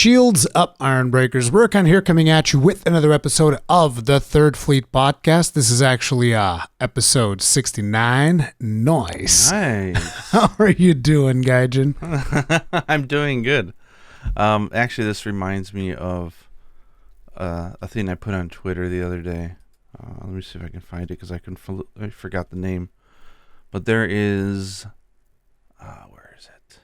Shields up, Iron Breakers. Rurikhan here, coming at you with another episode of the Third Fleet Podcast. This is actually episode 69. Nice. How are you doing, Gaijin? I'm doing good. Actually, this reminds me of a thing I put on Twitter the other day. Let me see if I can find it because I forgot the name. But there is... where is it?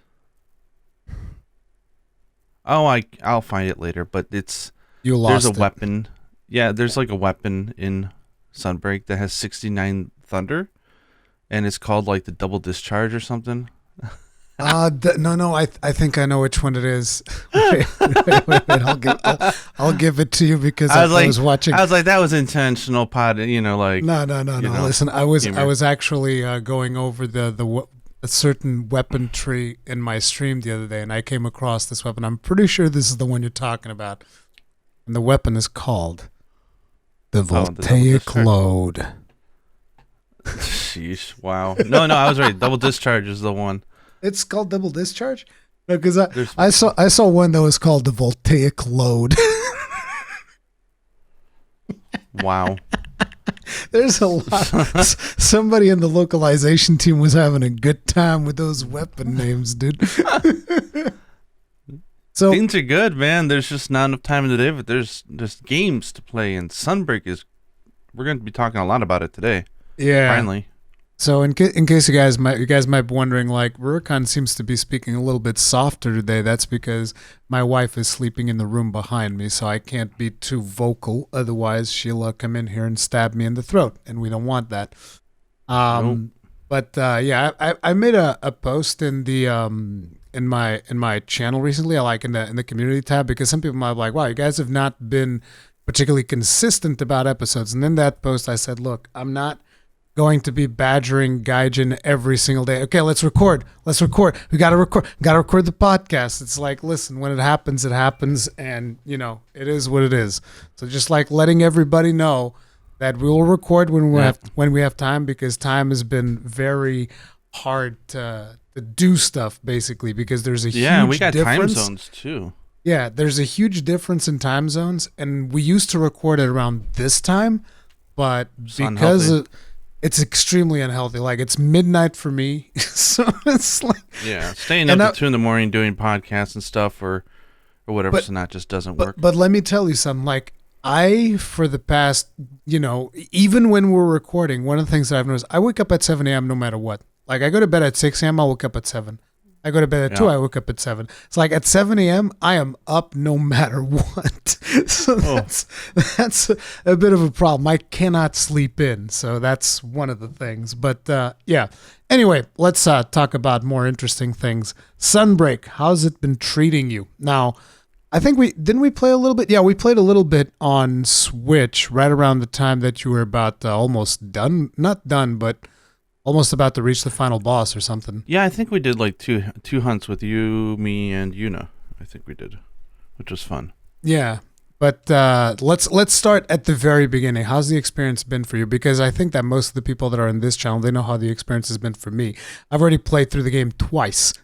Oh, I'll find it later, but there's a weapon. Yeah, there's like a weapon in Sunbreak that has 69 thunder, and it's called like the double discharge or something. No, I think I know which one it is. Wait, I'll give it to you because I was watching. I was like, that was intentional, pod. No. Listen, I was actually going over a certain weapon tree in my stream the other day, and I came across this weapon. I'm pretty sure this is the one you're talking about, and the weapon is called the Voltaic Load. Sheesh! Wow. No, I was right. Double discharge is the one. It's called double discharge? No, because I saw one that was called the Voltaic Load. Wow. There's a lot. Somebody in the localization team was having a good time with those weapon names, dude. So things are good, man. There's just not enough time in the day, but there's games to play, and Sunbreak we're going to be talking a lot about it today. Yeah. Finally. So in case you guys might be wondering, like, Rurikhan seems to be speaking a little bit softer today. That's because my wife is sleeping in the room behind me, so I can't be too vocal. Otherwise, she'll come in here and stab me in the throat, and we don't want that. Nope. But I made a post in the in my channel recently. I like in the community tab, because some people might be like, wow, you guys have not been particularly consistent about episodes. And in that post, I said, look, I'm not going to be badgering Gaijin every single day. Okay, let's record. We gotta record the podcast. It's like, listen, when it happens, and it is what it is. So just like letting everybody know that we will record when we have time, because time has been very hard to do stuff, basically, because there's a huge we got difference. Time zones too. Yeah, there's a huge difference in time zones, and we used to record at around this time, but because it's extremely unhealthy. Like, it's midnight for me, so it's like staying up at 2 a.m. doing podcasts and stuff or whatever, so that just doesn't work. But let me tell you something. Like, for the past, even when we're recording, one of the things that I've noticed, I wake up at 7 a.m. no matter what. Like, I go to bed at 6 a.m., I'll wake up at 7. I go to bed at 2, I wake up at 7. It's like at 7 a.m., I am up no matter what. So that's a bit of a problem. I cannot sleep in, so that's one of the things. But anyway, let's talk about more interesting things. Sunbreak, how's it been treating you? Now, I think we play a little bit? Yeah, we played a little bit on Switch right around the time that you were about almost done. Not done, but almost about to reach the final boss or something. Yeah, I think we did like two hunts with you, me, and Yuna. I think we did, which was fun. Yeah, but let's start at the very beginning. How's the experience been for you? Because I think that most of the people that are in this channel, they know how the experience has been for me. I've already played through the game twice.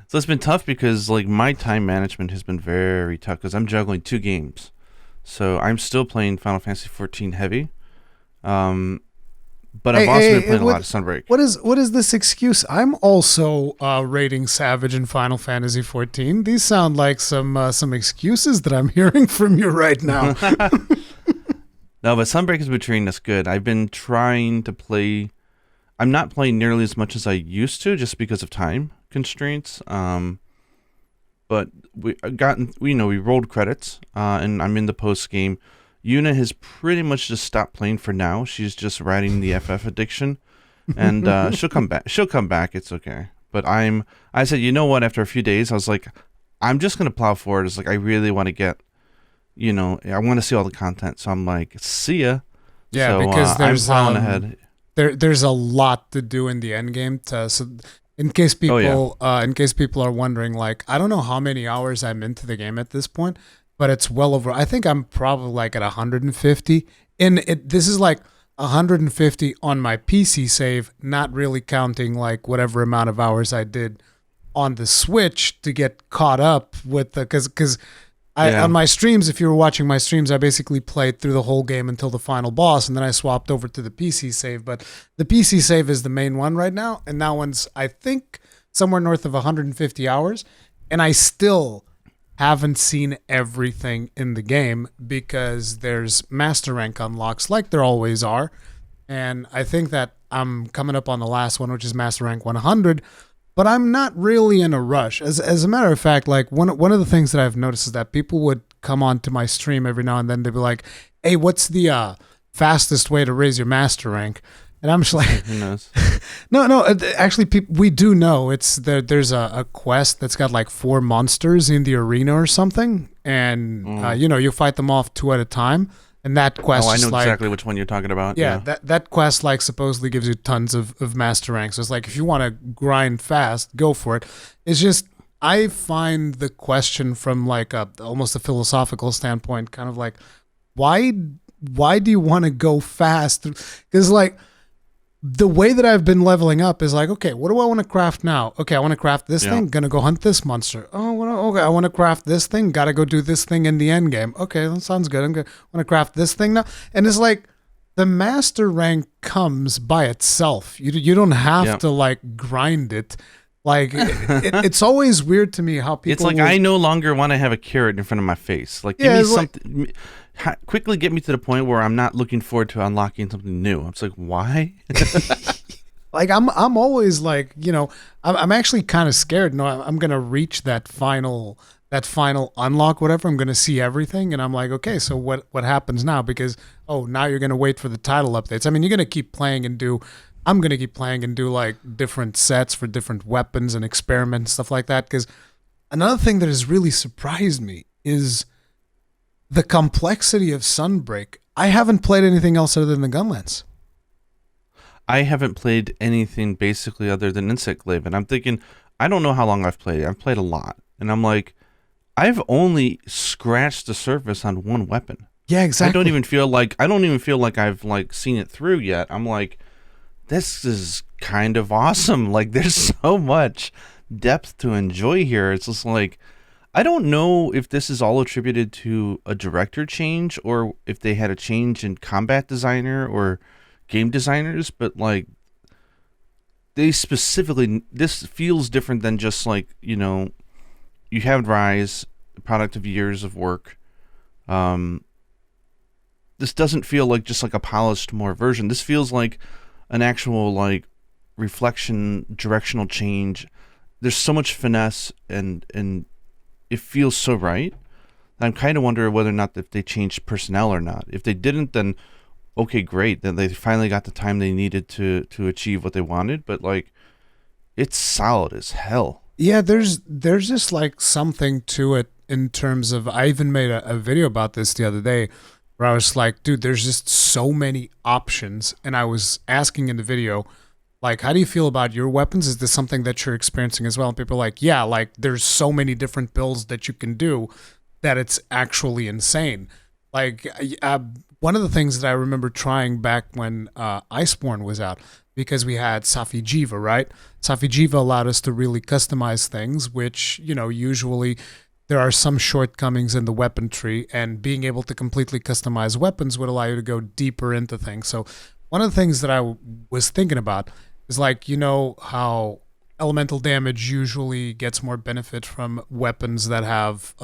So it's been tough because like my time management has been very tough because I'm juggling 2 games. So I'm still playing Final Fantasy 14 heavy. But I've also been playing a lot of Sunbreak. What is this excuse? I'm also rating Savage in Final Fantasy 14. These sound like some excuses that I'm hearing from you right now. No, but Sunbreak has been treating us good. I've been trying to play. I'm not playing nearly as much as I used to, just because of time constraints. But we rolled credits, and I'm in the post game. Yuna has pretty much just stopped playing for now. She's just riding the FF addiction, and she'll come back. It's okay. But I said, you know what? After a few days, I was like, I'm just gonna plow forward. It's like I really want to get, I want to see all the content. So I'm like, see ya. Yeah, so, because there's I'm plowing ahead. There's a lot to do in the endgame. So in case people are wondering, like, I don't know how many hours I'm into the game at this point, but it's well over. I think I'm probably like at 150. This is like 150 on my PC save, not really counting like whatever amount of hours I did on the Switch to get caught up with the because Yeah. on my streams, if you were watching my streams, I basically played through the whole game until the final boss, and then I swapped over to the PC save. But the PC save is the main one right now, and that one's, I think, somewhere north of 150 hours, and I still haven't seen everything in the game because there's master rank unlocks like there always are, and I think that I'm coming up on the last one, which is master rank 100. But I'm not really in a rush. As a matter of fact, like one of the things that I've noticed is that people would come on to my stream every now and then. They'd be like, "Hey, what's the fastest way to raise your master rank?" And I'm just like, Who knows? no. Actually, we do know. It's there's a quest that's got like 4 monsters in the arena or something, and you fight them off 2 at a time. And that quest, I know like, exactly which one you're talking about. yeah, that quest like supposedly gives you tons of master ranks. So it's like if you want to grind fast, go for it. It's just I find the question from like almost a philosophical standpoint, kind of like why do you want to go fast? Because like the way that I've been leveling up is like, okay, what do I want to craft now? Okay, I want to craft this thing. Gonna go hunt this monster. Okay, I want to craft this thing. Got to go do this thing in the end game. Okay, that sounds good. Want to craft this thing now. And it's like the master rank comes by itself. You don't have to like grind it. Like it's always weird to me how people. It's like I no longer want to have a carrot in front of my face. Like give me something. Quickly get me to the point where I'm not looking forward to unlocking something new. I'm just like, why? Like I'm always like, I'm actually kind of scared. No, I'm gonna reach that final unlock, whatever. I'm gonna see everything, and I'm like, okay, so what happens now? Because now you're gonna wait for the title updates. I mean, you're gonna keep playing and do. I'm gonna keep playing and do like different sets for different weapons and experiments, stuff like that. Because another thing that has really surprised me is the complexity of Sunbreak. I haven't played anything else other than the Gunlance. I haven't played anything basically other than Insect Glaive, and I'm thinking, I don't know how long I've played. I've played a lot, and I'm like, I've only scratched the surface on one weapon. Yeah, exactly. I don't even feel like I've like seen it through yet. I'm like, this is kind of awesome. Like, there's so much depth to enjoy here. It's just like, I don't know if this is all attributed to a director change or if they had a change in combat designer or game designers, but like they specifically, this feels different than just like, you have Rise, the product of years of work. This doesn't feel like just like a polished more version. This feels like an actual like reflection, directional change. There's so much finesse and it feels so right. I'm kind of wondering whether or not if they changed personnel or not. If they didn't, then okay, great. Then they finally got the time they needed to achieve what they wanted. But like, it's solid as hell. Yeah, there's just like something to it in terms of. I even made a video about this the other day, where I was like, dude, there's just so many options, and I was asking in the video, like, how do you feel about your weapons? Is this something that you're experiencing as well? And people are like, yeah, like there's so many different builds that you can do that it's actually insane. Like one of the things that I remember trying back when Iceborne was out, because we had Safi Jiva, right? Safi Jiva allowed us to really customize things, which, usually there are some shortcomings in the weapon tree, and being able to completely customize weapons would allow you to go deeper into things. So one of the things that I was thinking about is like, how elemental damage usually gets more benefit from weapons that have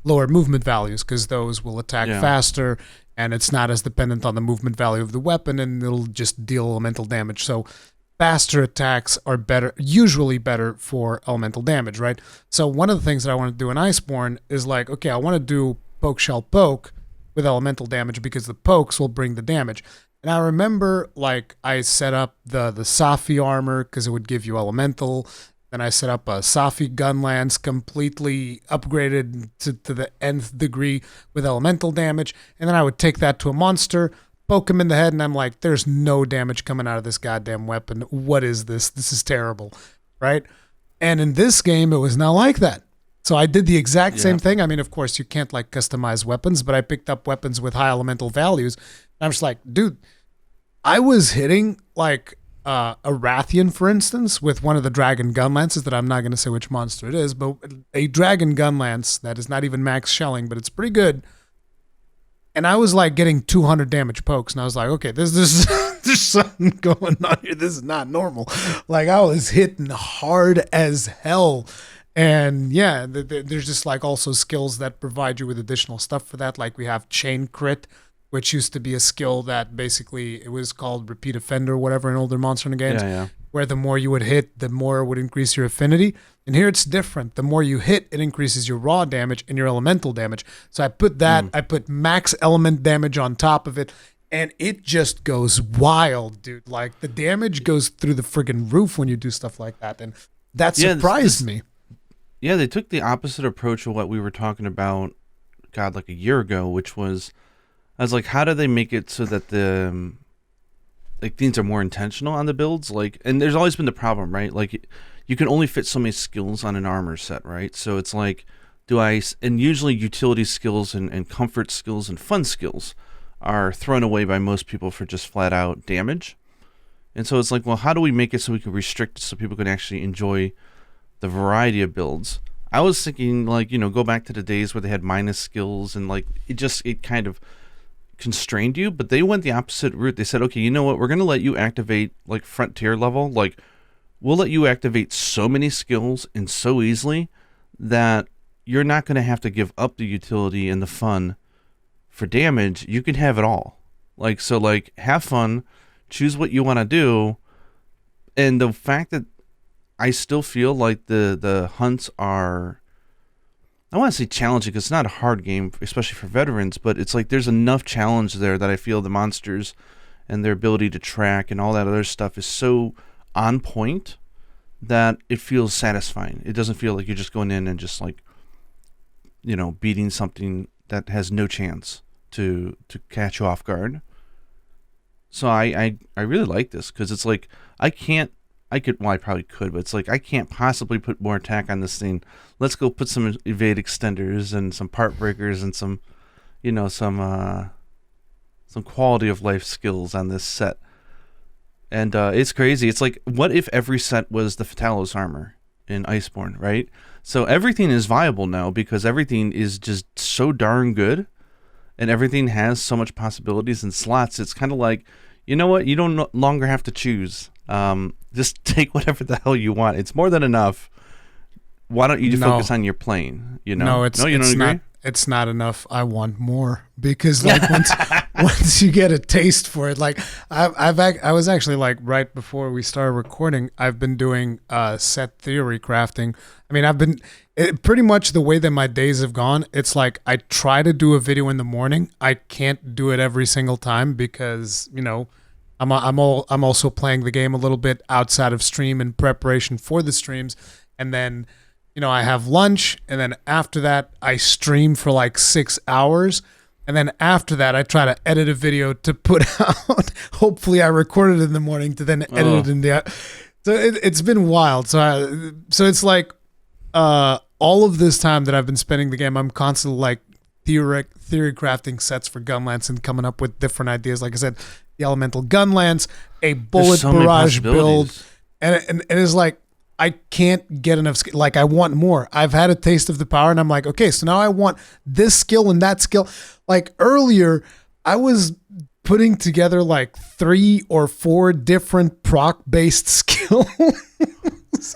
lower movement values, because those will attack faster, and it's not as dependent on the movement value of the weapon, and it'll just deal elemental damage. So faster attacks are usually better for elemental damage, right? So one of the things that I want to do in Iceborne is like, okay, I want to do poke shell poke with elemental damage because the pokes will bring the damage. And I remember, like, I set up the Safi armor because it would give you elemental. Then I set up a Safi Gunlance, completely upgraded to the nth degree with elemental damage. And then I would take that to a monster, poke him in the head, and I'm like, there's no damage coming out of this goddamn weapon. What is this? This is terrible, right? And in this game, it was not like that. So I did the exact same thing. I mean, of course, you can't, like, customize weapons, but I picked up weapons with high elemental values. And I'm just like, dude, I was hitting, like, a Rathian, for instance, with one of the dragon gunlances that I'm not going to say which monster it is, but a dragon gunlance that is not even max shelling, but it's pretty good. And I was like getting 200 damage pokes, and I was like, okay, this is there's something going on here. This is not normal. Like I was hitting hard as hell. And yeah, there's just like also skills that provide you with additional stuff for that. Like we have chain crit, which used to be a skill that basically it was called repeat offender or whatever in older Monster Hunter games, where the more you would hit, the more it would increase your affinity. And here it's different. The more you hit, it increases your raw damage and your elemental damage. So I put that, I put max element damage on top of it, and it just goes wild, dude. Like the damage goes through the friggin' roof when you do stuff like that. And that surprised me. Yeah, they took the opposite approach of what we were talking about, God, like a year ago, which was, I was like, how do they make it so that the like things are more intentional on the builds? Like, and there's always been the problem, right? Like, you can only fit so many skills on an armor set, right? So it's like, and usually utility skills and comfort skills and fun skills are thrown away by most people for just flat out damage. And so it's like, well, how do we make it so we can restrict it so people can actually enjoy the variety of builds? I was thinking, like, go back to the days where they had minus skills and like it kind of constrained you, but they went the opposite route. They said, okay, you know what, we're going to let you activate like frontier level, like we'll let you activate so many skills and so easily that you're not going to have to give up the utility and the fun for damage. You can have it all. Like, so like have fun, choose what you want to do. And the fact that I still feel like the hunts are, I want to say challenging because it's not a hard game, especially for veterans, but it's like there's enough challenge there that I feel the monsters and their ability to track and all that other stuff is so on point that it feels satisfying. It doesn't feel like you're just going in and just like, beating something that has no chance to catch you off guard. So I really like this because it's like I probably could, but it's like I can't possibly put more attack on this thing. Let's go put some evade extenders and some part breakers and some quality of life skills on this set. And it's crazy. It's like, what if every set was the Fatalis armor in Iceborne, right? So everything is viable now because everything is just so darn good and everything has so much possibilities and slots. It's kind of like, you know what? You don't no longer have to choose. Just take whatever the hell you want. It's more than enough. Why don't you just focus on your plane? No, you don't agree? It's not enough. I want more because like once you get a taste for it, like I was actually like right before we started recording, I've been doing set theory crafting. I mean, pretty much the way that my days have gone. It's like I try to do a video in the morning. I can't do it every single time because I'm also playing the game a little bit outside of stream in preparation for the streams, and then I have lunch, and then after that I stream for like 6 hours, and then after that I try to edit a video to put out. Hopefully I record it in the morning to then edit it in the. So it's been wild. So it's like all of this time that I've been spending the game, I'm constantly like theory crafting sets for Gunlance and coming up with different ideas. Like I said, the elemental Gunlance, a bullet barrage build, and it is like I can't get enough. Like I want more. I've had a taste of the power, and I'm like, okay, so now I want this skill and that skill. Like earlier, I was putting together like 3 or 4 different proc-based skills.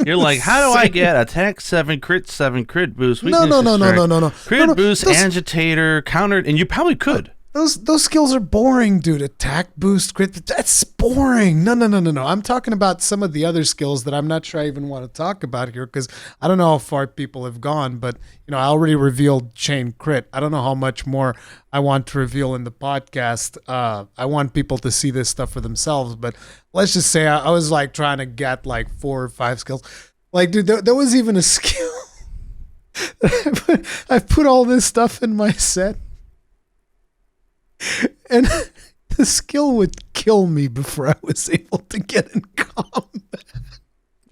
You're like, how do I get attack 7, crit 7, crit boost? No. Crit boost, agitator, counter, and you probably could. Those skills are boring, dude. Attack boost, crit. That's boring. No. I'm talking about some of the other skills that I'm not sure I even want to talk about here because I don't know how far people have gone, but I already revealed chain crit. I don't know how much more I want to reveal in the podcast. I want people to see this stuff for themselves, but let's just say I was like trying to get like 4 or 5 skills. Like, dude, there was even a skill. I put all this stuff in my set. And the skill would kill me before I was able to get in combat.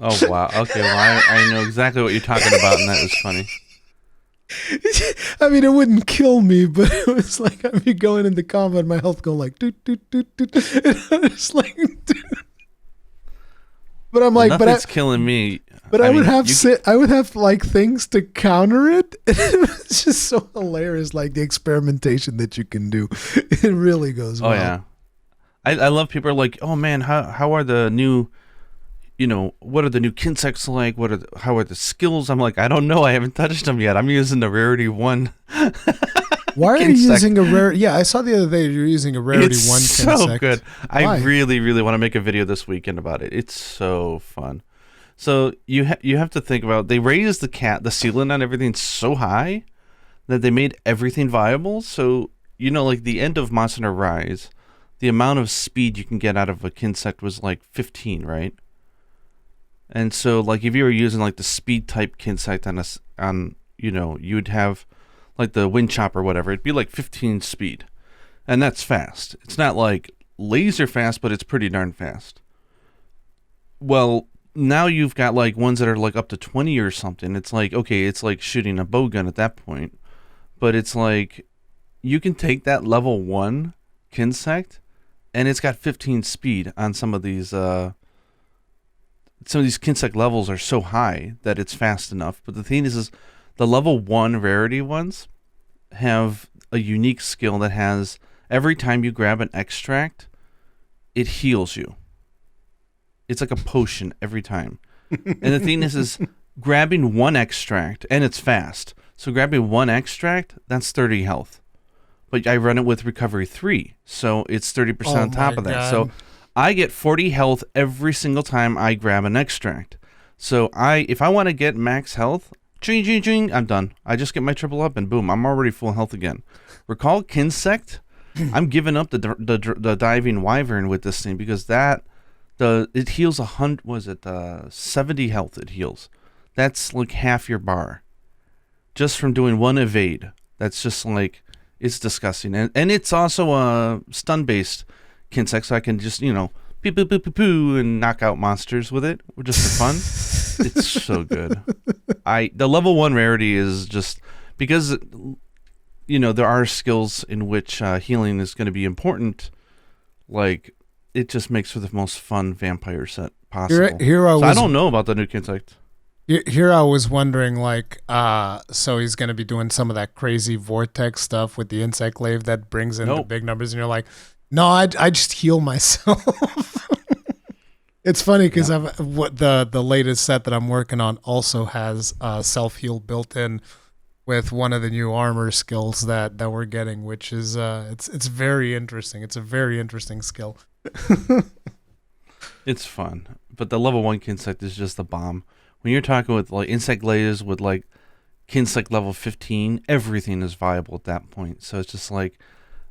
Oh, wow. Okay, well, I know exactly what you're talking about, and that was funny. I mean, it wouldn't kill me, but it was like I'd be going into combat, my health going like, doot, doot, doot, doot. And I was like, dude. But I'm Well, like, nothing's killing me. but I would mean, have I would have like things to counter it. It was just so hilarious, like the experimentation that you can do. It really goes Oh well. yeah, I love people are like, oh man, how are the new, what are the new Kinsects like? How are the skills? I'm like, I don't know. I haven't touched them yet. I'm using the rarity 1. Why are you Kinsect. using a rare? Yeah, I saw the other day you're using a rarity It's 1 so Kinsect. good. Why? I really, really want to make a video this weekend about it. It's so fun. So you have to think about, they raised the ceiling on everything so high that they made everything viable. So like the end of Monster Hunter Rise, the amount of speed you can get out of a Kinsect was like 15, right? And so like if you were using like the speed type Kinsect on you'd have like the wind chop or whatever, it'd be like 15 speed. And that's fast. It's not like laser fast, but it's pretty darn fast. Well, now you've got like ones that are like up to 20 or something. It's like, okay, it's like shooting a bow gun at that point. But it's like you can take that level 1 Kinsect and it's got 15 speed on some of these Kinsect levels are so high that it's fast enough. But the thing is the level 1 rarity ones have a unique skill that has, every time you grab an extract, it heals you. It's like a potion every time. And the thing is grabbing 1 extract, and it's fast. So grabbing 1 extract, that's 30 health. But I run it with recovery 3, so it's 30% on top of that. God. So I get 40 health every single time I grab an extract. So if I want to get max health, ching, ching, ching, I'm done. I just get my triple up and boom, I'm already full health again. Recall Kinsect? I'm giving up the diving wyvern with this thing because it heals 70 health it heals. That's like half your bar. Just from doing 1 evade. That's just like, it's disgusting. And it's also a stun-based Kinsect, so I can just, pee poo poo poo poo and knock out monsters with it, just for fun. It's so good. The level 1 rarity is just because there are skills in which healing is going to be important. Like, it just makes for the most fun vampire set possible. I don't know about the new Kinsect. Here I was wondering, like, so he's going to be doing some of that crazy vortex stuff with the insect glaive that brings in the big numbers, and you're like, no, I just heal myself. It's funny because the latest set that I'm working on also has self-heal built in with one of the new armor skills that we're getting, which is it's very interesting. It's a very interesting skill. It's fun, but the level 1 Kinsect is just the bomb. When you're talking with like insect glaives with like Kinsect level 15, everything is viable at that point. So it's just like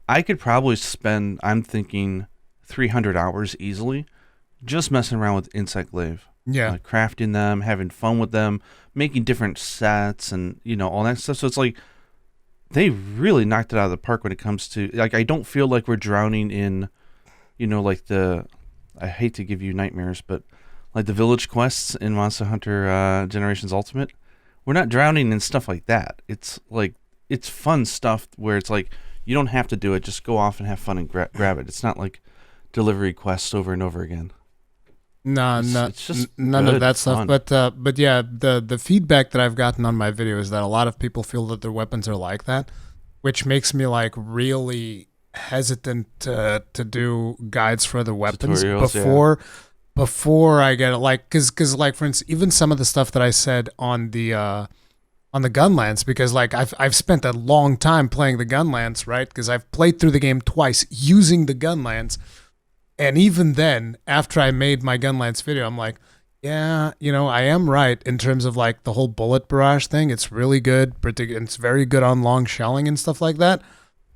I could probably spend, I'm thinking, 300 hours easily just messing around with insect glaive. Yeah, like crafting them, having fun with them, making different sets, and all that stuff. So it's like they really knocked it out of the park when it comes to, like, I don't feel like we're drowning in, like I hate to give you nightmares, but like the village quests in Monster Hunter Generations Ultimate, we're not drowning in stuff like that. It's like, it's fun stuff where it's like, you don't have to do it. Just go off and have fun and grab it. It's not like delivery quests over and over again. No, it's just none of that fun. stuff. But yeah, the feedback that I've gotten on my video is that a lot of people feel that their weapons are like that, which makes me like really hesitant to do guides for the weapons before I get it. Like, cause like, for instance, even some of the stuff that I said on the Gunlance, because like I've spent a long time playing the Gunlance, right? Because I've played through the game twice using the Gunlance. And even then, after I made my Gunlance video, I'm like, yeah, I am right in terms of like the whole bullet barrage thing. It's really good. It's very good on long shelling and stuff like that.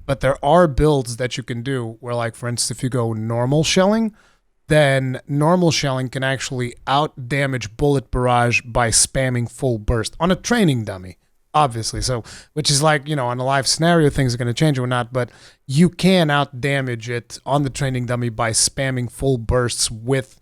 But there are builds that you can do where, like, for instance, if you go normal shelling, then normal shelling can actually out damage bullet barrage by spamming full burst on a training dummy. Obviously, so which is like, on a live scenario, things are going to change or not, but you can out damage it on the training dummy by spamming full bursts with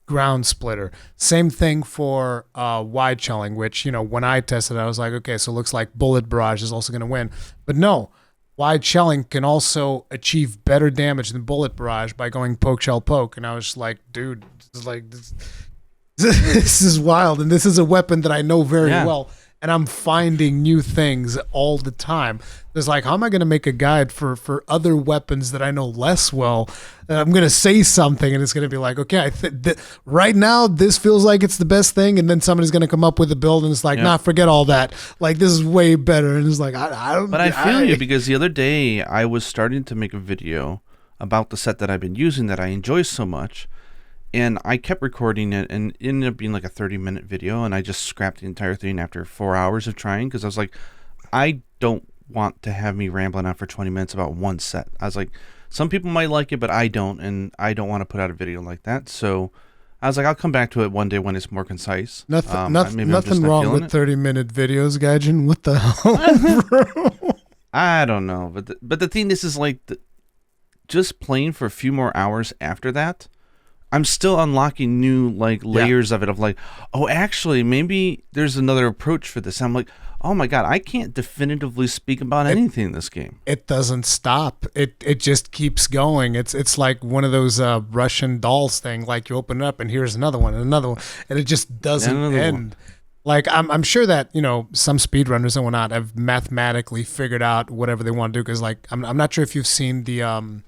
ground splitter. Same thing for wide shelling, which, when I tested it, I was like, okay, so it looks like bullet barrage is also going to win. But no, wide shelling can also achieve better damage than bullet barrage by going poke shell poke. And I was just like, dude, this is like this. This is wild, and this is a weapon that I know very Yeah. well, and I'm finding new things all the time. There's like, how am I going to make a guide for other weapons that I know less well? And I'm going to say something, and it's going to be like, okay, right now this feels like it's the best thing, and then somebody's going to come up with a build, and it's like, nah, forget all that. Like, this is way better, and it's like, I don't. But I feel you, because the other day I was starting to make a video about the set that I've been using that I enjoy so much. And I kept recording it, and it ended up being like a 30-minute video, and I just scrapped the entire thing after 4 hours of trying, because I was like, I don't want to have me rambling on for 20 minutes about one set. I was like, some people might like it, but I don't, and I don't want to put out a video like that. So I was like, I'll come back to it one day when it's more concise. Nothing wrong with 30-minute videos, Gaijin. What the hell, bro? I don't know, but the thing is like, just playing for a few more hours after that, I'm still unlocking new like layers of it, of like, oh, actually, maybe there's another approach for this. I'm like, oh my god, I can't definitively speak about anything in this game. It doesn't stop. It just keeps going. It's like one of those Russian dolls thing. Like, you open it up and here's another one, and it just doesn't end. Like, I'm sure that, you know, some speedrunners and whatnot have mathematically figured out whatever they want to do. Because like, I'm not sure if you've seen the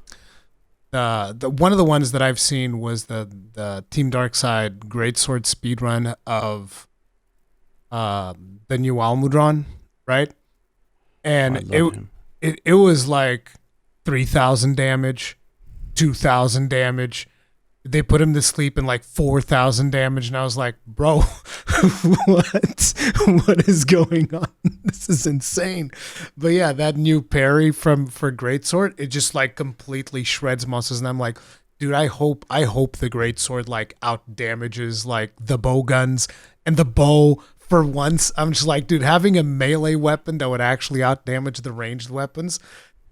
one of the ones that I've seen was the Team Darkside Greatsword speedrun of the new Almudron, right? And it was like 3,000 damage, 2,000 damage. They put him to sleep in like 4,000 damage, and I was like, bro, what is going on? This is insane. But yeah, that new parry for Greatsword, it just like completely shreds monsters, and I'm like, dude, I hope the Greatsword like out damages like the bow guns, and the bow, for once, I'm just like, dude, having a melee weapon that would actually out damage the ranged weapons.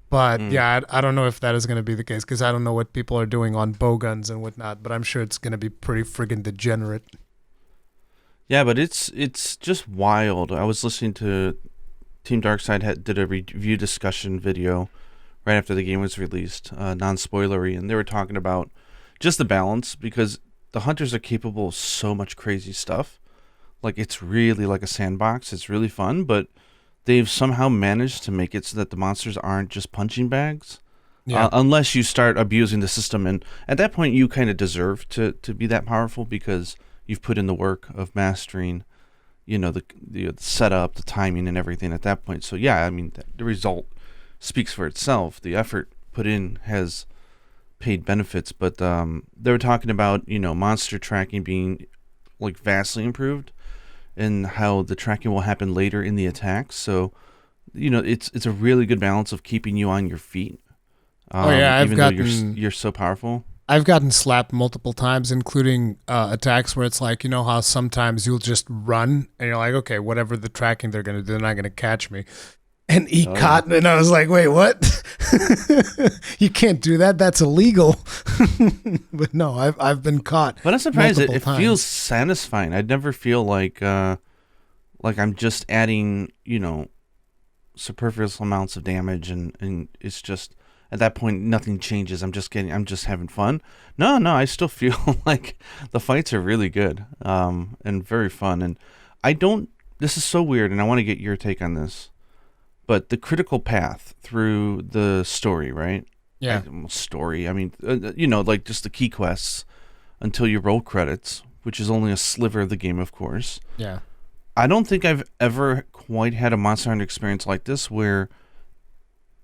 But yeah, I don't know if that is going to be the case, because I don't know what people are doing on bow guns and whatnot, but I'm sure it's going to be pretty friggin' degenerate. Yeah, but it's just wild. I was listening to Team Darkside did a review discussion video right after the game was released, non-spoilery, and they were talking about just the balance, because the hunters are capable of so much crazy stuff. Like, it's really like a sandbox. It's really fun, but they've somehow managed to make it so that the monsters aren't just punching bags, unless you start abusing the system. And at that point, you kind of deserve to be that powerful, because you've put in the work of mastering, you know, the setup, the timing, and everything at that point. So yeah, I mean, the result speaks for itself. The effort put in has paid benefits. But they were talking about, you know, monster tracking being like vastly improved, and how the tracking will happen later in the attacks. So, you know, it's a really good balance of keeping you on your feet. Even though you're so powerful. I've gotten slapped multiple times, including attacks where it's like, you know how sometimes you'll just run and you're like, okay, whatever the tracking they're going to do, they're not going to catch me. And he caught me, and I was like, wait, what? You can't do that. That's illegal. But no, I've been caught. But I'm surprised it feels satisfying. I'd never feel like I'm just adding, you know, superfluous amounts of damage, and it's just, at that point nothing changes. I'm just having fun. No, I still feel like the fights are really good, and very fun. And this is so weird, and I want to get your take on this. But the critical path through the story, right? Yeah. Story. I mean, you know, like just the key quests until you roll credits, which is only a sliver of the game, of course. Yeah. I don't think I've ever quite had a Monster Hunter experience like this, where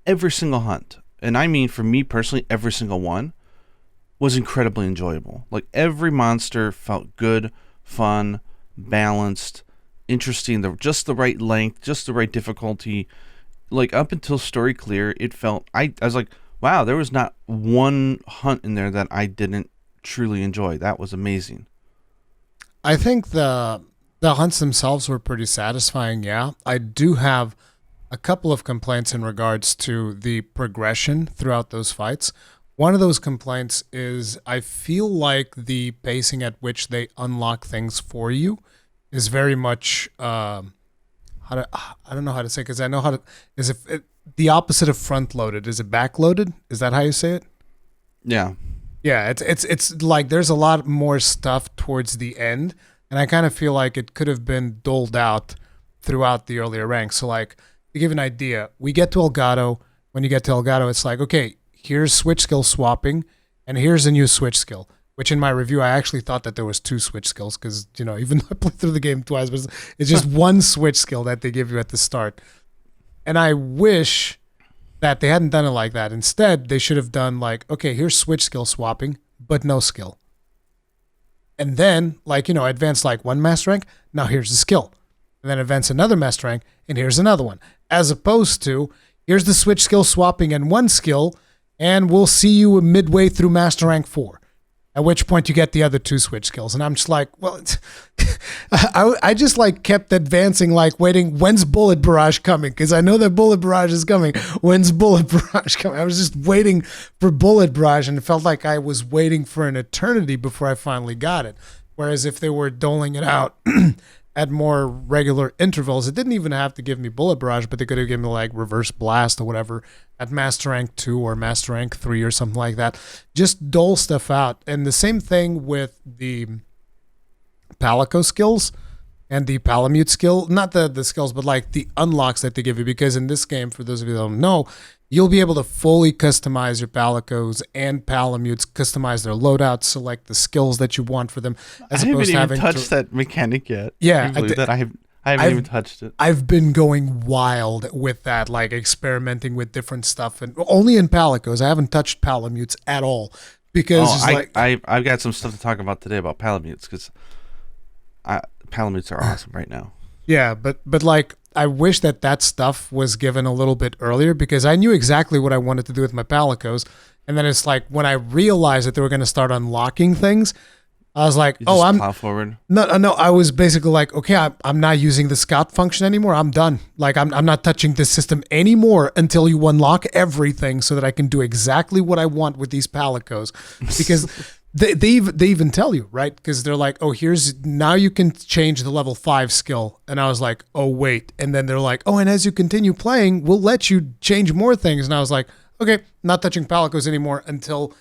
every single hunt, and I mean for me personally, every single one, was incredibly enjoyable. Like, every monster felt good, fun, balanced, interesting, just the right length, just the right difficulty. Like, up until Story Clear, it felt, I was like, wow, there was not one hunt in there that I didn't truly enjoy. That was amazing. I think the hunts themselves were pretty satisfying, yeah. I do have a couple of complaints in regards to the progression throughout those fights. One of those complaints is I feel like the pacing at which they unlock things for you is very much I don't know how to say, because I know how to, is it the opposite of front loaded? Is it back loaded? Is that how you say it? Yeah. Yeah, it's like there's a lot more stuff towards the end, and I kind of feel like it could have been doled out throughout the earlier ranks. So like to give an idea, we get to Elgato. When you get to Elgato, it's like, okay, here's switch skill swapping, and here's a new switch skill. Which in my review, I actually thought that there was two switch skills because even though I played through the game twice, but it's just one switch skill that they give you at the start. And I wish that they hadn't done it like that. Instead, they should have done like, okay, here's switch skill swapping, but no skill. And then, like, advance like one master rank, now here's the skill. And then advance another master rank, and here's another one. As opposed to, here's the switch skill swapping and one skill, and we'll see you midway through master rank 4. At which point you get the other two switch skills. And I'm just like, well, I just like kept advancing, like waiting, when's Bullet Barrage coming? Because I know that Bullet Barrage is coming. When's Bullet Barrage coming? I was just waiting for Bullet Barrage, and it felt like I was waiting for an eternity before I finally got it. Whereas if they were doling it out at more regular intervals, it didn't even have to give me Bullet Barrage, but they could have given me like Reverse Blast or whatever at Master Rank 2 or Master Rank 3 or something like that. Just dole stuff out. And the same thing with the Palico skills and the Palamute skill. Not the skills, but like the unlocks that they give you. Because in this game, for those of you that don't know, you'll be able to fully customize your Palicos and Palamutes, customize their loadouts, select the skills that you want for them. As opposed to having touched that mechanic yet. Yeah. I haven't even touched it. I've been going wild with that, like experimenting with different stuff, and only in Palicos. I haven't touched Palamutes at all because I've got some stuff to talk about today about Palamutes because Palamutes are awesome right now. Yeah, but like I wish that stuff was given a little bit earlier because I knew exactly what I wanted to do with my Palicos, and then it's like when I realized that they were going to start unlocking things, I was like, plow forward. No. I was basically like, okay, I'm not using the scout function anymore. I'm done. Like, I'm not touching this system anymore until you unlock everything so that I can do exactly what I want with these Palicos. Because they even tell you, right? Because they're like, oh, now you can change the level 5 skill. And I was like, oh, wait. And then they're like, oh, and as you continue playing, we'll let you change more things. And I was like, okay, not touching Palicos anymore until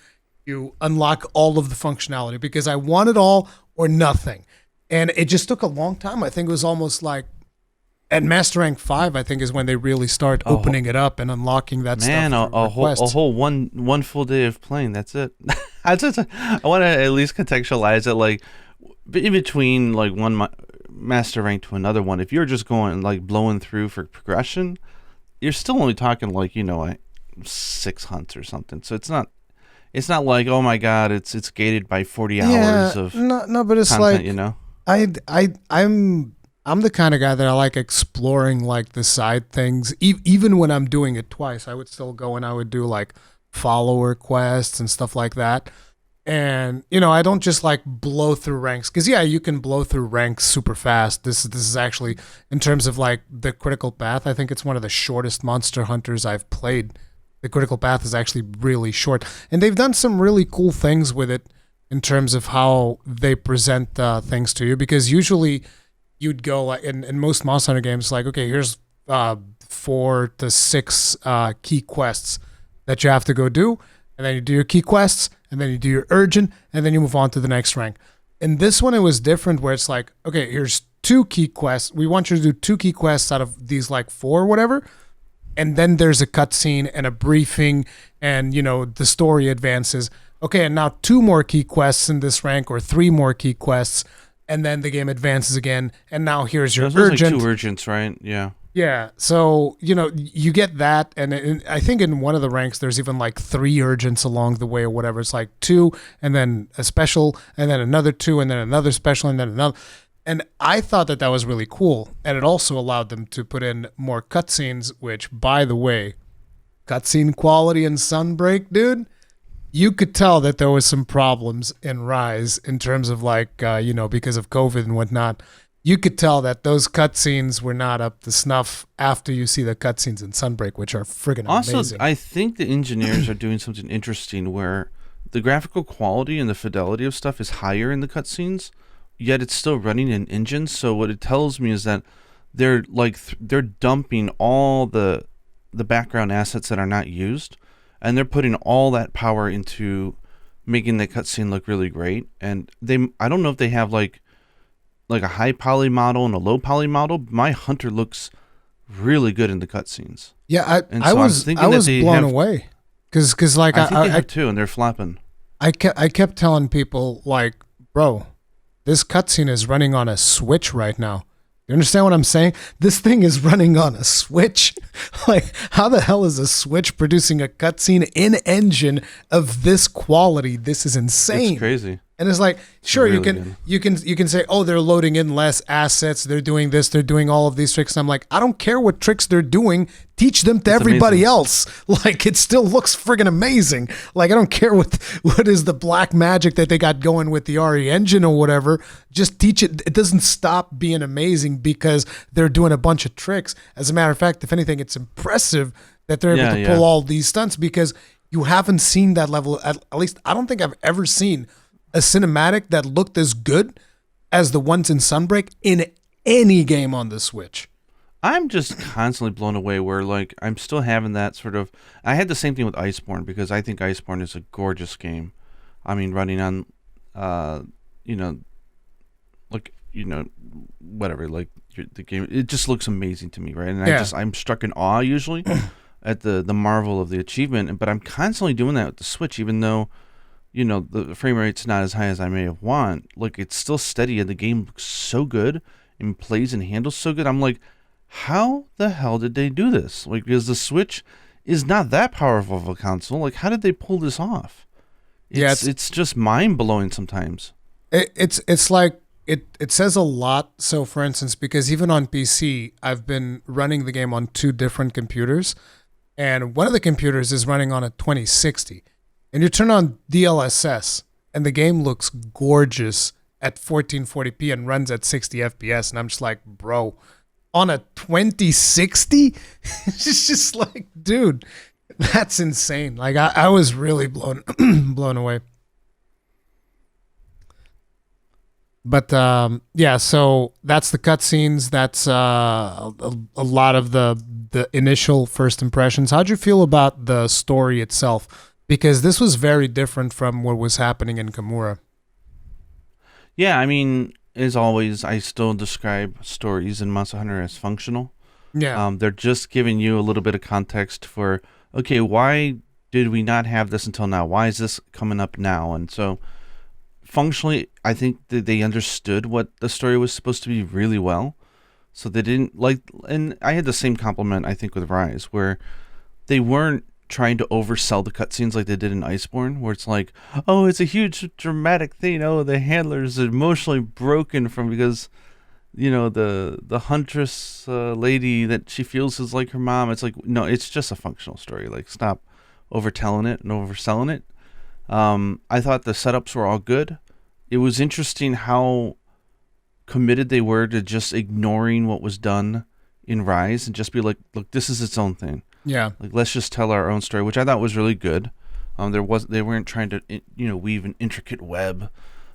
you unlock all of the functionality because I want it all or nothing. And it just took a long time. I think it was almost like at Master Rank 5, I think is when they really start opening it up and unlocking that stuff. Man, a whole one full day of playing. That's it. I want to at least contextualize it like in between like one Master Rank to another one. If you're just going like blowing through for progression, you're still only talking like, like 6 hunts or something. So it's not like, oh my god, it's gated by 40 hours of no, but it's content, like I'm the kind of guy that I like exploring like the side things. Even when I'm doing it twice, I would still go and I would do like follower quests and stuff like that. And I don't just like blow through ranks because you can blow through ranks super fast. This is actually in terms of like the critical path. I think it's one of the shortest Monster Hunters I've played. The critical path is actually really short. And they've done some really cool things with it in terms of how they present things to you. Because usually you'd go in most Monster Hunter games, like, okay, here's 4 to 6 key quests that you have to go do. And then you do your key quests, and then you do your urgent, and then you move on to the next rank. In this one, it was different where it's like, okay, here's 2 key quests. We want you to do 2 key quests out of these like 4 or whatever. And then there's a cutscene and a briefing and, the story advances. Okay, and now 2 more key quests in this rank or 3 more key quests. And then the game advances again. And now here's your urgent. Like 2 urgents, right? Yeah. Yeah. So, you get that. And I think in one of the ranks, there's even like 3 urgents along the way or whatever. It's like 2 and then a special and then another 2 and then another special and then another. And I thought that was really cool. And it also allowed them to put in more cutscenes, which, by the way, cutscene quality in Sunbreak, dude, you could tell that there was some problems in Rise in terms of like, because of COVID and whatnot. You could tell that those cutscenes were not up to snuff after you see the cutscenes in Sunbreak, which are friggin' amazing. Also, I think the engineers are doing something interesting where the graphical quality and the fidelity of stuff is higher in the cutscenes, yet it's still running in engines. So what it tells me is that they're like they're dumping all the background assets that are not used, and they're putting all that power into making the cutscene look really great. And I don't know if they have like a high poly model and a low poly model. My Hunter looks really good in the cutscenes. Yeah, And I so was blown away because like I think they have too, and they're flapping. I kept telling people like, bro, this cutscene is running on a Switch right now. You understand what I'm saying? This thing is running on a Switch. Like, how the hell is a Switch producing a cutscene in engine of this quality? This is insane. It's crazy. And it's like, sure, really you can say, oh, they're loading in less assets, they're doing this, they're doing all of these tricks. And I'm like, I don't care what tricks they're doing. Teach them to everybody else. Like, it still looks friggin' amazing. Like, I don't care what is the black magic that they got going with the RE engine or whatever. Just teach it. It doesn't stop being amazing because they're doing a bunch of tricks. As a matter of fact, if anything, it's impressive that they're able to pull all these stunts because you haven't seen that level. At least I don't think I've ever seen a cinematic that looked as good as the ones in Sunbreak in any game on the Switch. I'm just constantly blown away where, like, I'm still having that sort of... I had the same thing with Iceborne because I think Iceborne is a gorgeous game. I mean, running on, whatever, like, the game, it just looks amazing to me, right? And I'm struck in awe usually at the marvel of the achievement, but I'm constantly doing that with the Switch, even though, the frame rate's not as high as I may have want. Like, it's still steady and the game looks so good and plays and handles so good. I'm like, how the hell did they do this? Like, because the Switch is not that powerful of a console. Like, how did they pull this off? It's just mind-blowing sometimes. It's like, it says a lot. So, for instance, because even on PC, I've been running the game on 2 different computers, and one of the computers is running on a 2060. And you turn on DLSS, and the game looks gorgeous at 1440p and runs at 60 FPS. And I'm just like, bro, on a 2060? It's just like, dude, that's insane. Like, I was really blown away. But so that's the cutscenes. That's a lot of the initial first impressions. How'd you feel about the story itself? Because this was very different from what was happening in Kimura. Yeah, I mean, as always, I still describe stories in Monster Hunter as functional. Yeah. They're just giving you a little bit of context for, okay, why did we not have this until now? Why is this coming up now? And so, functionally, I think that they understood what the story was supposed to be really well. So they didn't, and I had the same compliment, I think, with Rise, where they weren't trying to oversell the cutscenes like they did in Iceborne, where it's like, oh, it's a huge dramatic thing. Oh, the handler's emotionally broken because, the huntress lady that she feels is like her mom. It's like, no, it's just a functional story. Like, stop overtelling it and overselling it. I thought the setups were all good. It was interesting how committed they were to just ignoring what was done in Rise and just be like, look, this is its own thing. Yeah. Like, let's just tell our own story, which I thought was really good. They weren't trying to, weave an intricate web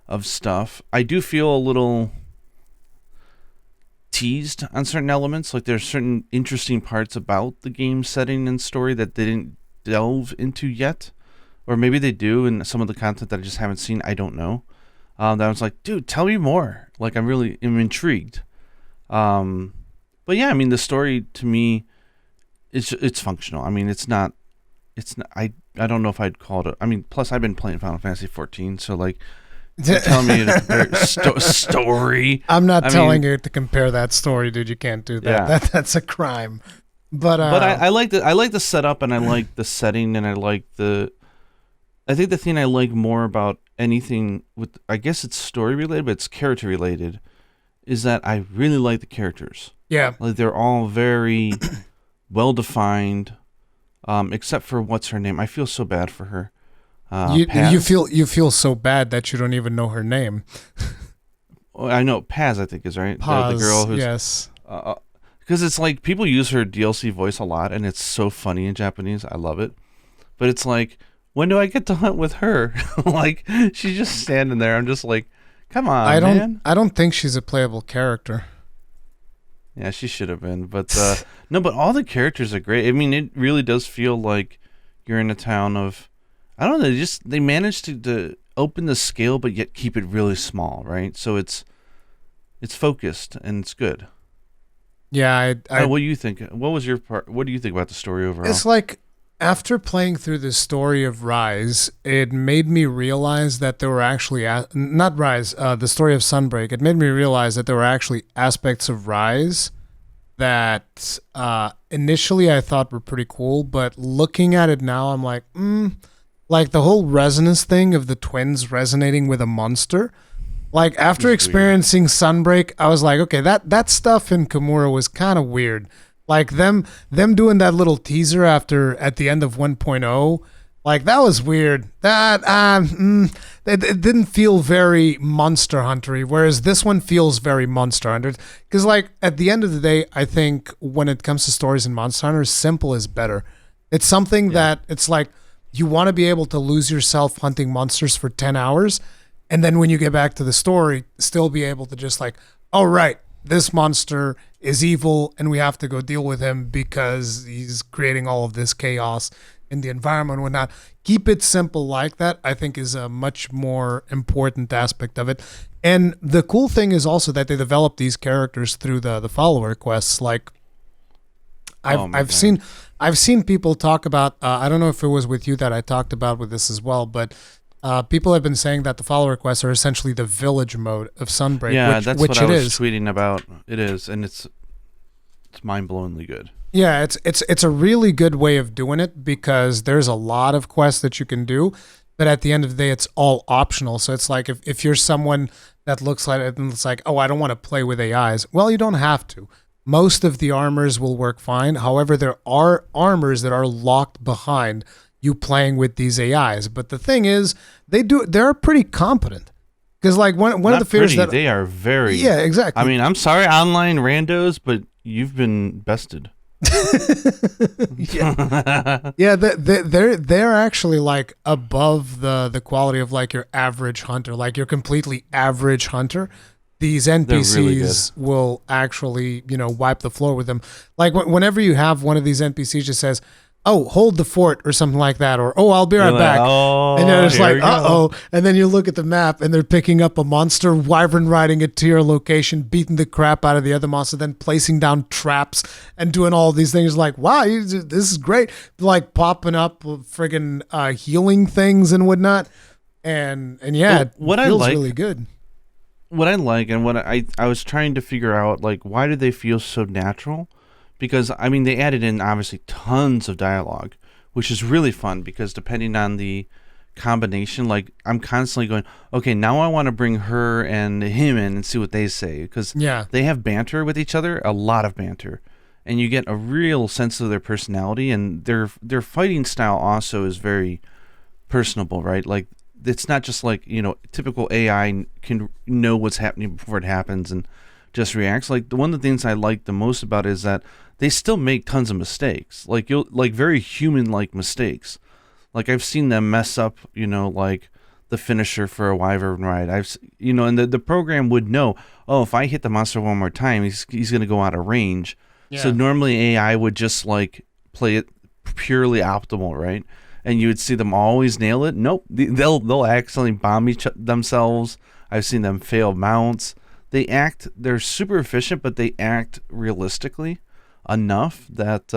of stuff. I do feel a little teased on certain elements. Like, there's certain interesting parts about the game setting and story that they didn't delve into yet. Or maybe they do in some of the content that I just haven't seen. I don't know. That I was like, dude, tell me more. Like, I'm intrigued. But yeah, I mean, the story to me, it's functional. I mean, it's not. I don't know if I'd call it. I mean, plus I've been playing Final Fantasy 14, so like, tell me to compare story. I'm not telling you to compare that story, dude. You can't do that. Yeah. That's a crime. But I like the setup, and I like the setting, and I like the. I think the thing I like more about anything with, I guess it's story related, but it's character related, is that I really like the characters. Yeah, like they're all very well defined, except for what's her name. I feel so bad for her. You feel so bad that you don't even know her name. I know Paz, I think is right. Paz, the girl who's yes. Because it's like people use her DLC voice a lot, and it's so funny in Japanese. I love it, but it's like, when do I get to hunt with her? Like, she's just standing there. I'm just like, come on, man. I don't think she's a playable character. Yeah, she should have been. But no, but all the characters are great. I mean, it really does feel like you're in a town of, I don't know. They managed to open the scale, but yet keep it really small, right? So it's focused and it's good. Yeah, what do you think? What was your part? What do you think about the story overall? It's like after playing through the story of Rise, it made me realize that there were actually not Rise, the story of Sunbreak. It made me realize that there were actually aspects of Rise that initially I thought were pretty cool, but looking at it now, I'm like, like the whole resonance thing of the twins resonating with a monster. Like after experiencing Sunbreak, I was like, okay, that stuff in Kimura was kind of weird. Like them doing that little teaser at the end of 1.0, like that was weird. That it didn't feel very Monster Huntery, whereas this one feels very Monster Hunter. Because like at the end of the day, I think when it comes to stories in Monster Hunter, simple is better. It's something that it's like you want to be able to lose yourself hunting monsters for 10 hours. And then when you get back to the story, still be able to just like, oh, right, this monster is evil and we have to go deal with him because he's creating all of this chaos in the environment and whatnot. Keep it simple like that, I think, is a much more important aspect of it. And the cool thing is also that they develop these characters through the follower quests. Like I've seen people talk about, I don't know if it was with you that I talked about with this as well, but people have been saying that the follower quests are essentially the village mode of Sunbreak. Yeah, which that's what what I was is. tweeting about. It is, and it's mind-blowingly good. Yeah, it's a really good way of doing it because there's a lot of quests that you can do, but at the end of the day, it's all optional. So it's like if you're someone that looks like it and it's like, oh, I don't want to play with AIs. Well, you don't have to. Most of the armors will work fine. However, there are armors that are locked behind you playing with these AIs. But the thing is, they're pretty competent. Because like one of the fears that they are very exactly. I mean, I'm sorry, online randos, but you've been bested. yeah, they're actually like above the quality of like your average hunter, like your completely average hunter. These NPCs really will actually, wipe the floor with them. Like whenever you have one of these NPCs just says, oh, hold the fort or something like that, or oh, I'll be right back. And you're just like, uh-oh. And then you look at the map and they're picking up a monster, wyvern riding it to your location, beating the crap out of the other monster, then placing down traps and doing all these things. Like, wow, this is great. Like popping up friggin' healing things and whatnot. And yeah, it feels really good. What I like and what I was trying to figure out, like, why do they feel so natural? Because, I mean, they added in, obviously, tons of dialogue, which is really fun because depending on the combination, like, I'm constantly going, okay, now I want to bring her and him in and see what they say. Because they have banter with each other, a lot of banter. And you get a real sense of their personality. And their fighting style also is very personable, right? Like, it's not just like, typical AI can know what's happening before it happens and just reacts. Like, one of the things I like the most about it is that they still make tons of mistakes, like very human-like mistakes. Like I've seen them mess up, like the finisher for a wyvern ride. And the program would know, oh, if I hit the monster one more time, he's going to go out of range. Yeah. So normally AI would just like play it purely optimal, right? And you would see them always nail it. Nope, they'll accidentally bomb themselves. I've seen them fail mounts. They're super efficient, but they act realistically enough that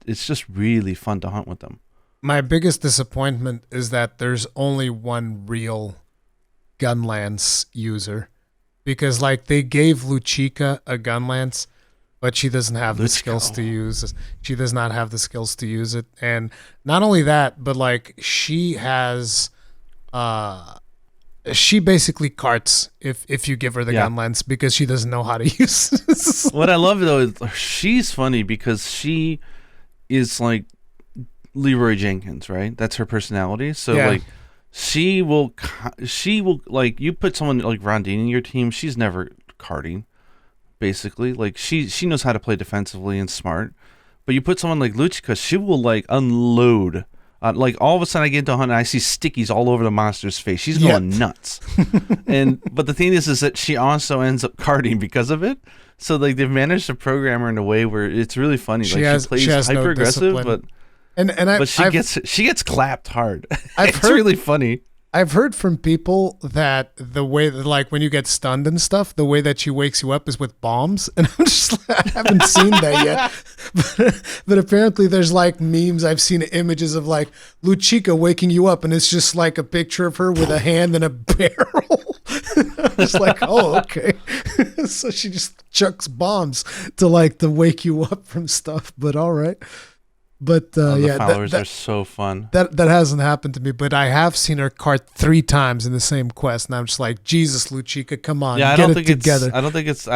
it's just really fun to hunt with them. My biggest disappointment is that there's only one real Gunlance user, because like they gave Luchika a Gunlance, but she doesn't have the skills to use it. She does not have the skills to use it. And not only that, but like she has she basically carts if you give her the Gunlance because she doesn't know how to use it. What I love though is she's funny because she is like Leroy Jenkins, right? That's her personality. So like she will like, you put someone like Rondine in your team, she's never carting. Basically, like she knows how to play defensively and smart, but you put someone like Luchika, she will like unload. Like all of a sudden I get into a hunt and I see stickies all over the monster's face. She's going nuts. But the thing is that she also ends up carting because of it. So like they've managed to program her in a way where it's really funny. She plays hyper aggressive, but But she gets clapped hard. It's heard, really funny. I've heard from people that the way that, like, when you get stunned and stuff, the way that she wakes you up is with bombs. And I'm just like, I haven't seen that yet. But apparently there's like memes. I've seen images of like Luchika waking you up, and it's just like a picture of her with a hand and a barrel. I'm just like, oh, okay. So she just chucks bombs to wake you up from stuff. But all right. But the followers are so fun. That hasn't happened to me, but I have seen her cart 3 times in the same quest, and I'm just like, Jesus, Luchika, come on, yeah, get it together. I don't think it's the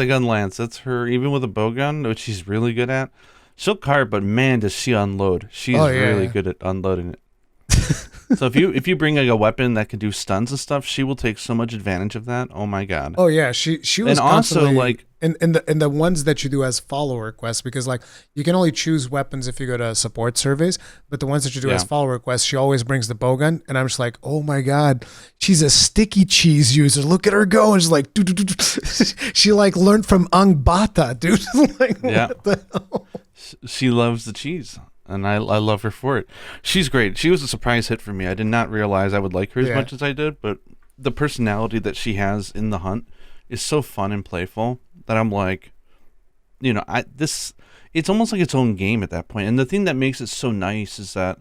Gunlance. It's her, even with a bowgun, which she's really good at. She'll cart, but man, does she unload? She's really good at unloading it. So if you bring like a weapon that can do stuns and stuff, she will take so much advantage of that. Oh my god. Oh yeah, she was, and also like in the ones that you do as follower quests, because like you can only choose weapons if you go to support surveys, but the ones that you do as follower quests, she always brings the bowgun, and I'm just like, oh my god, she's a sticky cheese user. Look at her go, and she's like, she like learned from Angbata, dude. Like, what the hell? She loves the cheese. And I love her for it. She's great. She was a surprise hit for me. I did not realize I would like her as much as I did, but the personality that she has in the hunt is so fun and playful that I'm like, you know, it's almost like its own game at that point. And the thing that makes it so nice is that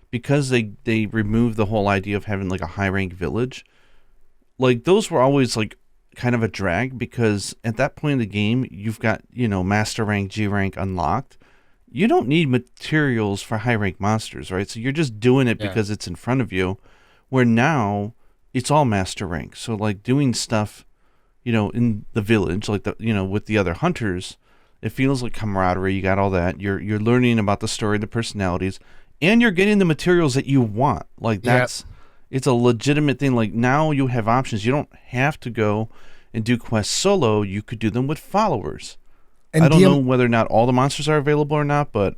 because they remove the whole idea of having like a high rank village, like those were always like kind of a drag, because at that point in the game you've got, you know, master rank, G rank unlocked. You don't need materials for high rank monsters, right? So you're just doing it because it's in front of you, where now it's all master rank. So like doing stuff, you know, in the village, like with the other hunters, it feels like camaraderie. You got all that. You're learning about the story, the personalities, and you're getting the materials that you want. Like it's a legitimate thing. Like now you have options. You don't have to go and do quests solo. You could do them with followers. And I don't know whether or not all the monsters are available or not, but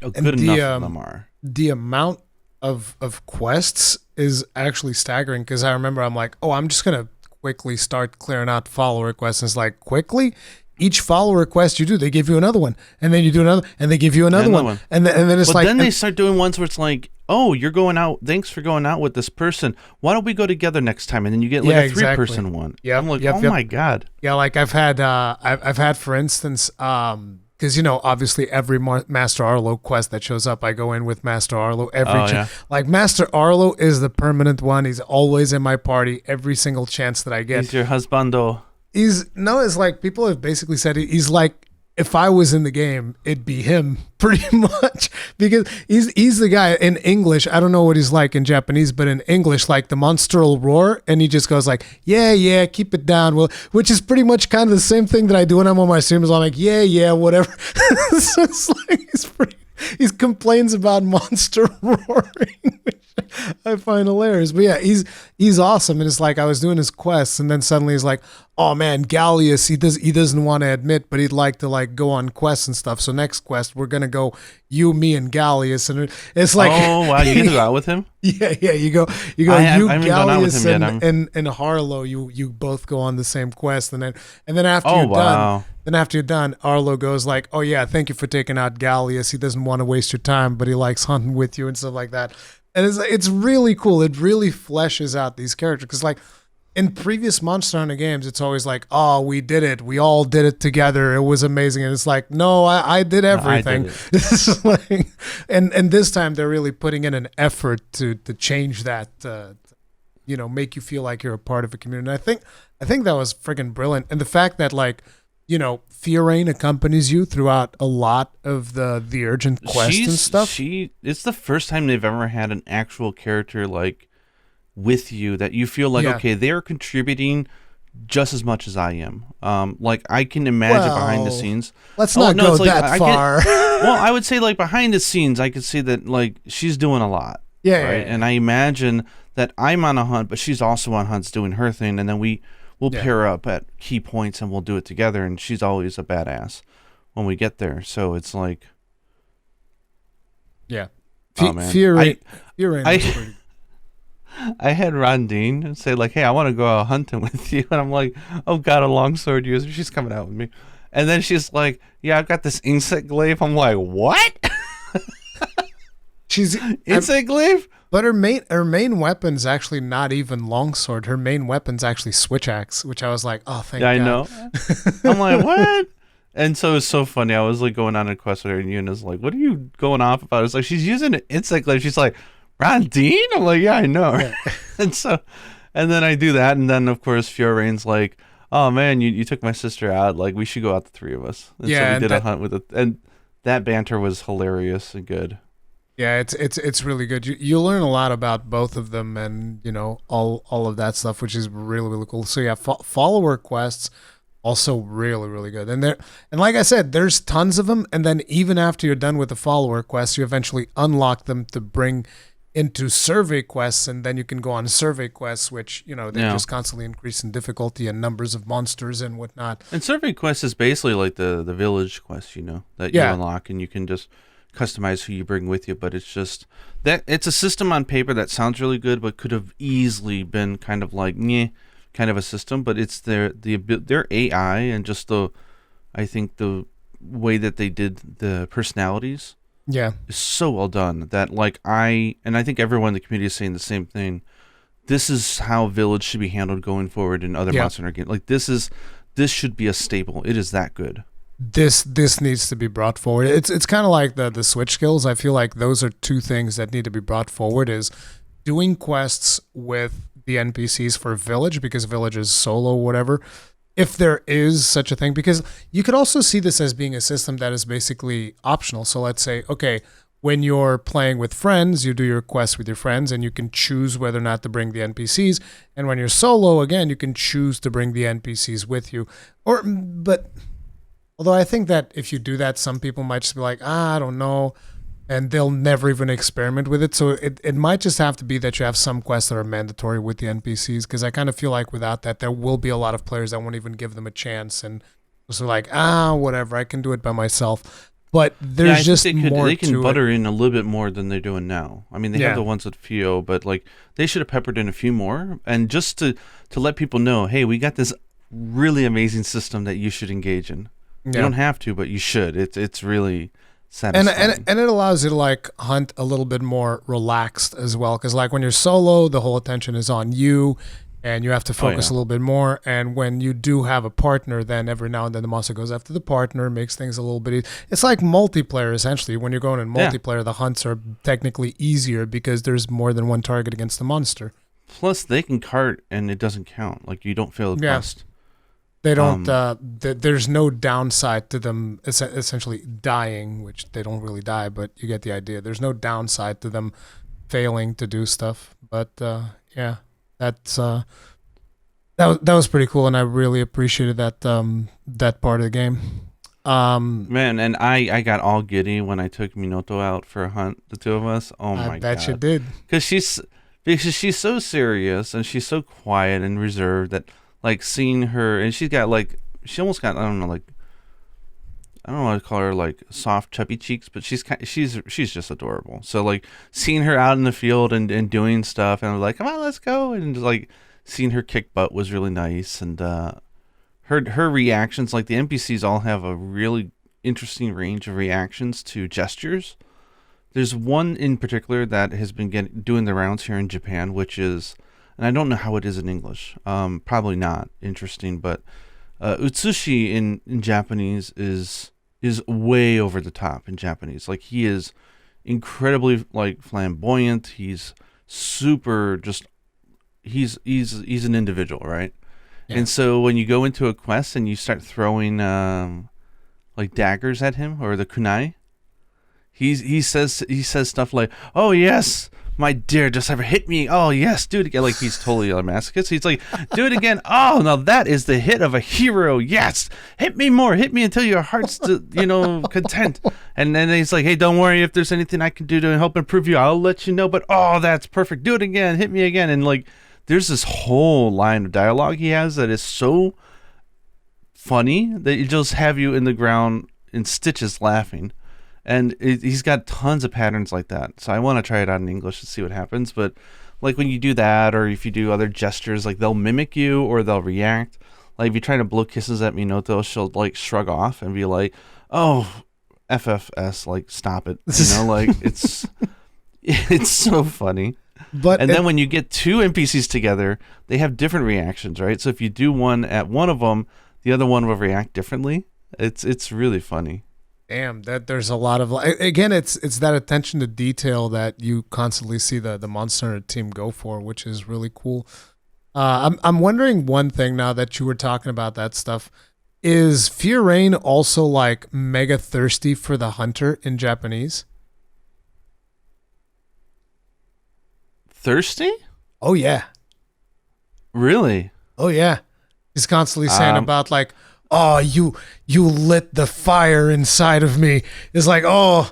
a good enough of them are. The amount of quests is actually staggering, because I remember I'm like, oh, I'm just going to quickly start clearing out follower quests. And it's like, quickly? Each follower quest you do, they give you another one. And then you do another, and they give you another one. And then it's then they start doing ones where it's like, oh, you're going out. Thanks for going out with this person. Why don't we go together next time? And then you get like a 3-person one. Yeah, I'm like, my god. Yeah, like I've had, for instance, because you know, obviously every Master Arlo quest that shows up, I go in with Master Arlo like Master Arlo is the permanent one. He's always in my party every single chance that I get. He's your husbando. It's like people have basically said he's like, if I was in the game, it'd be him pretty much, because he's the guy in English. I don't know what he's like in Japanese, but in English, like the monster will roar and he just goes like, yeah, keep it down. Well, which is pretty much kind of the same thing that I do when I'm on my streams. I'm like, yeah, whatever. So it's like he complains about monster roaring, which I find hilarious. But yeah, he's awesome. And it's like I was doing his quests, and then suddenly he's like, oh man, Gallius, he doesn't want to admit, but he'd like to like go on quests and stuff. So next quest, we're gonna go you, me, and Gallius, and it's like, oh wow, you get to go out with him? Yeah, you go, Gallius and Harlow, you both go on the same quest, and then after you're done. Then after you're done, Arlo goes like, oh yeah, thank you for taking out Gallius. He doesn't want to waste your time, but he likes hunting with you and stuff like that. And it's really cool. It really fleshes out these characters. Because like in previous Monster Hunter games, it's always like, oh, we did it. We all did it together. It was amazing. And it's like, no, I did everything. No, and this time they're really putting in an effort to change that, make you feel like you're a part of a community. And I think that was freaking brilliant. And the fact that like, you know, Fiorane accompanies you throughout a lot of the urgent quests and stuff. It's the first time they've ever had an actual character like with you that you feel like, okay, they're contributing just as much as I am. Like I can imagine behind the scenes. Let's not go that far. I would say like behind the scenes, I could see that like she's doing a lot. Yeah. Right. And I imagine that I'm on a hunt, but she's also on hunts doing her thing, and then we'll pair up at key points and we'll do it together. And she's always a badass when we get there. So it's like, yeah. Fiorane I had Rondine say like, hey, I want to go out hunting with you. And I'm like, oh God, a longsword user. She's coming out with me. And then she's like, yeah, I've got this insect glaive. I'm like, what? She's Insect glaive. but her main weapon's actually not even longsword. Her main weapon's actually switch axe, which I was like, oh, thank Yeah, I God. know. I'm like, what? And so it's so funny. I was like going on a quest with her, and Yuna's like, "What are you going off about?" It's like she's using an insect glaive. She's like, "Rondine?" I'm like, "Yeah, I know." Yeah. And then I do that, and then of course Fiorane's like, "Oh man, you took my sister out. Like we should go out the three of us." And so Yeah, we and did a hunt with it, and that banter was hilarious and good. Yeah, it's really good. You learn a lot about both of them, and all of that stuff, which is really really cool. So yeah, follower quests also really really good. And like I said, there's tons of them. And then even after you're done with the follower quests, you eventually unlock them to bring into survey quests, and then you can go on survey quests, which they Yeah. just constantly increase in difficulty and numbers of monsters and whatnot. And survey quest is basically like the village quest, that you Yeah. unlock, and you can just customize who you bring with you. But it's just that it's a system on paper that sounds really good, but could have easily been kind of like meh, kind of a system. But it's their AI and just I think the way that they did the personalities Yeah, is so well done that I think everyone in the community is saying the same thing. This is how Village should be handled going forward in other Yeah. Monster Hunter games. Like this should be a staple. It is that good. this needs to be brought forward. It's kind of like the switch skills. I feel like those are two things that need to be brought forward: is doing quests with the NPCs for Village, because Village is solo, whatever. If there is such a thing, because you could also see this as being a system that is basically optional. So let's say, okay, when you're playing with friends, you do your quests with your friends, and you can choose whether or not to bring the NPCs. And when you're solo, again, you can choose to bring the NPCs with you. But although I think that if you do that, some people might just be like, I don't know, and they'll never even experiment with it. So it might just have to be that you have some quests that are mandatory with the NPCs, because I kind of feel like without that, there will be a lot of players that won't even give them a chance, and so like, whatever, I can do it by myself. But there's I think just more they can to butter it. in a little bit more than they're doing now. I mean, they Yeah. have the ones with Fio, but like they should have peppered in a few more, and just to let people know, hey, we got this really amazing system that you should engage in. You Yeah. don't have to, but you should. It's really And, satisfying. and it allows you to like hunt a little bit more relaxed as well, because like when you're solo, the whole attention is on you, and you have to focus a yeah. little bit more. And when you do have a partner, then every now and then the monster goes after the partner, makes things a little bit. It's like multiplayer essentially. When you're going in Yeah. multiplayer, the hunts are technically easier because there's more than one target against the monster. Plus, they can cart, and it doesn't count. Like you don't fail the Yeah. quest. They don't. There's no downside to them essentially dying, which they don't really die, but you get the idea. There's no downside to them failing to do stuff. But yeah, that's that was pretty cool, and I really appreciated that part of the game. Man, and I got all giddy when I took Minoto out for a hunt, the two of us. Oh I my bet god. you did. Because she's so serious and she's so quiet and reserved that like seeing her, and she almost got, I don't know what to call her, like soft chubby cheeks, but she's just adorable. So like seeing her out in the field and doing stuff, and I was like, come on, let's go, and just, like seeing her kick butt was really nice. And her reactions, like the NPCs all have a really interesting range of reactions to gestures. There's one in particular that has been doing the rounds here in Japan, which is, and I don't know how it is in English. Probably not interesting, but Utsushi in Japanese is way over the top in Japanese. Like he is incredibly like flamboyant. He's super just he's an individual, right? Yeah. And so when you go into a quest and you start throwing like daggers at him or the kunai, he says stuff like, "Oh yes, my dear, just ever hit me. Oh yes, do it again." Like he's totally a masochist. He's like, "Do it again. Oh, now that is the hit of a hero. Yes, hit me more. Hit me until your heart's content." And then he's like, "Hey, don't worry. If there's anything I can do to help improve you, I'll let you know. But oh, that's perfect. Do it again. Hit me again." And like, there's this whole line of dialogue he has that is so funny that it just have you in the ground in stitches laughing. And he's got tons of patterns like that. So I want to try it out in English and see what happens. But like when you do that, or if you do other gestures, like they'll mimic you or they'll react. Like if you're trying to blow kisses at Minoto, she'll like shrug off and be like, "Oh," FFS, like stop it. Like it's so funny. But then when you get two NPCs together, they have different reactions, right? So if you do one at one of them, the other one will react differently. It's really funny. Damn, that there's a lot of again, it's that attention to detail that you constantly see the Monster Hunter team go for, which is really cool. I'm wondering one thing now that you were talking about that stuff. Is Fear Rain also like mega thirsty for the hunter in Japanese? Thirsty? Oh yeah. Really? Oh yeah. He's constantly saying about like, oh, you lit the fire inside of me. It's like, oh,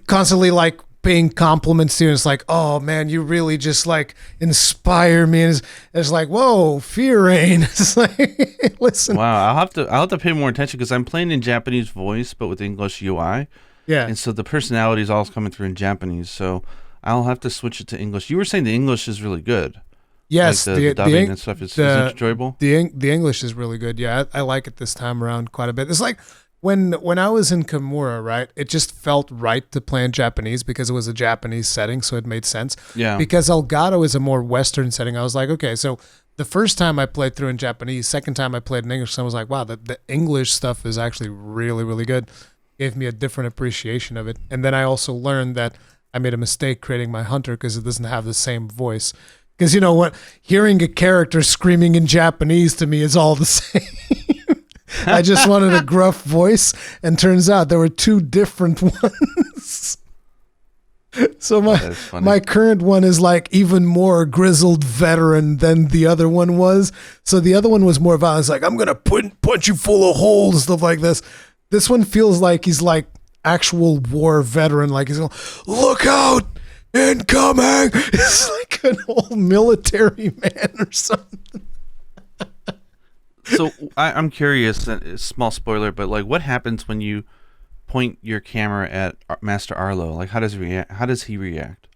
constantly like paying compliments to you. It's like, oh man, you really just like inspire me. And it's like, whoa, Fear Rain. It's like, listen. Wow, I'll have to pay more attention because I'm playing in Japanese voice, but with English UI. Yeah. And so the personality is all coming through in Japanese. So I'll have to switch it to English. You were saying the English is really good. Yes, like the dubbing and stuff is enjoyable. The English is really good. Yeah, I like it this time around quite a bit. It's like when I was in Kimura, right? It just felt right to play in Japanese because it was a Japanese setting, so it made sense. Yeah. Because Elgato is a more Western setting. I was like, okay, so the first time I played through in Japanese, second time I played in English, I was like, wow, the English stuff is actually really, really good. Gave me a different appreciation of it. And then I also learned that I made a mistake creating my hunter because it doesn't have the same voice. Because you know what, hearing a character screaming in Japanese to me is all the same. I just wanted a gruff voice, and turns out there were two different ones. So my current one is like even more grizzled veteran than the other one was. So the other one was more violent. It's like, I'm gonna punch you full of holes, stuff like this. This one feels like he's like actual war veteran. Like he's going, look out! Incoming! It's like an old military man or something. So I'm curious, small spoiler, but like what happens when you point your camera at Master Arlo? Like how does he react?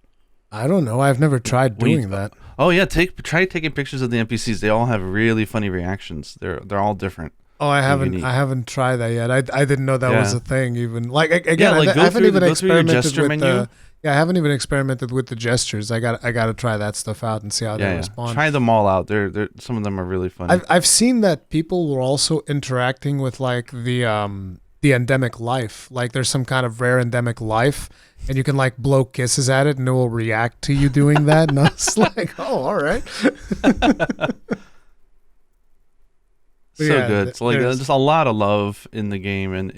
I don't know. I've never tried doing that. Oh yeah, try taking pictures of the NPCs. They all have really funny reactions. They're all different. Oh, I haven't tried that yet. I didn't know that was a thing even. Like again, I haven't even experimented with the I haven't even experimented with the gestures. I got to try that stuff out and see how they respond. Try them all out. They're some of them are really funny. I've seen that people were also interacting with like the endemic life. Like there's some kind of rare endemic life, and you can like blow kisses at it, and it will react to you doing that. And I was like, oh, all right. So good. It's like just a lot of love in the game, and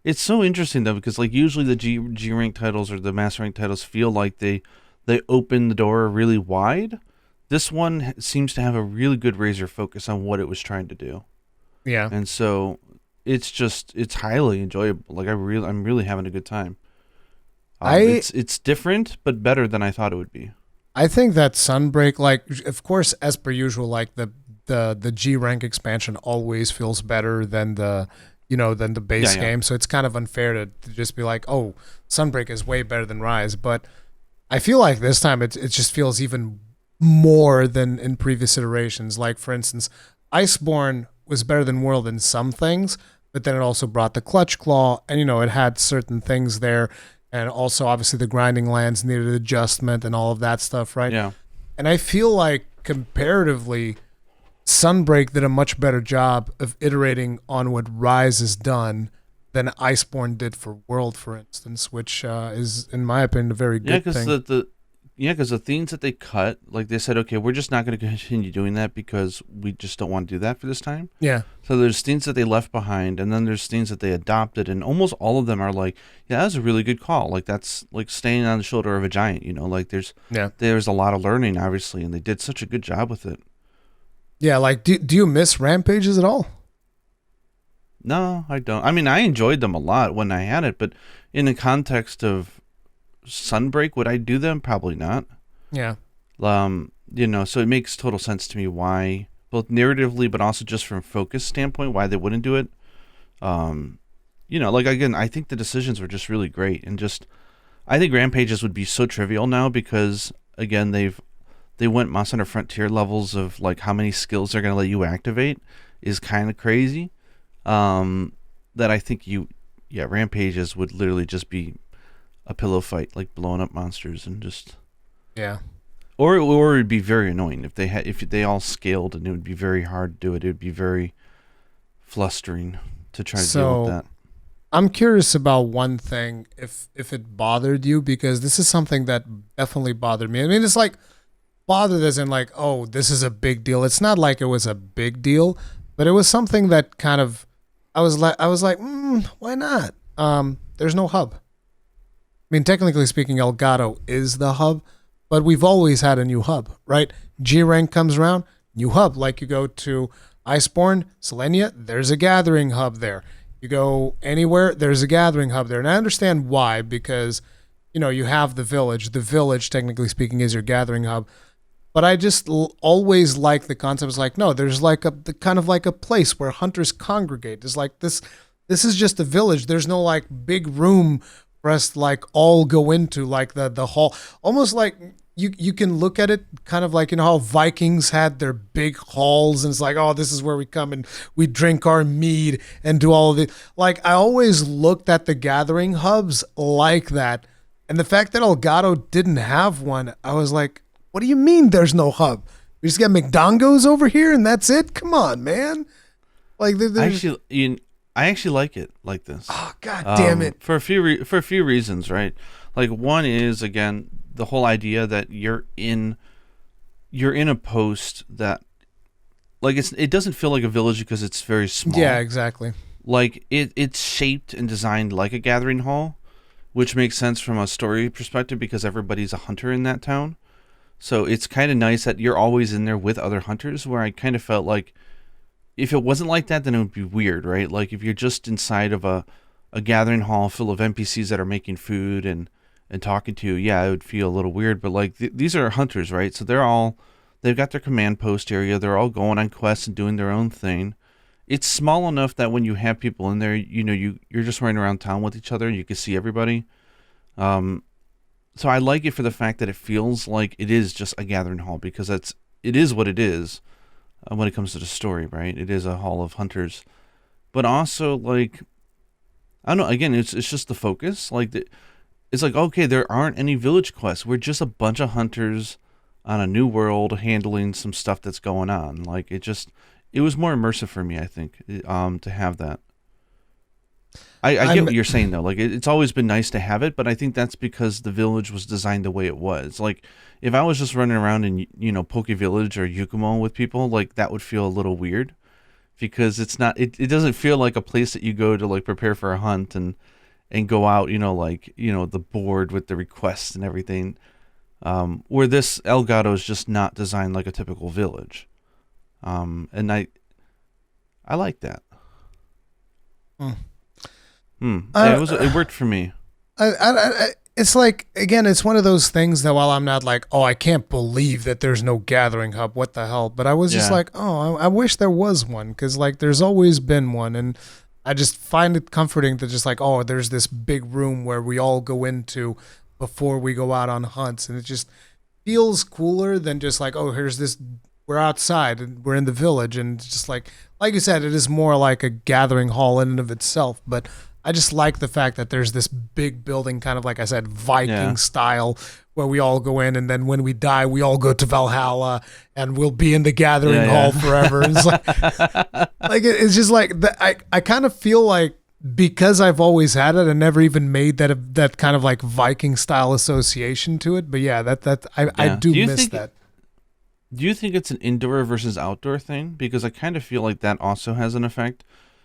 it's so interesting though because like usually the G rank titles or the master rank titles feel like they open the door really wide. This one seems to have a really good razor focus on what it was trying to do. Yeah. And so it's highly enjoyable. Like I'm really having a good time. It's different but better than I thought it would be. I think that Sunbreak, like of course as per usual, like the G rank expansion always feels better than the base game. So it's kind of unfair to just be like, oh, Sunbreak is way better than Rise. But I feel like this time it just feels even more than in previous iterations. Like, for instance, Iceborne was better than World in some things, but then it also brought the Clutch Claw, and, it had certain things there. And also, obviously, the grinding lands needed adjustment and all of that stuff, right? Yeah. And I feel like, comparatively, Sunbreak did a much better job of iterating on what Rise has done than Iceborne did for World, for instance, which is, in my opinion, a very good thing. Because the themes that they cut, like they said, okay, we're just not going to continue doing that because we just don't want to do that for this time. Yeah. So there's themes that they left behind, and then there's themes that they adopted, and almost all of them are like, yeah, that was a really good call. Like that's like staying on the shoulder of a giant, Like there's a lot of learning, obviously, and they did such a good job with it. Yeah, like, do you miss Rampages at all? No, I don't. I mean, I enjoyed them a lot when I had it, but in the context of Sunbreak, would I do them? Probably not. Yeah. So it makes total sense to me why, both narratively, but also just from focus standpoint, why they wouldn't do it. Like, again, I think the decisions were just really great, and I think Rampages would be so trivial now because, again, they went Monster Hunter Frontier levels of like how many skills they're going to let you activate is kind of crazy. That I think yeah, rampages would literally just be a pillow fight, like blowing up monsters and just Yeah. or it'd be very annoying if they all scaled, and it would be very hard to do it. It would be very flustering to try to deal with So that. I'm curious about one thing, if it bothered you, because this is something that definitely bothered me. I mean, it's like bothered as in like, oh, this is a big deal. It's not like it was a big deal, but it was something that kind of I was like, why not? There's no hub. I mean, technically speaking, Elgato is the hub, but we've always had a new hub, right? G rank comes around, new hub. Like you go to Iceborne, Selenia, there's a gathering hub there. You go anywhere, there's a gathering hub there. And I understand why, because, you have the village. The village, technically speaking, is your gathering hub. But I just always like the concept. It's like, no, there's like kind of like a place where hunters congregate. It's like this is just a village. There's no like big room for us to like all go into, like the hall. Almost like you can look at it kind of like, how Vikings had their big halls, and it's like, oh, this is where we come and we drink our mead and do all of it. Like, I always looked at the gathering hubs like that. And the fact that Elgato didn't have one, I was like, what do you mean there's no hub? We just got McDongos over here and that's it? Come on, man. Like, I actually like it like this. Oh, God damn it. For a few reasons, right? Like, one is, again, the whole idea that you're in a post that, like, it doesn't feel like a village because it's very small. Yeah, exactly. Like, it's shaped and designed like a gathering hall, which makes sense from a story perspective because everybody's a hunter in that town. So it's kind of nice that you're always in there with other hunters, where I kind of felt like if it wasn't like that, then it would be weird, right? Like, if you're just inside of a gathering hall full of NPCs that are making food and talking to you, yeah, it would feel a little weird. But like, these are hunters, right? So they've got their command post area. They're all going on quests and doing their own thing. It's small enough that when you have people in there, you're just running around town with each other and you can see everybody. So I like it for the fact that it feels like it is just a gathering hall, because it is what it is when it comes to the story, right? It is a hall of hunters. But also, like, I don't know, again, it's just the focus. Like, it's like, okay, there aren't any village quests. We're just a bunch of hunters on a new world handling some stuff that's going on. Like, it was more immersive for me, I think, to have that. I get what you're saying, though. Like, it's always been nice to have it, but I think that's because the village was designed the way it was. Like, if I was just running around in, Poke Village or Yukumo with people, like, that would feel a little weird, because it's not. It doesn't feel like a place that you go to, like, prepare for a hunt and go out, the board with the requests and everything. Where this Elgato is just not designed like a typical village, and I like that. It worked for me. It's like, again, it's one of those things that while I'm not like, oh, I can't believe that there's no gathering hub, what the hell? But I was just like, oh, I wish there was one, because like there's always been one, and I just find it comforting to just like, oh, there's this big room where we all go into before we go out on hunts, and it just feels cooler than just like, oh, here's this. We're outside and we're in the village, and just like you said, it is more like a gathering hall in and of itself. But I just like the fact that there's this big building, kind of like I said, Viking style, where we all go in, and then when we die, we all go to Valhalla, and we'll be in the gathering hall forever. It's like, it's just like I kind of feel like, because I've always had it, I never even made that kind of like Viking style association to it. But yeah, I do miss that. Do you think it's an indoor versus outdoor thing? Because I kind of feel like that also has an effect.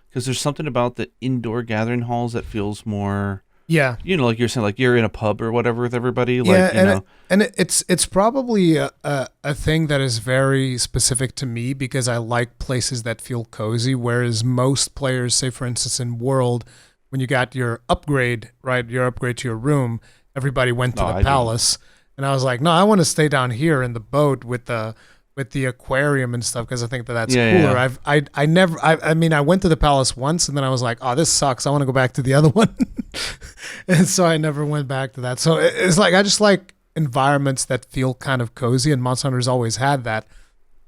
Because there's something about the indoor gathering halls that feels more, like you're saying, like you're in a pub or whatever with everybody. It's probably a thing that is very specific to me, because I like places that feel cozy. Whereas most players, say for instance in World, when you got your upgrade, right, your upgrade to your room, everybody went to the palace. And I was like, no, I want to stay down here in the boat with the aquarium and stuff, because I think that's cooler. Yeah. I went to the palace once, and then I was like, oh, this sucks. I want to go back to the other one. And so I never went back to that. So it's like, I just like environments that feel kind of cozy, and Monster Hunter's always had that.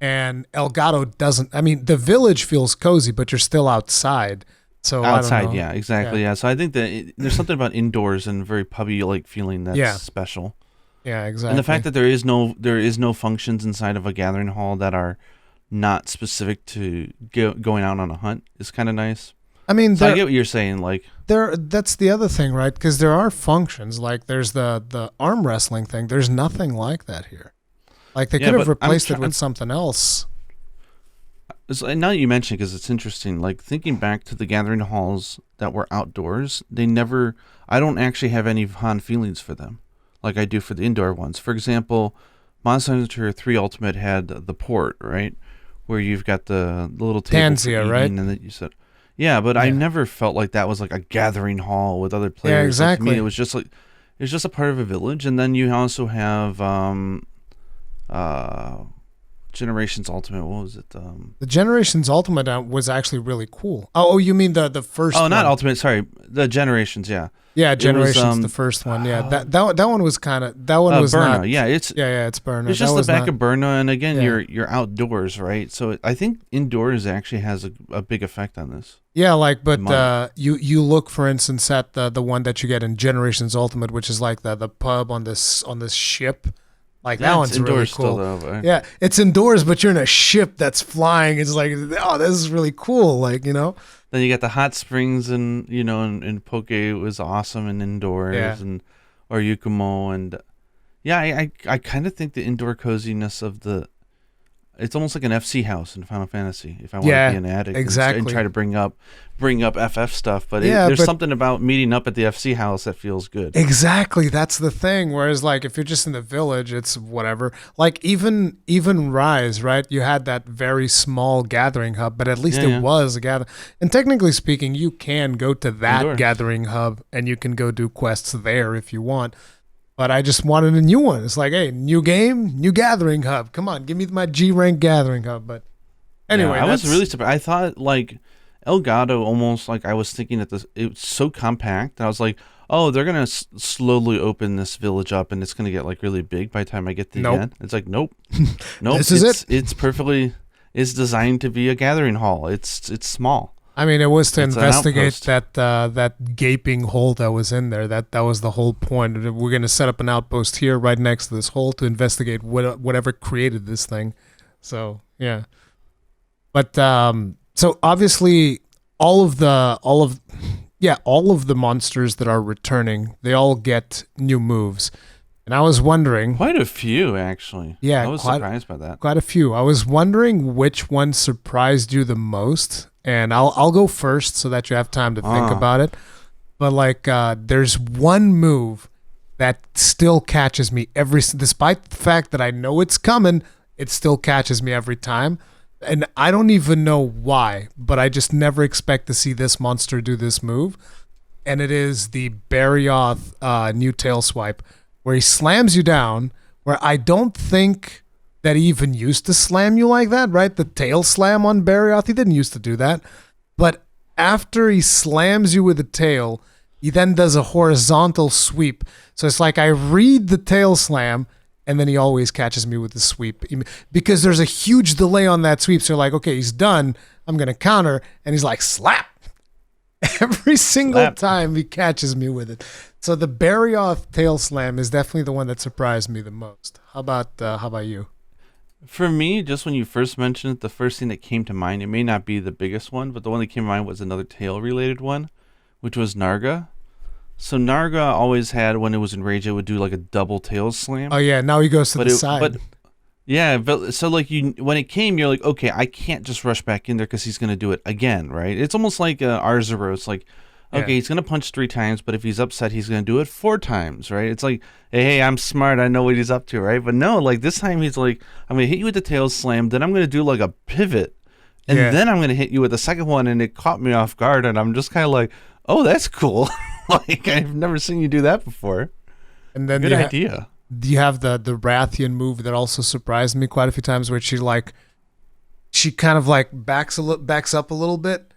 And Elgato doesn't. I mean, the village feels cozy, but you're still outside. So I don't Outside, know. yeah, exactly, yeah. So I think that there's something about indoors and very pubby-like feeling that's special. Yeah, exactly. And the fact that there is no functions inside of a gathering hall that are not specific to going out on a hunt is kind of nice. I mean, so I get what you're saying. Like that's the other thing, right? Because there are functions. Like there's the arm wrestling thing. There's nothing like that here. Like they could have replaced it with something else. And now that you mention it, because it's interesting, like thinking back to the gathering halls that were outdoors, I don't actually have any fond feelings for them like I do for the indoor ones. For example, Monster Hunter 3 Ultimate had the port, right? Where you've got the little table for eating, right? And that you said, but I never felt like that was like a gathering hall with other players. Yeah, exactly. Like, to me, it was just a part of a village. And then you also have Generations Ultimate. What was it? The Generations Ultimate was actually really cool. Oh, you mean the first? Oh, not one. Ultimate. Sorry, the Generations. Yeah. Yeah, Generations, the first one. Yeah, that one was kind of was Burna. Not. Yeah, it's Burna. It's just the back of Burna, and again, you're outdoors, right? So I think indoors actually has a big effect on this. Yeah, but you look, for instance, at the one that you get in Generations Ultimate, which is like the pub on this ship. Like that one's really cool. Still, though, right? Yeah, it's indoors, but you're in a ship that's flying. It's like, oh, this is really cool. Like, you know. Then you got the hot springs, and in Poke it was awesome and indoors, or Yukumo, and I kind of think the indoor coziness of it's almost like an FC house in Final Fantasy. If I want to be an addict, and try to bring up FF stuff, but there's something about meeting up at the FC house that feels good. Exactly, that's the thing. Whereas, like, if you're just in the village, it's whatever. Like even Rise, right? You had that very small gathering hub, but at least it was a gathering. And technically speaking, you can go to that gathering hub and you can go do quests there if you want. But I just wanted a new one. It's like, hey, new game, new gathering hub. Come on, give me my G rank gathering hub. But anyway, I was really surprised. I thought like Elgato almost like I was thinking that it was so compact. I was like, oh, they're gonna slowly open this village up, and it's gonna get like really big by the time I get to the end. It's like, nope. This is it. It's perfectly. It's designed to be a gathering hall. It's small. I mean, it was to investigate that gaping hole that was in there. That was the whole point. We're going to set up an outpost here right next to this hole to investigate whatever created this thing. So, yeah. But so obviously all of the monsters that are returning, they all get new moves. And I was wondering, quite a few actually. Yeah, I was surprised by that. Quite a few. I was wondering which one surprised you the most. And I'll go first so that you have time to think about it. But like, there's one move that still catches me despite the fact that I know it's coming, it still catches me every time. And I don't even know why, but I just never expect to see this monster do this move. And it is the Barioth new tail swipe, where he slams you down, where I don't think that he even used to slam you like that, right? The tail slam on Barioth, he didn't used to do that. But after he slams you with the tail, he then does a horizontal sweep. So it's like I read the tail slam, and then he always catches me with the sweep. Because there's a huge delay on that sweep. So you're like, okay, he's done. I'm going to counter. And he's like, slap. Every single time he catches me with it. So the Barioth tail slam is definitely the one that surprised me the most. How about you? For me, just when you first mentioned it, the first thing that came to mind, it may not be the biggest one, but the one that came to mind was another tail-related one, which was Narga. So Narga always had, when it was enraged, it would do like a double tail slam. Oh yeah, now he goes to the side. But so like when it came, you're like, okay, I can't just rush back in there because he's gonna do it again, right? It's almost like Arzuros, like, okay, he's gonna punch 3 times, but if he's upset, he's gonna do it 4 times, right? It's like, hey, I'm smart, I know what he's up to, right? But no, like this time he's like, I'm gonna hit you with the tail slam, then I'm gonna do like a pivot, and then I'm gonna hit you with the second one, and it caught me off guard, and I'm just kind of like, oh, that's cool. Like I've never seen you do that before. And then good idea. You have the Rathian move that also surprised me quite a few times, where she kind of like backs up a little bit,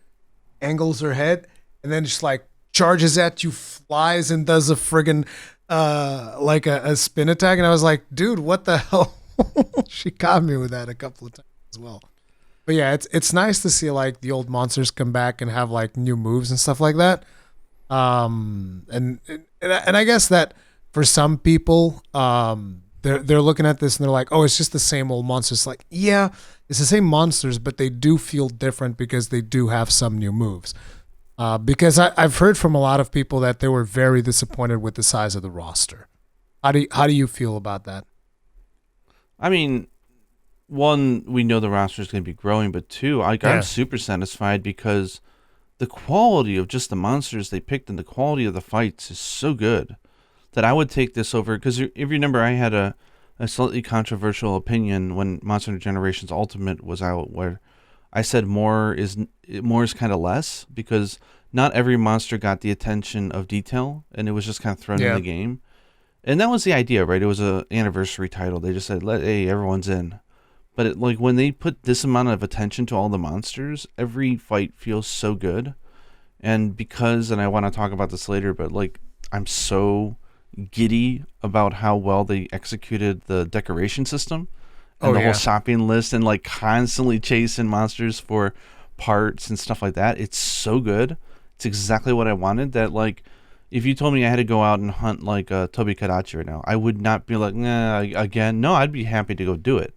angles her head, and then just like charges at you, flies, and does a friggin' like a spin attack. And I was like, dude, what the hell? She caught me with that a couple of times as well. But yeah, it's nice to see like the old monsters come back and have like new moves and stuff like that. And I guess that for some people, they're looking at this and they're like, oh, it's just the same old monsters. Like, yeah, it's the same monsters, but they do feel different because they do have some new moves. Because I've heard from a lot of people that they were very disappointed with the size of the roster. How do you feel about that? I mean, one, we know the roster is going to be growing, but two, I'm super satisfied because the quality of just the monsters they picked and the quality of the fights is so good that I would take this over. Because if you remember, I had a slightly controversial opinion when Monster Hunter Generations Ultimate was out, where I said more is kind of less because not every monster got the attention of detail, and it was just kind of thrown in the game. And that was the idea, right? It was an anniversary title. They just said, "Hey, everyone's in." But like when they put this amount of attention to all the monsters, every fight feels so good. And I want to talk about this later, but like I'm so giddy about how well they executed the decoration system and the whole shopping list and like constantly chasing monsters for parts and stuff like that. It's so good. It's exactly what I wanted. That like if you told me I had to go out and hunt like Tobi Kadachi right now, I would not be like, nah, again. No, I'd be happy to go do it.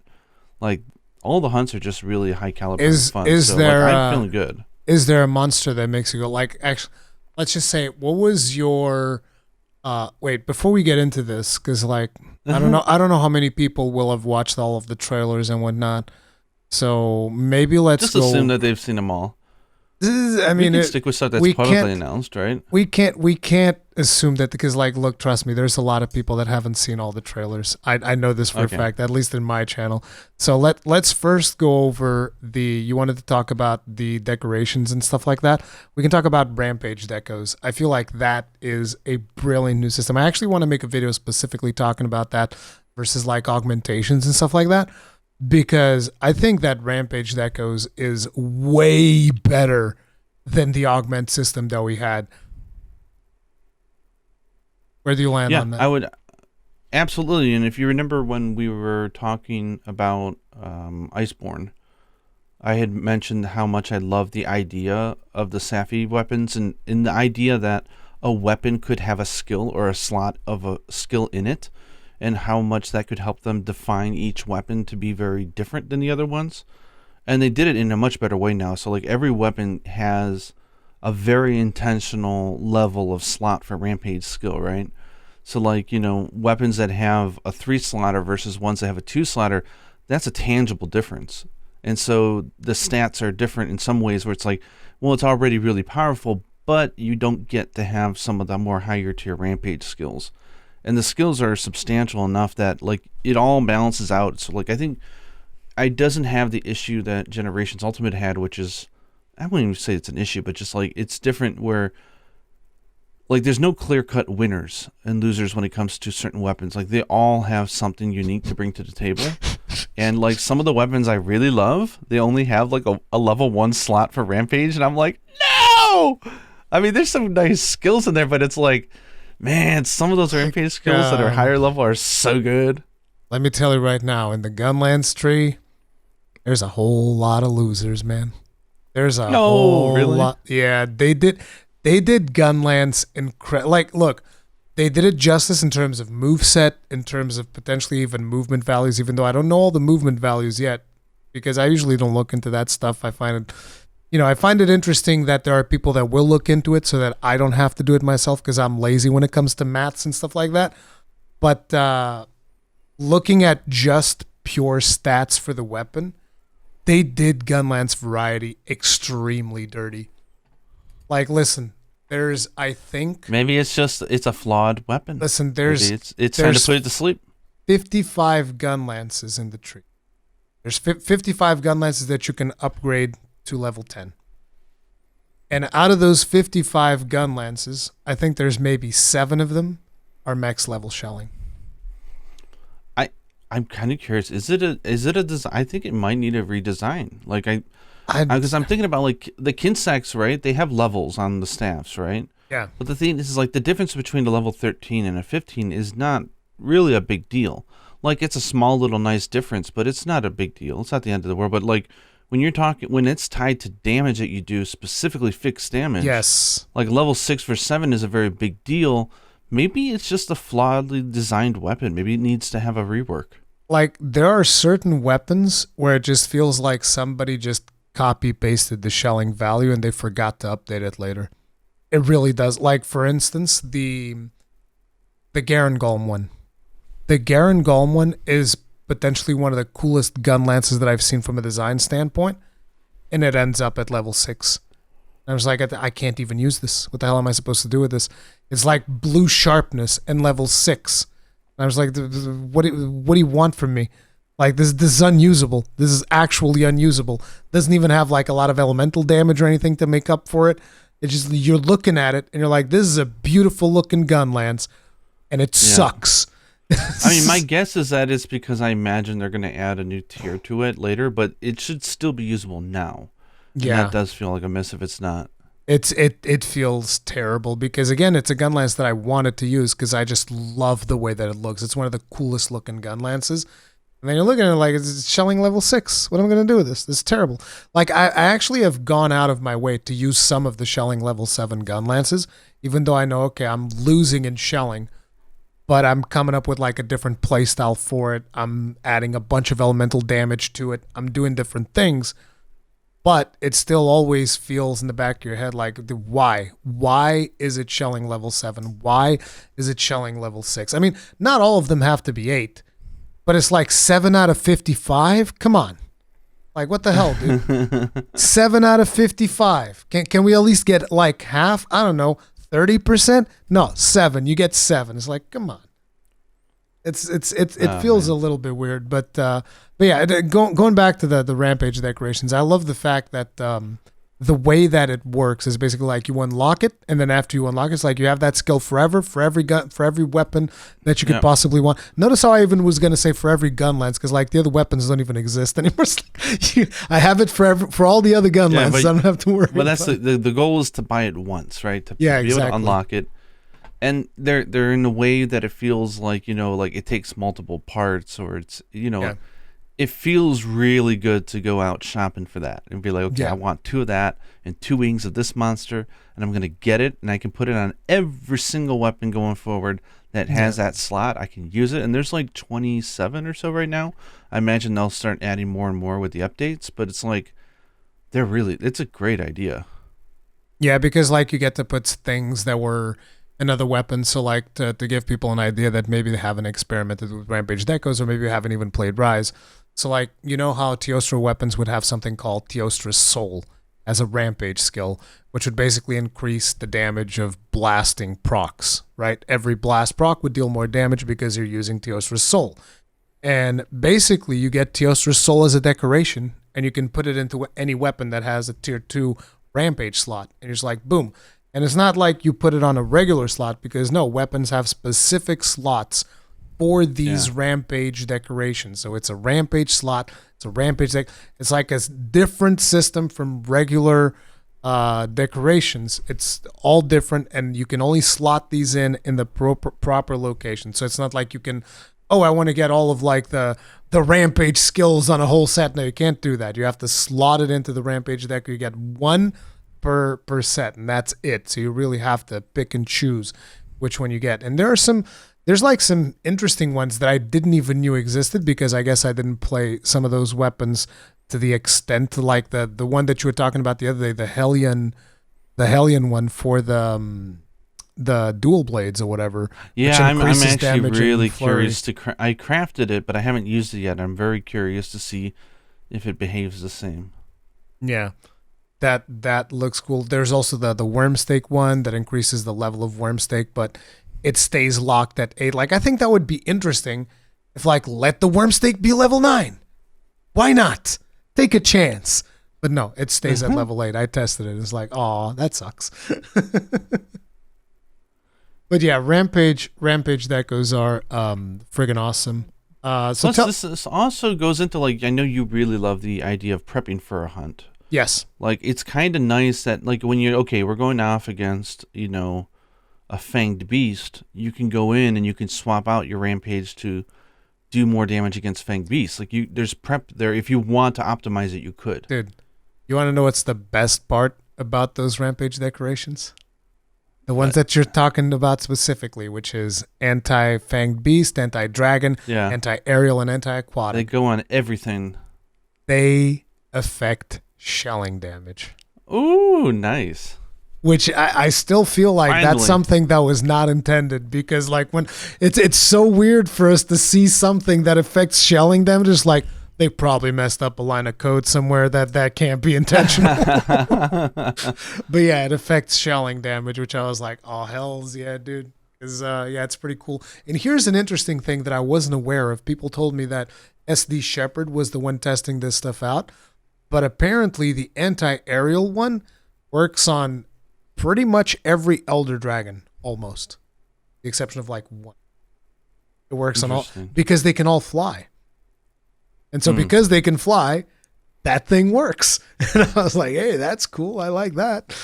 Like all the hunts are just really high caliber and fun. So like, I'm feeling good. Is there a monster that makes you go like? Actually, let's just say, what was your? Wait, before we get into this, because like I don't know how many people will have watched all of the trailers and whatnot. So maybe let's just assume that they've seen them all. I mean, we can stick with stuff that's publicly announced, right? We can't assume that because, like, look, trust me, there's a lot of people that haven't seen all the trailers. I know this for a fact, at least in my channel. So let's first go over you wanted to talk about the decorations and stuff like that. We can talk about Rampage decos. I feel like that is a brilliant new system. I actually want to make a video specifically talking about that versus like augmentations and stuff like that. Because I think that Rampage Decos is way better than the augment system that we had. Where do you land on that? I would absolutely. And if you remember when we were talking about Iceborne, I had mentioned how much I love the idea of the Safi weapons and in the idea that a weapon could have a skill or a slot of a skill in it, and how much that could help them define each weapon to be very different than the other ones. And they did it in a much better way now. So like every weapon has a very intentional level of slot for Rampage skill, right? So like, you know, weapons that have a 3-slotter versus ones that have a 2-slotter, that's a tangible difference. And so the stats are different in some ways where it's like, well, it's already really powerful, but you don't get to have some of the more higher tier Rampage skills. And the skills are substantial enough that like it all balances out. So like I think it doesn't have the issue that Generations Ultimate had, which is, I wouldn't even say it's an issue, but just like it's different where like there's no clear-cut winners and losers when it comes to certain weapons. Like they all have something unique to bring to the table. And like some of the weapons I really love, they only have like a level 1 slot for Rampage, and I'm like, no! I mean, there's some nice skills in there, but it's like, man, some of those Rampage skills that are higher level are so good. Let me tell you right now, in the Gunlance tree, there's a whole lot of losers, man. There's a whole lot. Yeah, they did Gunlance like, look, they did it justice in terms of moveset, in terms of potentially even movement values, even though I don't know all the movement values yet, because I usually don't look into that stuff. I find it interesting that there are people that will look into it so that I don't have to do it myself because I'm lazy when it comes to maths and stuff like that. But looking at just pure stats for the weapon, they did Gunlance variety extremely dirty. Like, listen, there's, I think... Maybe it's a flawed weapon. Listen, it's time to put it to sleep. 55 Gunlances in the tree. There's 55 Gunlances that you can upgrade to level 10. And out of those 55 Gunlances, I think there's maybe 7 of them are max level shelling. I'm kind of curious. Is it a design? I think it might need a redesign. Like because I'm thinking about like the Kinsects, right? They have levels on the staffs, right? Yeah. But the thing is like the difference between a level 13 and a 15 is not really a big deal. Like it's a small little nice difference, but it's not a big deal. It's not the end of the world. But like when it's tied to damage that you do, specifically fixed damage. Yes. Like level 6 for 7 is a very big deal. Maybe it's just a flawedly designed weapon. Maybe it needs to have a rework. Like, there are certain weapons where it just feels like somebody just copy-pasted the shelling value and they forgot to update it later. It really does. Like, for instance, the Garen Golem one. The Garen Golem one is potentially one of the coolest gun lances that I've seen from a design standpoint, and it ends up at level 6. I was like, I can't even use this. What the hell am I supposed to do with this? It's like blue sharpness and level 6. And I was like, what do you want from me? Like, this is unusable. This is actually unusable. Doesn't even have like a lot of elemental damage or anything to make up for it. It's just, you're looking at it and you're like, this is a beautiful looking gun lance, and it sucks. I mean, my guess is that it's because I imagine they're going to add a new tier to it later, but it should still be usable now. And that does feel like a miss if it's not. It feels terrible because, again, it's a gun lance that I wanted to use because I just love the way that it looks. It's one of the coolest looking gun lances. And then you're looking at it like, it's shelling level 6. What am I going to do with this? This is terrible. Like, I actually have gone out of my way to use some of the shelling level 7 gun lances, even though I know, okay, I'm losing in shelling, but I'm coming up with like a different play style for it. I'm adding a bunch of elemental damage to it. I'm doing different things, but it still always feels in the back of your head like, why? Why is it shelling level 7? Why is it shelling level 6? I mean, not all of them have to be 8, but it's like 7 out of 55? Come on. Like, what the hell, dude? 7 out of 55. Can we at least get like half? I don't know. 30%? No, 7. You get 7. It's like, come on. It feels a little bit weird, but yeah, going back to the Rampage decorations, I love the fact that the way that it works is basically like you unlock it, and then after you unlock it, it's like you have that skill forever for every gun, for every weapon that you could possibly want. Notice how I even was going to say for every gun lance, because like the other weapons don't even exist anymore. I have it for all the other gun lances. I don't have to worry. But that's the goal is to buy it once, right? To be able to unlock it. And they're in a way that it feels like, like it takes multiple parts, or it's, it feels really good to go out shopping for that and be like, okay, I want 2 of that and 2 wings of this monster, and I'm going to get it, and I can put it on every single weapon going forward that has that slot. I can use it, and there's like 27 or so right now. I imagine they'll start adding more and more with the updates, but it's like, it's a great idea. Yeah, because like you get to put things that were another weapon, so like to give people an idea that maybe they haven't experimented with Rampage decos, or maybe you haven't even played Rise. So like, you know how Teostra weapons would have something called Teostra's Soul as a Rampage skill, which would basically increase the damage of blasting procs, right? Every blast proc would deal more damage because you're using Teostra's Soul. And basically you get Teostra's Soul as a decoration, and you can put it into any weapon that has a tier 2 Rampage slot, and you're just like, boom. And it's not like you put it on a regular slot, because no, weapons have specific slots for these Rampage decorations. So it's a Rampage slot, it's a Rampage deck. It's like a different system from regular decorations. It's all different, and you can only slot these in the proper location. So it's not like you can, I want to get all of like the Rampage skills on a whole set. No, you can't do that. You have to slot it into the Rampage deck. You get one per set, and that's it. So you really have to pick and choose which one you get. And there's like some interesting ones that I didn't even knew existed, because I guess I didn't play some of those weapons to the extent, like the one that you were talking about the other day, the Hellion one for the dual blades or whatever. Yeah, I'm actually really curious I crafted it, but I haven't used it yet. I'm very curious to see if it behaves the same. Yeah. That looks cool. There's also the Wormstake one that increases the level of Wormstake, but it stays locked at 8. Like, I think that would be interesting if, like, let the Wormstake be level 9. Why not? Take a chance. But no, it stays at level 8. I tested it. It's like, oh, that sucks. But yeah, Rampage decos are friggin' awesome. Plus, this also goes into, like, I know you really love the idea of prepping for a hunt. Yes. Like, it's kind of nice that, like, when we're going off against, a fanged beast, you can go in and you can swap out your Rampage to do more damage against Fanged Beasts. Like there's prep there. If you want to optimize it, you could. Dude, you want to know what's the best part about those Rampage decorations? The ones that you're talking about specifically, which is anti-Fanged Beast, anti-Dragon, anti-Aerial, and anti-Aquatic. They go on everything. They affect shelling damage. Ooh, nice. Which I still feel like that's something that was not intended, because like when it's so weird for us to see something that affects shelling damage. It's like they probably messed up a line of code somewhere that can't be intentional. But yeah, it affects shelling damage, which I was like, oh hells yeah, dude. Because it's pretty cool. And here's an interesting thing that I wasn't aware of. People told me that SD Shepherd was the one testing this stuff out, but apparently the anti-aerial one works on pretty much every Elder Dragon, almost. The exception of like one. It works on all, because they can all fly. And so because they can fly, that thing works. And I was like, hey, that's cool. I like that.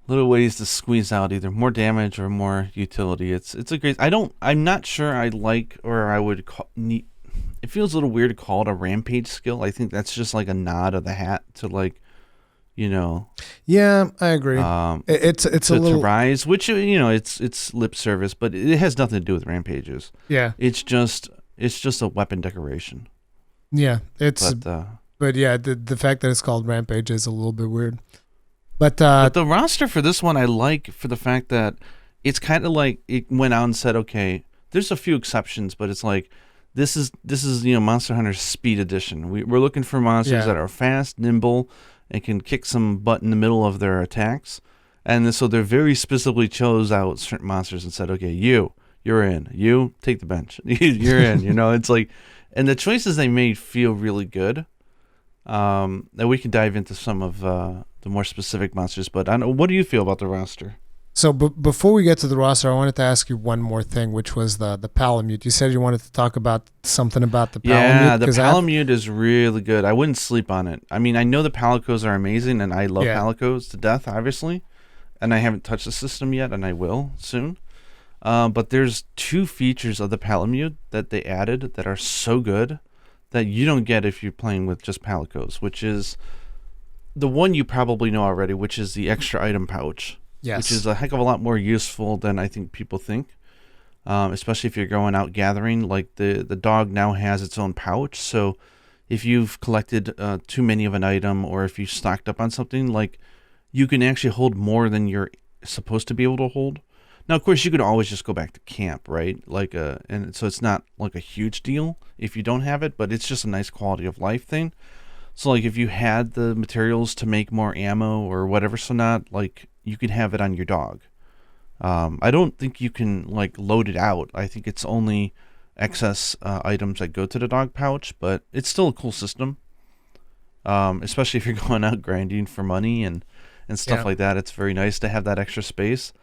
Little ways to squeeze out either more damage or more utility. It's a great. I'm not sure I like, or I would need. It feels a little weird to call it a Rampage skill. I think that's just like a nod of the hat to like, Yeah, I agree. It's a little to rise, which it's lip service, but it has nothing to do with Rampages. Yeah, it's just a weapon decoration. Yeah, but yeah, the fact that it's called Rampage is a little bit weird. But the roster for this one I like for the fact that it's kind of like it went out and said, okay, there's a few exceptions, but it's like this is Monster Hunter Speed Edition. We're looking for monsters that are fast, nimble, and can kick some butt in the middle of their attacks. And so they're very specifically chose out certain monsters and said, okay, you're in. You take the bench. You're in. It's like, and the choices they made feel really good. That we can dive into some of the more specific monsters, but I don't know, what do you feel about the roster? So before we get to the roster, I wanted to ask you one more thing, which was the Palamute. You said you wanted to talk about something about the Palamute. Yeah, the Palamute is really good. I wouldn't sleep on it. I mean, I know the Palicos are amazing, and I love Palicos to death, obviously. And I haven't touched the system yet, and I will soon. But there's two features of the Palamute that they added that are so good that you don't get if you're playing with just Palicos, which is the one you probably know already, which is the extra item pouch. Yes. Which is a heck of a lot more useful than I think people think, especially if you're going out gathering. Like the dog now has its own pouch, so if you've collected too many of an item, or if you stocked up on something, like you can actually hold more than you're supposed to be able to hold. Now, of course, you could always just go back to camp, right? Like and so it's not like a huge deal if you don't have it, but it's just a nice quality of life thing. So like if you had the materials to make more ammo or whatever, so not like you could have it on your dog. I don't think you can like load it out. I think it's only excess items that go to the dog pouch, but it's still a cool system. Especially if you're going out grinding for money and stuff like that. It's very nice to have that extra space.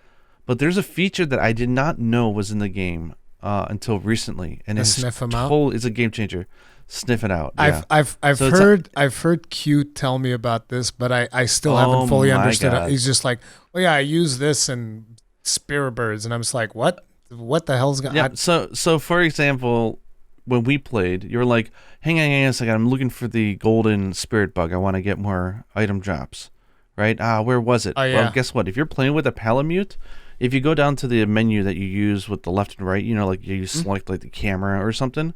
But there's a feature that I did not know was in the game until recently, and it's a game changer. Sniff it out. Yeah. I've heard Q tell me about this, but I still haven't fully understood it. He's just like, oh yeah, I use this in Spirit Birds, and I'm just like, what the hell's going on? Yeah. So for example, when we played, you were like, hang on a second, I'm looking for the golden spirit bug. I want to get more item drops. Right? Where was it? Oh, yeah. Well, guess what? If you're playing with a Palamute, if you go down to the menu that you use with the left and right, like you select like the camera or something,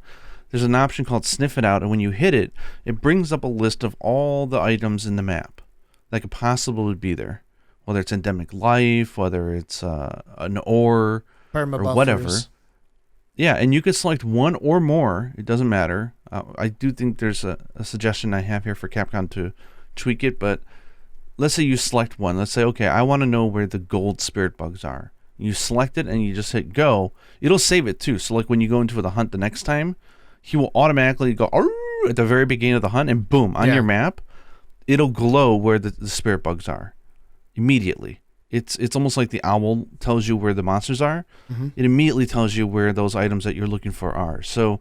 there's an option called Sniff It Out, and when you hit it, it brings up a list of all the items in the map that could possibly be there. Whether it's endemic life, whether it's an ore, or whatever. Yeah, and you could select one or more. It doesn't matter. I do think there's a suggestion I have here for Capcom to tweak it, but let's say you select one. Let's say, okay, I want to know where the gold spirit bugs are. You select it and you just hit go. It'll save it too. So like when you go into the hunt the next time, he will automatically go at the very beginning of the hunt, and boom, on your map, it'll glow where the spirit bugs are immediately. It's almost like the owl tells you where the monsters are. Mm-hmm. It immediately tells you where those items that you're looking for are. So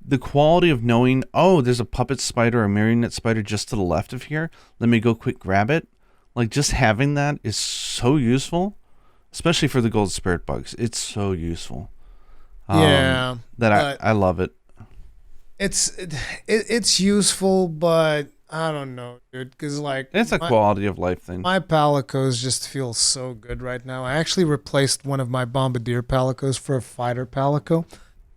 the quality of knowing, oh, there's a puppet spider or a marionette spider just to the left of here. Let me go quick grab it. Like just having that is so useful, especially for the gold spirit bugs. It's so useful. Yeah, that but I love it. it's useful, but I don't know, dude. Because like It's a quality of life thing. my Palicos just feel so good right now. I actually replaced one of my Bombardier Palicos for a fighter Palico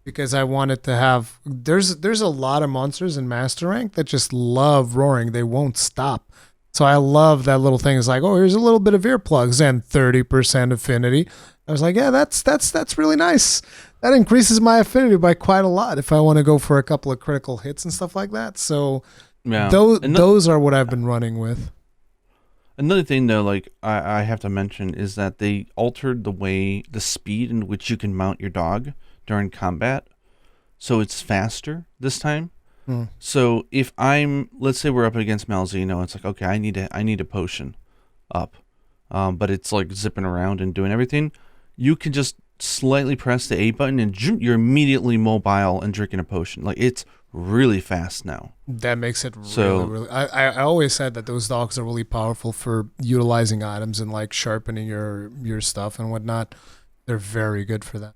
because I wanted to have. There's a lot of monsters in Master Rank that just love roaring. They won't stop. So I love that little thing. It's like, oh, here's a little bit of earplugs and 30% affinity. I was like, yeah, that's really nice. That increases my affinity by quite a lot if I want to go for a couple of critical hits and stuff like that. So Yeah. those are what I've been running with. Another thing though, like I have to mention is that they altered the speed in which you can mount your dog during combat. So it's faster this time. So if let's say we're up against Malzeno, it's like, okay, I need a potion up. But it's like zipping around and doing everything. You can just slightly press the A button and you're immediately mobile and drinking a potion. Like, it's really fast now. That makes it really. I always said that those dogs are really powerful for utilizing items and like sharpening your stuff and whatnot. They're very good for that.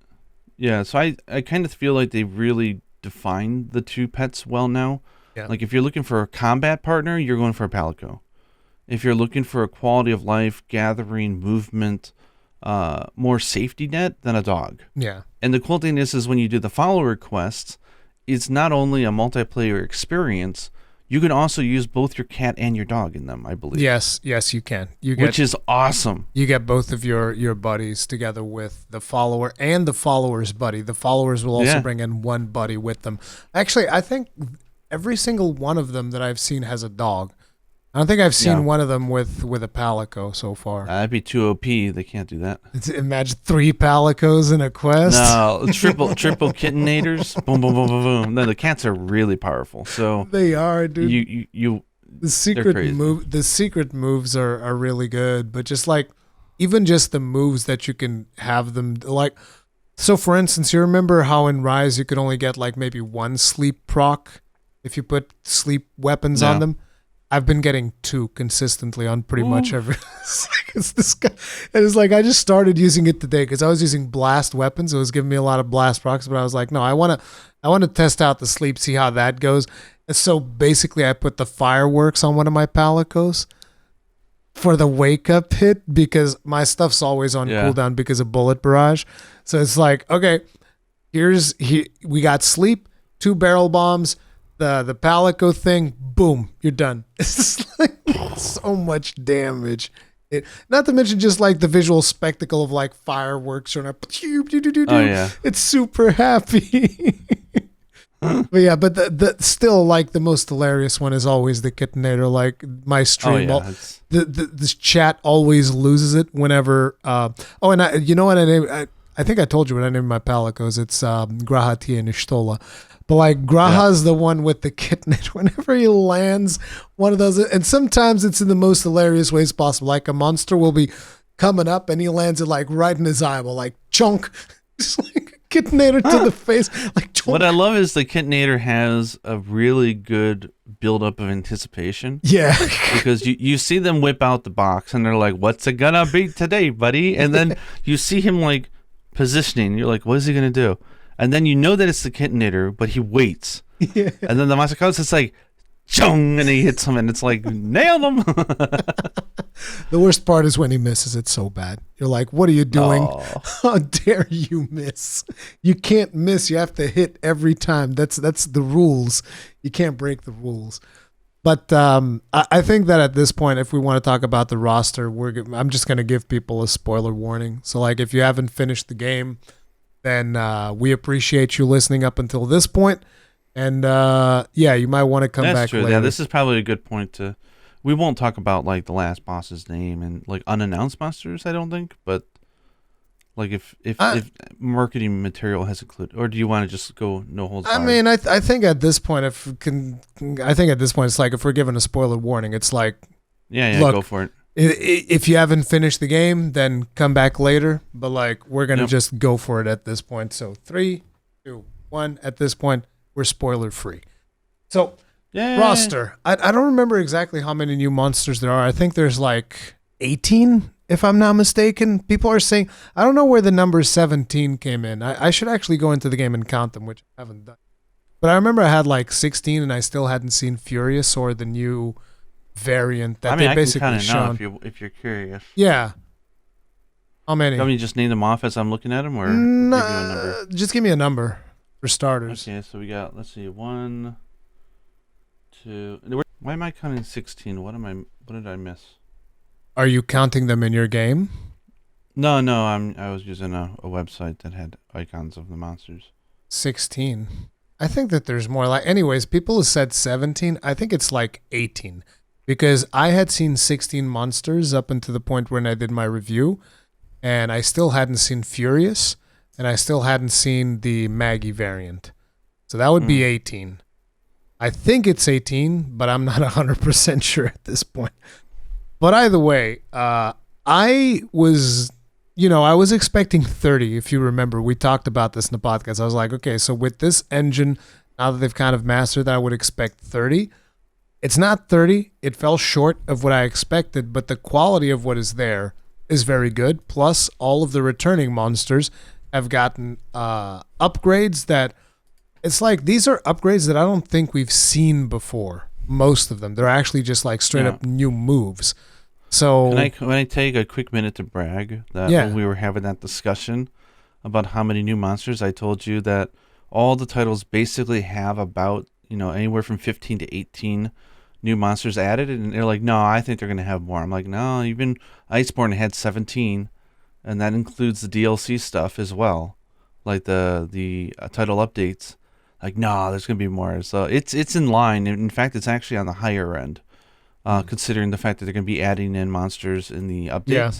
Yeah, so I kind of feel like they really defined the two pets well now. Yeah. Like, if you're looking for a combat partner, you're going for a Palico. If you're looking for a quality of life, gathering, movement, more safety net, than a dog. Yeah. And the cool thing is when you do the follower quests, it's not only a multiplayer experience, you can also use both your cat and your dog in them, I believe. Yes, you can. Which is awesome. You get both of your buddies together with the follower and the follower's buddy. The followers will also bring in one buddy with them. Actually, I think every single one of them that I've seen has a dog. I don't think I've seen one of them with a Palico so far. That'd be too OP. They can't do that. Imagine 3 Palicos in a quest. No, triple kittenators. Boom, boom, boom, boom, boom. No, the cats are really powerful. So they are, dude. The secret moves are really good, but just like even just the moves that you can have them like. So, for instance, you remember how in Rise you could only get like maybe 1 sleep proc if you put sleep weapons on them. I've been getting 2 consistently on pretty much every. It's this guy, and it's like I just started using it today because I was using blast weapons. It was giving me a lot of blast procs, but I was like, no, I want to test out the sleep, see how that goes. And so basically, I put the fireworks on one of my Palicos for the wake up hit because my stuff's always on cooldown because of bullet barrage. So it's like, okay, we got sleep, 2 barrel bombs. The Palico thing, boom, you're done. It's just like so much damage. Not to mention just like the visual spectacle of like fireworks or it's super happy. But yeah, but the still like the most hilarious one is always the Kittenator. Like my stream, the chat always loses it whenever. And you know what I think I told you what I named my Palicos. It's Grahati and Ishtola. But like Graha's the one with the Kittenator. Whenever he lands one of those, and sometimes it's in the most hilarious ways possible. Like a monster will be coming up and he lands it like right in his eyeball, like chunk, just like a Kittenator to the face. Like chunk. What I love is the Kittenator has a really good buildup of anticipation. Yeah, because you see them whip out the box and they're like, "What's it gonna be today, buddy?" And then you see him like positioning. You're like, "What is he gonna do?" And then you know that it's the Kittenator, but he waits. Yeah. And then the monster comes, it's like, chung, and he hits him, and it's like, nailed him. The worst part is when he misses it so bad. You're like, what are you doing? Oh. How dare you miss? You can't miss. You have to hit every time. That's the rules. You can't break the rules. But I think that at this point, if we want to talk about the roster, I'm just going to give people a spoiler warning. So, like, if you haven't finished the game, then we appreciate you listening up until this point. And you might want to come back later. Yeah, this is probably a good point to. We won't talk about like the last boss's name and like unannounced monsters, I don't think. But like if marketing material has included, or do you want to just go no holds barred? I mean, I think at this point, it's like if we're given a spoiler warning, it's like look, go for it. If you haven't finished the game, then come back later. But like, we're gonna just go for it at this point. So 3, 2, 1. At this point, we're spoiler free. So roster. I don't remember exactly how many new monsters there are. I think there's like 18 if I'm not mistaken. People are saying, I don't know where the number 17 came in. I should actually go into the game and count them, which I haven't done. But I remember I had like 16 and I still hadn't seen Furious or the new variant that they basically I shown. can if you're curious. Yeah. How many? You want me to just name them off as I'm looking at them, or give you a number? Just give me a number for starters. Okay, so we got, let's see, 1, 2. Why am I counting 16? What did I miss? Are you counting them in your game? No, I was using a website that had icons of the monsters. 16. I think that there's more. Like, anyways, people have said 17. I think it's like 18 because I had seen 16 monsters up until the point when I did my review, and I still hadn't seen Furious, and I still hadn't seen the Maggie variant. So that would be 18. I think it's 18, but I'm not 100% sure at this point. But either way, I was expecting 30. If you remember, we talked about this in the podcast. I was like, okay, so with this engine, now that they've kind of mastered that, I would expect 30. It's not 30. It fell short of what I expected, but the quality of what is there is very good. Plus, all of the returning monsters have gotten upgrades that it's like these are upgrades that I don't think we've seen before. Most of them. They're actually just like straight up new moves. So can I take a quick minute to brag that when we were having that discussion about how many new monsters, I told you that all the titles basically have about, anywhere from 15 to 18 new monsters added, and they're like, no, I think they're going to have more. I'm like, no, even Iceborne had 17, and that includes the DLC stuff as well, like the title updates. Like, no, there's going to be more. So it's in line. In fact, it's actually on the higher end, considering the fact that they're going to be adding in monsters in the updates. Yeah.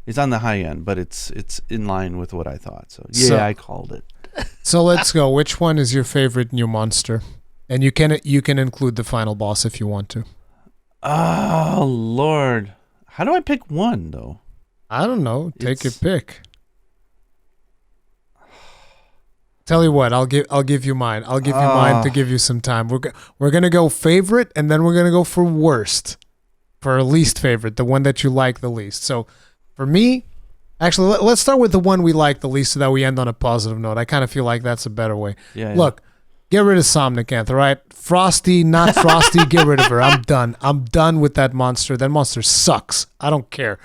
It's on the high end, but it's in line with what I thought. So I called it. So let's go. Which one is your favorite new monster? And you can include the final boss if you want to. Oh Lord, how do I pick one though? I don't know. Take your pick. Tell you what, I'll give you mine. I'll give you mine to give you some time. We're gonna go favorite, and then we're gonna go for worst, for least favorite, the one that you like the least. So, for me, actually, let's start with the one we like the least, so that we end on a positive note. I kind of feel like that's a better way. Yeah. Look, get rid of Somnicanth, all right? Frosty, not Frosty, get rid of her. I'm done. I'm done with that monster. That monster sucks. I don't care.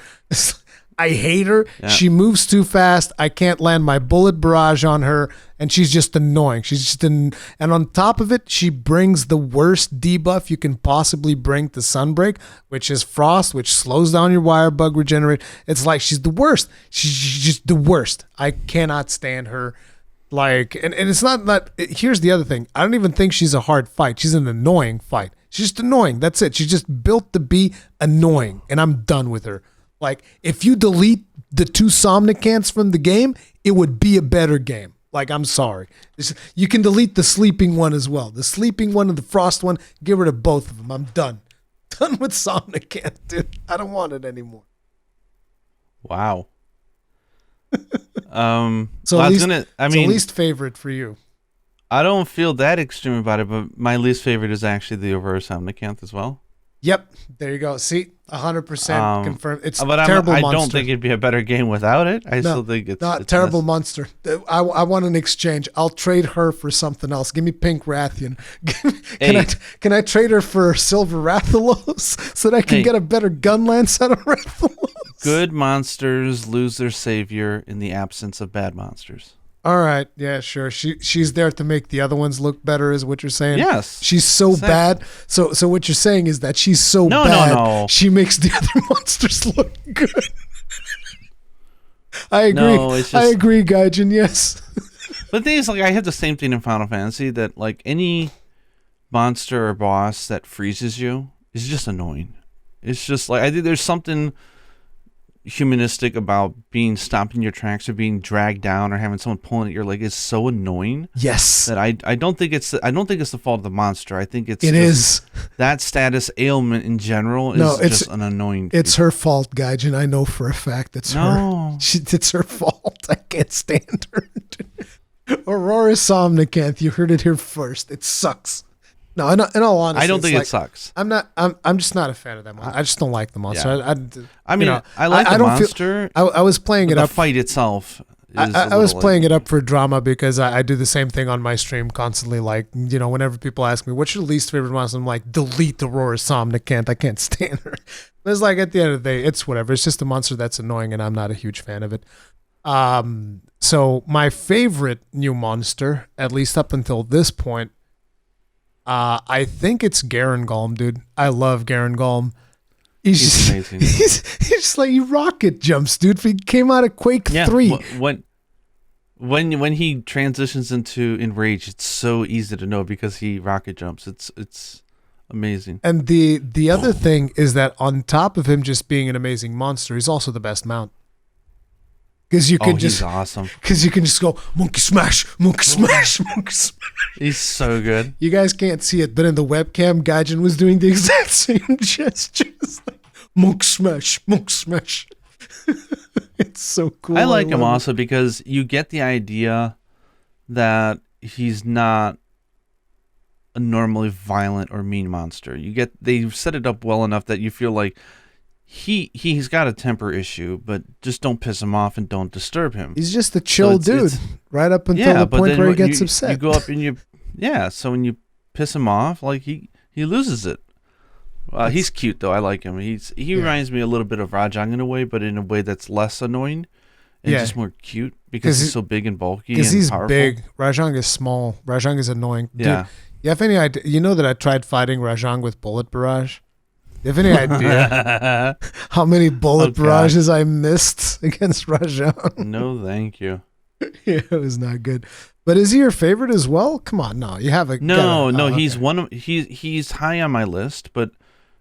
I hate her. Yeah. She moves too fast. I can't land my bullet barrage on her, and she's just annoying. And on top of it, she brings the worst debuff you can possibly bring to Sunbreak, which is Frost, which slows down your wire bug regenerate. It's like she's the worst. She's just the worst. I cannot stand her. Like, and it's not that. Here's the other thing. I don't even think she's a hard fight. She's an annoying fight. She's just annoying. That's it. She's just built to be annoying, and I'm done with her. Like, if you delete the 2 Somnicants from the game, it would be a better game. Like, I'm sorry. You can delete the sleeping one as well. The sleeping one and the frost one, get rid of both of them. I'm done. Done with Somnicant, dude. I don't want it anymore. Wow. So least favorite for you. I don't feel that extreme about it, but my least favorite is actually the Reverse Somnicant as well. Yep, there you go. See, 100% confirmed. It's a terrible monster. I don't think it'd be a better game without it. I still think it's not terrible monster. I want an exchange. I'll trade her for something else. Give me Pink Rathian. Can I trade her for Silver Rathalos so that I can get a better Gunlance out of Rathalos? Good monsters lose their savior in the absence of bad monsters. All right, yeah, sure. She's there to make the other ones look better, is what you're saying? Yes. She's so bad. So what you're saying is that she's so bad. No. She makes the other monsters look good. I agree. No, I agree, Gaijin. Yes. But the thing is, like, I have the same thing in Final Fantasy that, like, any monster or boss that freezes you is just annoying. It's just like, I think there's something humanistic about being stopped in your tracks or being dragged down or having someone pulling at your leg is so annoying. Yes. That I don't think it's the fault of the monster. I think it is that status ailment in general is just an annoying. It's her fault, Gaijin. I know for a fact it's her. It's her fault. I can't stand her. Aurora Somnicanth, you heard it here first. It sucks. No, in all honesty, I don't it's think like, it sucks. I'm just not a fan of that monster. I just don't like the monster. Yeah. I You mean, know, I like the don't feel. monster. I was playing But it the up. fight itself is I was playing it up for drama because I do the same thing on my stream constantly. Like, whenever people ask me, what's your least favorite monster? I'm like, delete Aurora Somnicant. I can't stand her. But it's like, at the end of the day, it's whatever. It's just a monster that's annoying, and I'm not a huge fan of it. So my favorite new monster, at least up until this point, I think it's Garen Golem, dude. I love Garen Golem. He's amazing. He's just like, he rocket jumps, dude. He came out of Quake 3. When he transitions into Enrage, it's so easy to know because he rocket jumps. It's amazing. And the other thing is that on top of him just being an amazing monster, he's also the best mount. Because you can he's awesome. Because you can just go monkey smash, monkey smash, monkey smash. He's so good. You guys can't see it, but in the webcam, Gaijin was doing the exact same gestures, like monkey smash, monkey smash. It's so cool. I like him also because you get the idea that he's not a normally violent or mean monster. They set it up well enough that you feel like he's got a temper issue, but just don't piss him off and don't disturb him. He's just a chill dude, right up until the point where he gets upset. You go up and so when you piss him off, like he loses it. He's cute though. I like him. He reminds me a little bit of Rajang in a way, but in a way that's less annoying and just more cute because he's so big and bulky and he's powerful. Big. Rajang is small. Rajang is annoying. Yeah. Dude, you have any idea? You know that I tried fighting Rajang with bullet barrage? You have any idea how many bullet barrages I missed against Rajang? No, thank you. Yeah, it was not good. But is he your favorite as well? Come on, no. You have a he's one of he's high on my list, but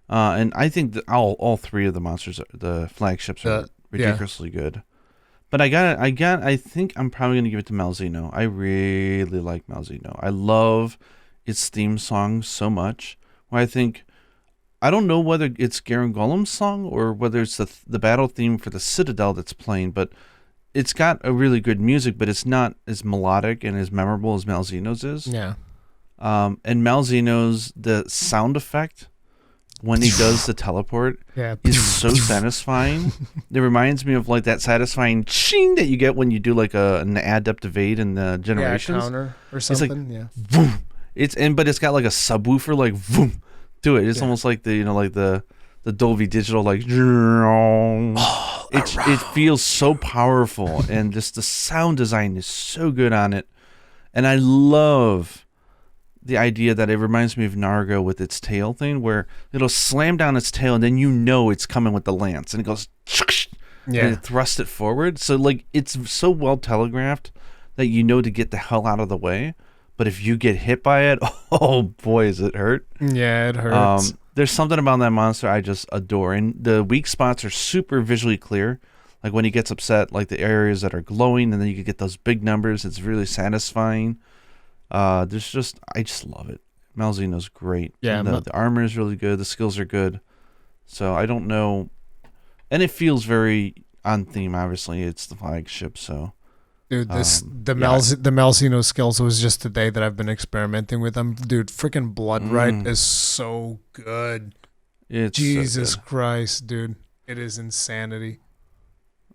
and I think that all three of the monsters, the flagships, are ridiculously good. But I think I'm probably gonna give it to Malzeno. I really like Malzeno. I love its theme song so much. Where I don't know whether it's Garen Golem's song or whether it's the battle theme for the Citadel that's playing, but it's got a really good music, but it's not as melodic and as memorable as Malzeno's is. Yeah. And Malzeno's, the sound effect when he does the teleport is so satisfying. It reminds me of like that satisfying ching that you get when you do like an adept evade in the Generations. Counter or something. It's like, boom. But it's got like a subwoofer like boom to it. It's almost like the Dolby Digital like it feels so powerful, and just the sound design is so good on it. And I love the idea that it reminds me of Nargo with its tail thing, where it'll slam down its tail and then it's coming with the lance and it goes and it thrusts it forward. So like it's so well telegraphed that to get the hell out of the way. But if you get hit by it, oh boy, does it hurt. Yeah, it hurts. There's something about that monster I just adore. And the weak spots are super visually clear. Like when he gets upset, like the areas that are glowing, and then you can get those big numbers. It's really satisfying. I just love it. Malzeno's great. Yeah. And the armor is really good. The skills are good. So I don't know. And it feels very on theme, obviously. It's the flagship, so. Dude, the Malzeno skills was just today that I've been experimenting with them. Dude, freaking Bloodright is so good. It's Jesus so good. Christ, dude. It is insanity.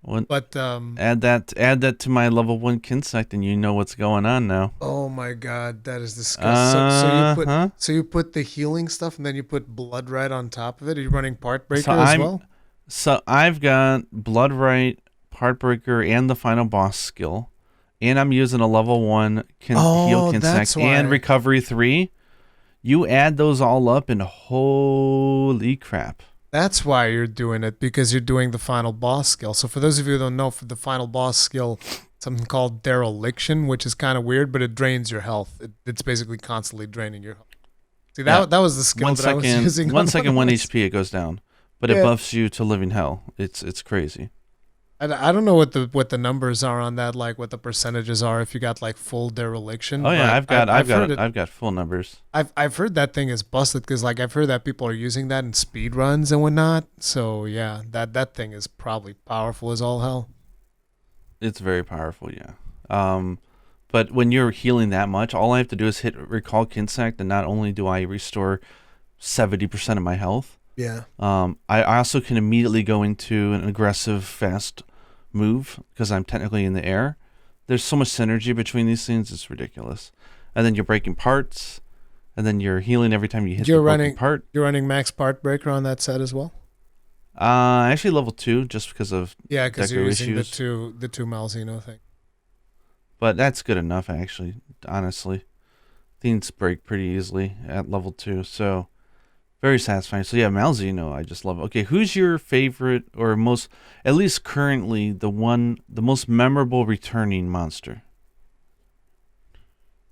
But add that to my level 1 Kinsect and you know what's going on now. Oh my god, that is disgusting. So you put the healing stuff and then you put Bloodright on top of it? Are you running Partbreaker as well? So I've got Bloodright, Heartbreaker, and the final boss skill, and I'm using a level 1 heal Kinsect and recovery 3. You add those all up, and holy crap! That's why you're doing it, because you're doing the final boss skill. So for those of you who don't know, for the final boss skill, something called dereliction, which is kind of weird, but it drains your health. It's basically constantly draining your health. See, that was the skill I was using. 1 second, 1 HP, it goes down, but it buffs you to living hell. It's crazy. I don't know what the numbers are on that, like what the percentages are if you got like full dereliction. Oh yeah, I've got full numbers. I've heard that thing is busted because like I've heard that people are using that in speed runs and whatnot. So yeah, that thing is probably powerful as all hell. It's very powerful, yeah. But when you're healing that much, all I have to do is hit recall Kinsect, and not only do I restore 70% of my health, Yeah. I also can immediately go into an aggressive, fast move because I'm technically in the air. There's so much synergy between these things; it's ridiculous. And then you're breaking parts, and then you're healing every time you hit the broken part. You're running max part breaker on that set as well. Actually, level 2, just because of because you're using issues. the two Malzeno thing. But that's good enough, actually. Honestly, things break pretty easily at level 2, so very satisfying. So yeah, Malzeno, I just love it. Okay, who's your favorite or most, at least currently, the most memorable returning monster?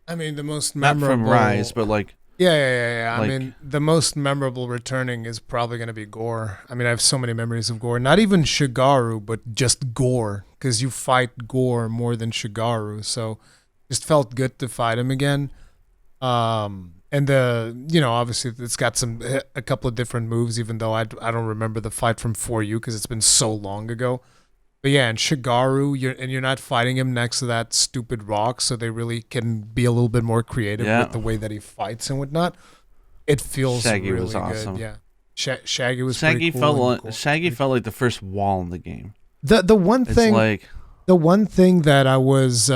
I mean, the most memorable. Not from Rise, but like. Yeah. Like, I mean, the most memorable returning is probably going to be Gore. I mean, I have so many memories of Gore. Not even Shigaru, but just Gore, because you fight Gore more than Shigaru. So, just felt good to fight him again. And obviously it's got a couple of different moves, even though I don't remember the fight from 4U because it's been so long ago. But yeah, and Shigaru, you're not fighting him next to that stupid rock, so they really can be a little bit more creative with the way that he fights and whatnot. It feels Shaggy really was awesome. good. Yeah, Shaggy was pretty cool. Shaggy felt like the first wall in the game. The one thing, like, the one thing that I was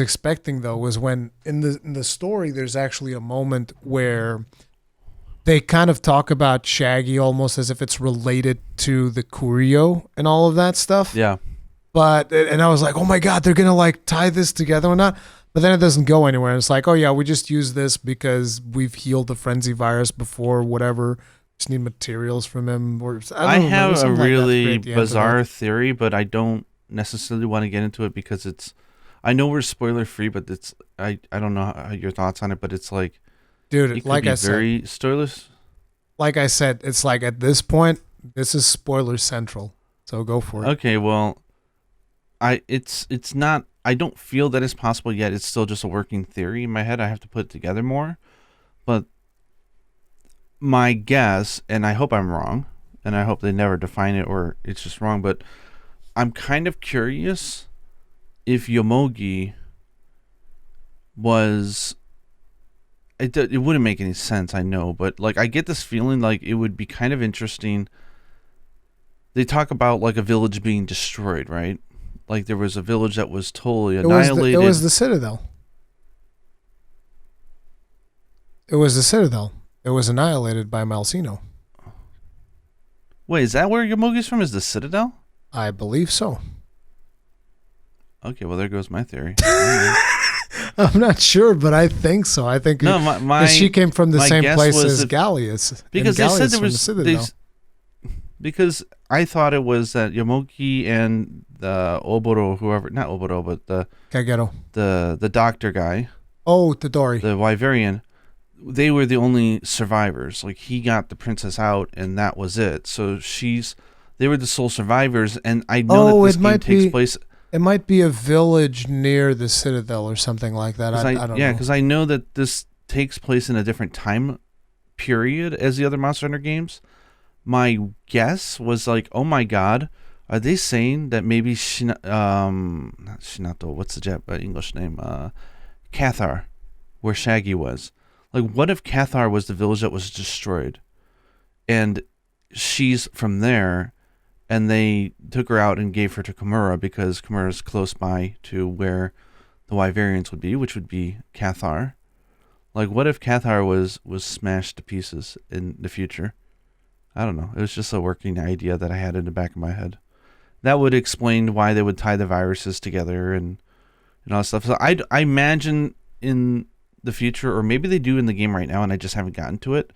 expecting though was when in the story there's actually a moment where they kind of talk about Shaggy almost as if it's related to the Kurio and all of that stuff. Yeah. And I was like, oh my God, they're going to like tie this together or not. But then it doesn't go anywhere. It's like, oh yeah, we just use this because we've healed the frenzy virus before, whatever. Just need materials from him. I have a really bizarre theory, but I don't necessarily want to get into it because I know we're spoiler free, but I don't know your thoughts on it, but it's like, dude, like I said, very spoilers. Like I said, it's like at this point, this is spoiler central. So go for it. Okay, well, it's not. I don't feel that it's possible yet. It's still just a working theory in my head. I have to put it together more. But my guess, and I hope I'm wrong, and I hope they never define it or it's just wrong, but I'm kind of curious if Yomogi was. It wouldn't make any sense, I know, but like I get this feeling like it would be kind of interesting. They talk about like a village being destroyed, right? Like there was a village that was totally annihilated. It was the Citadel. It was the Citadel. It was annihilated by Malzeno. Wait, is that where Yomogi's from? Is the Citadel? I believe so. Okay, well there goes my theory. I'm not sure, but I think so. I think she came from the same place as Gallius. Because they said there was because I thought it was that Yomogi and the Oboro, whoever, not Oboro, but the Kagero, the doctor guy. Oh, Todori, the Wyverian. They were the only survivors. Like he got the princess out, and that was it. So they were the sole survivors, and I know that this game takes place. It might be a village near the Citadel or something like that. I don't know. Yeah, because I know that this takes place in a different time period as the other Monster Hunter games. My guess was like, oh my God, are they saying that maybe not Shinato, what's the English name? Cathar, where Shaggy was. Like, what if Cathar was the village that was destroyed? And she's from there. And they took her out and gave her to Kimura because Kimura's close by to where the Wyverians would be, which would be Cathar. Like, what if Cathar was smashed to pieces in the future? I don't know. It was just a working idea that I had in the back of my head. That would explain why they would tie the viruses together and all that stuff. So I imagine in the future, or maybe they do in the game right now and I just haven't gotten to it,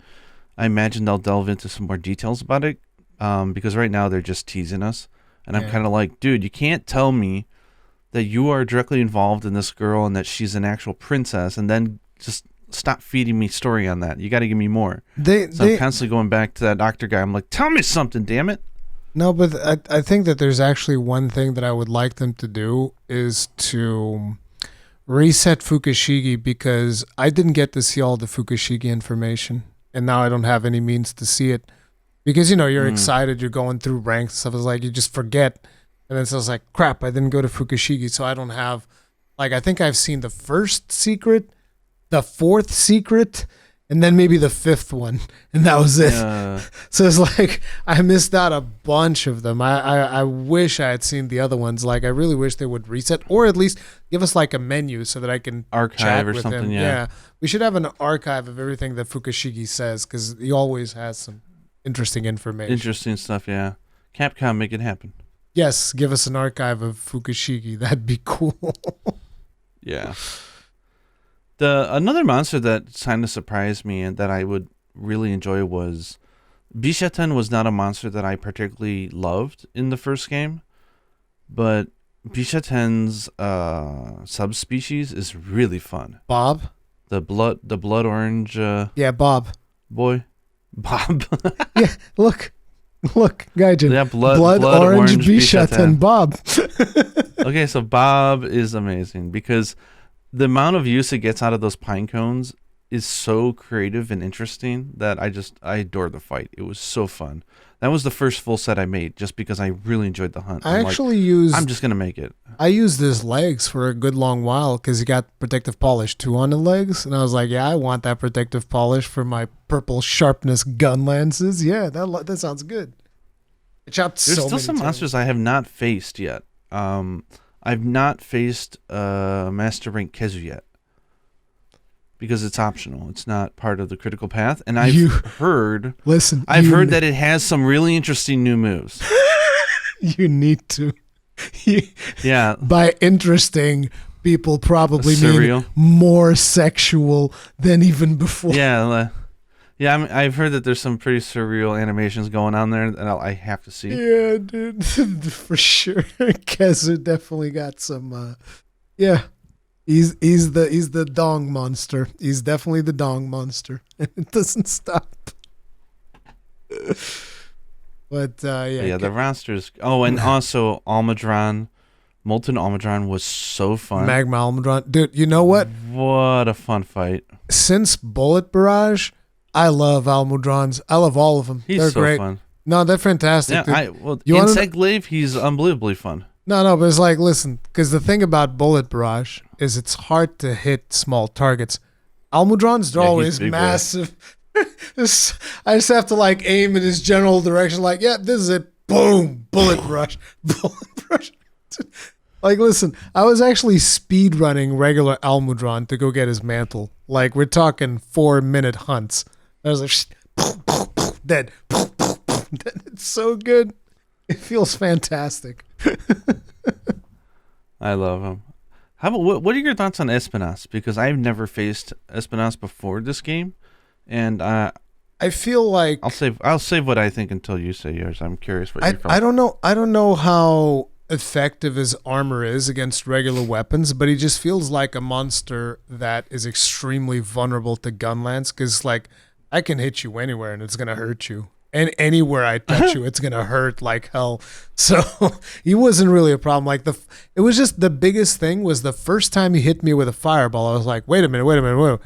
I imagine they'll delve into some more details about it. Because right now they're just teasing us. And I'm kind of like, dude, you can't tell me that you are directly involved in this girl and that she's an actual princess and then just stop feeding me story on that. You got to give me more. I'm constantly going back to that doctor guy. I'm like, tell me something, damn it. No, but I think that there's actually one thing that I would like them to do is to reset Fukushigi because I didn't get to see all the Fukushigi information. And now I don't have any means to see it. Because, you're excited, you're going through ranks and stuff. It's like you just forget. And then so it's like, crap, I didn't go to Fukushigi, so I don't have Like, I think I've seen the first secret, the fourth secret, and then maybe the fifth one, and that was it. So it's like I missed out a bunch of them. I wish I had seen the other ones. Like, I really wish they would reset, or at least give us like a menu so that I can archive chat or with something. him. Yeah, we should have an archive of everything that Fukushigi says, because he always has some interesting information. Interesting stuff. Yeah, Capcom, make it happen. Yes, give us an archive of Fukushigi. That'd be cool. Yeah. Another monster that kind of surprised me and that I would really enjoy was Bishaten was not a monster that I particularly loved in the first game, but Bishaten's subspecies is really fun. Bob? The blood orange yeah, Bob. Boy. Bob. Yeah, look, Gaijin. Yeah, blood orange Bishaten Bob. Okay, so Bob is amazing because the amount of use it gets out of those pine cones is so creative and interesting that I adore the fight. It was so fun. That was the first full set I made just because I really enjoyed the hunt. I'm just going to make it. I used his legs for a good long while because he got protective polish 2 on the legs. And I was like, yeah, I want that protective polish for my purple sharpness gun lances. Yeah, that sounds good. I chopped There's so still many some times. monsters I have not faced yet. I've not faced Master Rank Kezu yet because it's optional. It's not part of the critical path. And I've heard that it has some really interesting new moves. You need to. Yeah. By interesting, people probably surreal. mean more sexual than even before. Yeah. Yeah, I've heard that there's some pretty surreal animations going on there that I have to see. Yeah, dude, for sure. Kezu definitely got some. Yeah, he's the dong monster. He's definitely the dong monster, and it doesn't stop. But yeah, the rosters. Oh, and also Almudron, Molten Almudron was so fun. Magma Almudron, dude. You know what? What a fun fight! Since Bullet Barrage, I love Almudrons. I love all of them. They're so great. Fun. No, they're fantastic. Yeah, Insect Glaive, he's unbelievably fun. No, but it's like, listen, because the thing about Bullet Barrage is it's hard to hit small targets. Almudrons, they're always massive. I just have to like aim in his general direction, like, yeah, this is it. Boom, Bullet Barrage. Bullet Barrage. Like, listen, I was actually speed running regular Almudron to go get his mantle. Like, we're talking 4-minute hunts. I was like, dead. It's so good. It feels fantastic. I love him. How about what are your thoughts on Espinas? Because I've never faced Espinas before this game, and I feel like I'll save what I think until you say yours. I'm curious what you're. I don't know how effective his armor is against regular weapons, but he just feels like a monster that is extremely vulnerable to Gunlance, because like I can hit you anywhere and it's gonna hurt you, and anywhere I touch you it's gonna hurt like hell. So he wasn't really a problem. Like it was just the biggest thing was the first time he hit me with a fireball, I was like, wait a minute.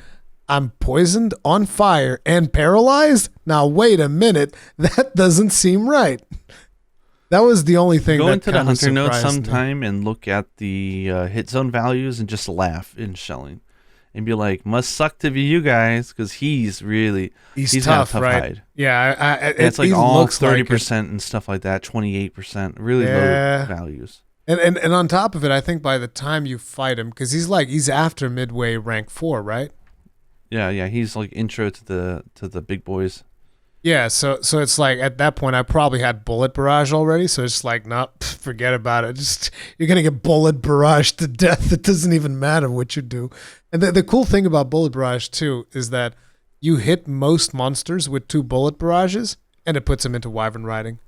I'm poisoned, on fire, and paralyzed? Now wait a minute, that doesn't seem right. That was the only thing. Go into the hunter note sometime and look at the hit zone values and just laugh in shelling, and be like, "Must suck to be you guys," because he's tough, right? Hide. Yeah, it's like all 30% and stuff like that, 28%, really low values. And on top of it, I think by the time you fight him, because he's after midway rank 4, right? Yeah, he's like intro to the big boys. Yeah, so it's like at that point I probably had Bullet Barrage already, so it's like, nah, forget about it. Just you're gonna get Bullet Barrage to death. It doesn't even matter what you do. And the cool thing about Bullet Barrage too is that you hit most monsters with 2 Bullet Barrages, and it puts them into Wyvern Riding.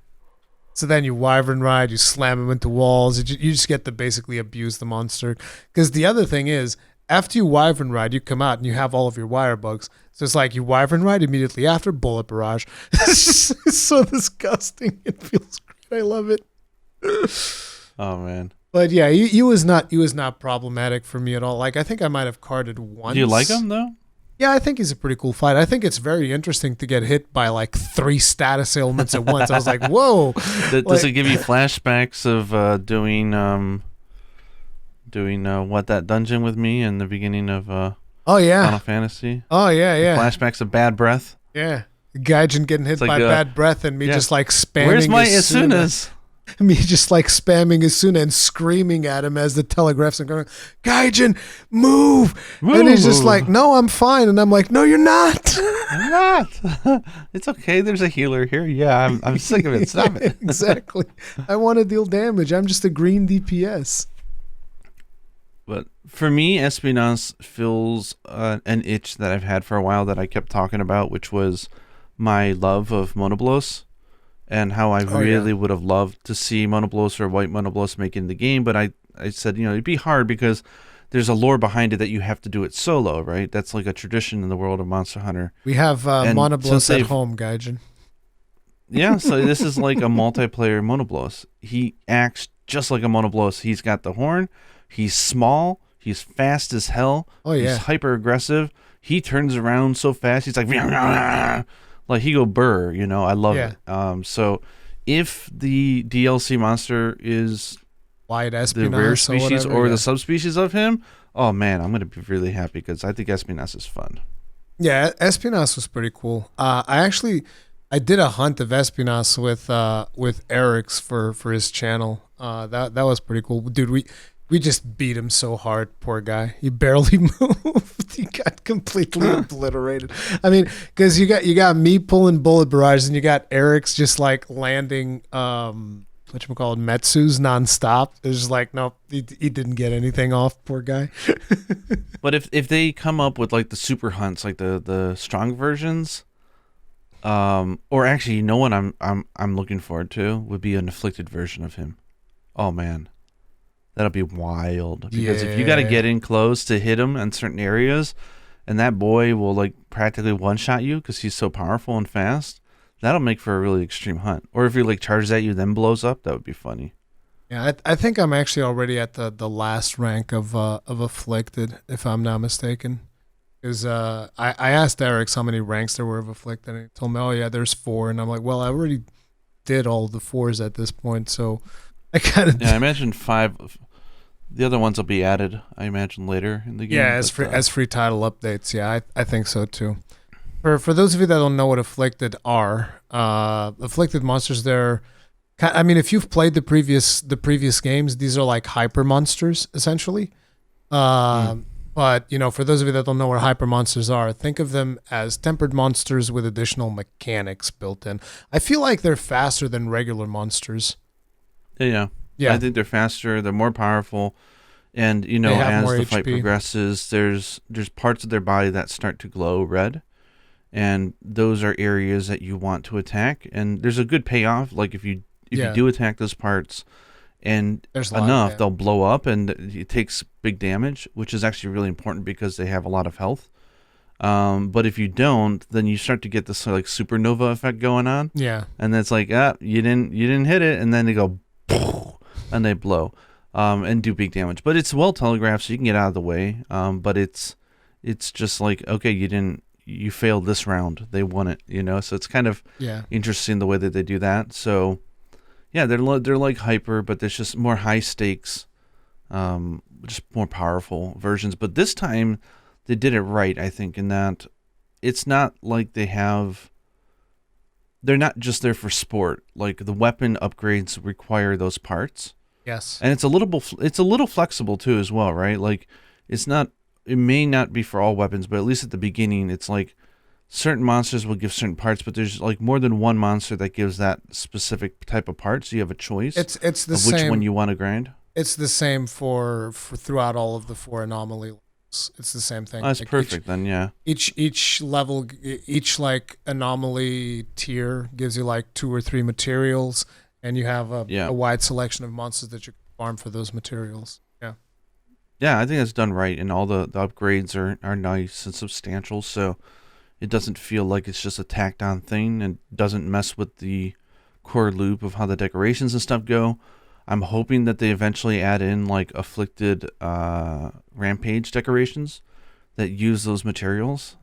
So then you Wyvern Ride, you slam them into walls. You just get to basically abuse the monster. Because the other thing is, after you Wyvern Ride, you come out and you have all of your wire bugs. So it's like you Wyvern Ride immediately after Bullet Barrage. It's so disgusting. It feels great. I love it. Oh man. But yeah, he was not problematic for me at all. Like I think I might have carded once. Do you like him though? Yeah, I think he's a pretty cool fight. I think it's very interesting to get hit by like 3 status ailments at once. I was like, whoa. Does it give you flashbacks of doing doing that dungeon with me in the beginning of Oh yeah. Final Fantasy. Oh yeah, yeah. Flashbacks of bad breath. Yeah. Gaijin getting hit by bad breath and me just like spamming. Where's my Espinas? Me just like spamming Asuna and screaming at him as the telegraphs and going, Gaijin, move! And he's just like, no, I'm fine. And I'm like, no, you're not. I'm not. It's okay. There's a healer here. Yeah, I'm sick of it. Stop it. Exactly. I want to deal damage. I'm just a green DPS. But for me, Espinas fills an itch that I've had for a while that I kept talking about, which was my love of Monoblos. And how I really would have loved to see Monoblos or White Monoblos make it in the game. But I said, it'd be hard because there's a lore behind it that you have to do it solo, right? That's like a tradition in the world of Monster Hunter. We have Monoblos at home, Gaijin. Yeah, so this is like a multiplayer Monoblos. He acts just like a Monoblos. He's got the horn. He's small. He's fast as hell. Oh, yeah. He's hyper aggressive. He turns around so fast. He's like... Like he go burr, I love it. So if the DLC monster is White Espinas, the rare species or the subspecies of him, oh man, I'm gonna be really happy because I think Espinas is fun. Yeah, Espinas was pretty cool. I did a hunt of Espinas with Eric's for his channel. That was pretty cool, dude. We just beat him so hard, poor guy. He barely moved. He got completely obliterated. I mean, because you got me pulling bullet barrages, and you got Eric's just like landing whatchamacallit, Metsus nonstop. It's just like, nope, he didn't get anything off, poor guy. But if they come up with like the super hunts, like the strong versions, or actually, what I'm looking forward to would be an afflicted version of him. Oh man. That'll be wild because if you got to get in close to hit him in certain areas, and that boy will like practically one shot you because he's so powerful and fast, that'll make for a really extreme hunt. Or if he like charges at you then blows up, that would be funny. Yeah, I think I'm actually already at the last rank of Afflicted, if I'm not mistaken. Because I asked Eric how many ranks there were of Afflicted, and he told me, oh yeah, there's 4, and I'm like, well, I already did all the 4s at this point, so. I imagine 5. The other ones will be added, I imagine, later in the game. Yeah, as free title updates. Yeah, I think so too. For those of you that don't know what Afflicted are, Afflicted monsters, if you've played the previous games, these are like hyper monsters essentially. But for those of you that don't know what hyper monsters are, think of them as tempered monsters with additional mechanics built in. I feel like they're faster than regular monsters. Yeah. I think they're faster. They're more powerful, and as the fight progresses, there's parts of their body that start to glow red, and those are areas that you want to attack. And there's a good payoff. Like if you do attack those parts, and they'll blow up, and it takes big damage, which is actually really important because they have a lot of health. But if you don't, then you start to get this like supernova effect going on. Yeah, and it's like you didn't hit it, and then they go. And they blow and do big damage, but it's well telegraphed, so you can get out of the way. But it's just like, okay, you failed this round, they won it, so it's kind of interesting the way that they do that. So yeah, they're like hyper, but there's just more high stakes, just more powerful versions. But this time they did it right, I think, in that it's not like they're not just there for sport. Like the weapon upgrades require those parts. Yes. And it's a little flexible too as well, right? Like it may not be for all weapons, but at least at the beginning it's like certain monsters will give certain parts, but there's like more than one monster that gives that specific type of part, so you have a choice it's the of which same, one you want to grind. It's the same for throughout all of the 4 anomaly. It's the same thing. Oh, that's like perfect then, yeah. Each level, each like anomaly tier gives you like 2 or 3 materials, and you have a wide selection of monsters that you can farm for those materials. Yeah. Yeah, I think that's done right, and all the upgrades are nice and substantial, so it doesn't feel like it's just a tacked on thing and doesn't mess with the core loop of how the decorations and stuff go. I'm hoping that they eventually add in like Afflicted Rampage decorations that use those materials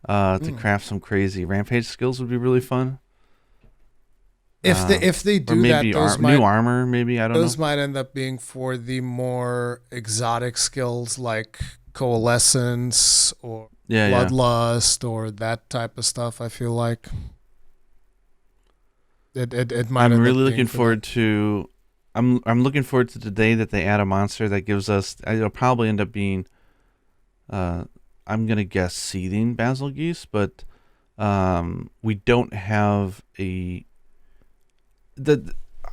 to craft some crazy Rampage skills would be really fun. If they or do maybe that, those new armor, maybe, I don't know. those might end up being for the more exotic skills like coalescence or Yeah. bloodlust or that type of stuff. I feel like it might I'm end up really being looking for forward to. I'm looking forward to the day that they add a monster that gives us. It'll probably end up being. I'm gonna guess seething basil geese, but we don't have a.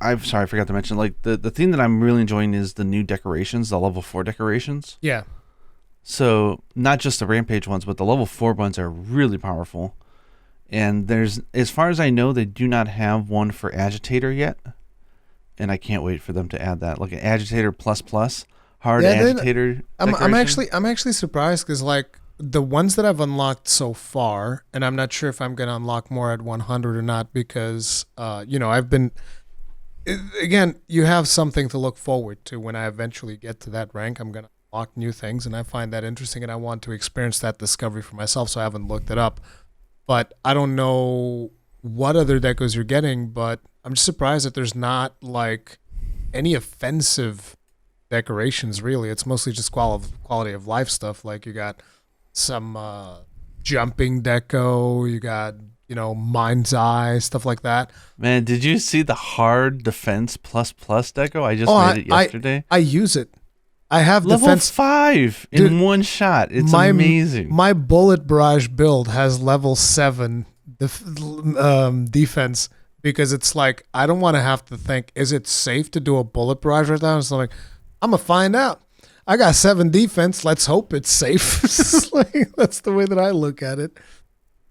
I'm sorry, I forgot to mention. Like the thing that I'm really enjoying is the new decorations, the level 4 decorations. Yeah. So not just the Rampage ones, but the level 4 ones are really powerful. And there's, as far as I know, they do not have one for Agitator yet. And I can't wait for them to add that, like an Agitator plus hard Agitator. I'm actually surprised because like the ones that I've unlocked so far, and I'm not sure if I'm gonna unlock more at 100 or not because I've been again, you have something to look forward to when I eventually get to that rank. I'm gonna unlock new things, and I find that interesting, and I want to experience that discovery for myself. So I haven't looked it up, but I don't know what other decos you're getting. But I'm just surprised that there's not like any offensive decorations. Really, it's mostly just quality of life stuff. Like you got some jumping deco, you got mind's eye stuff like that. Man, did you see the hard defense plus deco? I just made it yesterday. I use it. I have level defense 5 in one shot. It's amazing. My bullet barrage build has level 7 defense because it's like I don't want to have to think, is it safe to do a bullet barrage right now? It's like I'm gonna find out. I got 7 defense. Let's hope it's safe. That's the way that I look at it.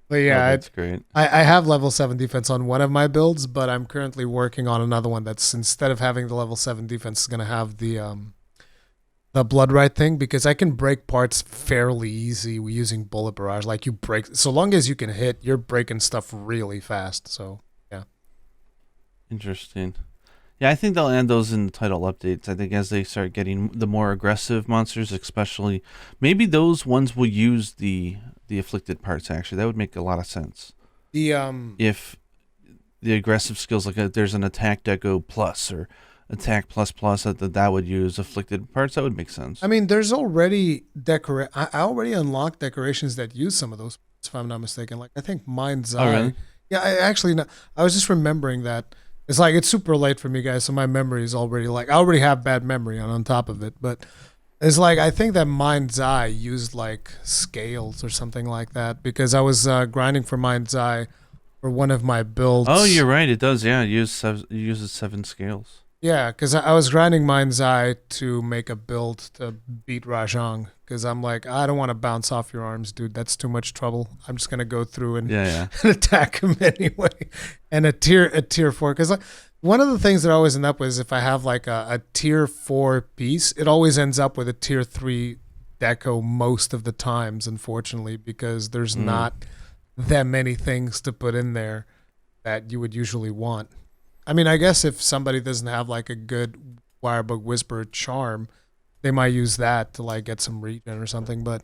But yeah, that's great. I have level 7 defense on one of my builds, but I'm currently working on another one that's, instead of having the level 7 defense, is going to have the blood right thing, because I can break parts fairly easy using bullet barrage. Like you break, so long as you can hit, you're breaking stuff really fast. So yeah. Interesting. Yeah, I think they'll add those in the title updates. I think as they start getting the more aggressive monsters, especially, maybe those ones will use the afflicted parts. Actually, that would make a lot of sense. If the aggressive skills, like there's an attack deco plus or attack plus that would use afflicted parts, that would make sense. I mean, there's already I already unlocked decorations that use some of those, if I'm not mistaken. Like I think Mind's Eye. Oh, really? Yeah, I was just remembering that. It's like it's super late for me, guys, so my memory is already like I already have bad memory on top of it. But it's like I think that Mind's Eye used like scales or something like that, because I was grinding for Mind's Eye for one of my builds. Oh, you're right. It does. Yeah, it uses 7 scales. Yeah, because I was grinding Mind's Eye to make a build to beat Rajang, because I'm like, I don't want to bounce off your arms, dude. That's too much trouble. I'm just gonna go through and, and attack him anyway. And a tier 4, because like, one of the things that I always end up with is if I have like a tier 4 piece, it always ends up with a tier 3 deco most of the times, unfortunately, because there's not that many things to put in there that you would usually want. I mean, I guess if somebody doesn't have like a good Wirebug Whisperer charm, they might use that to like get some regen or something. But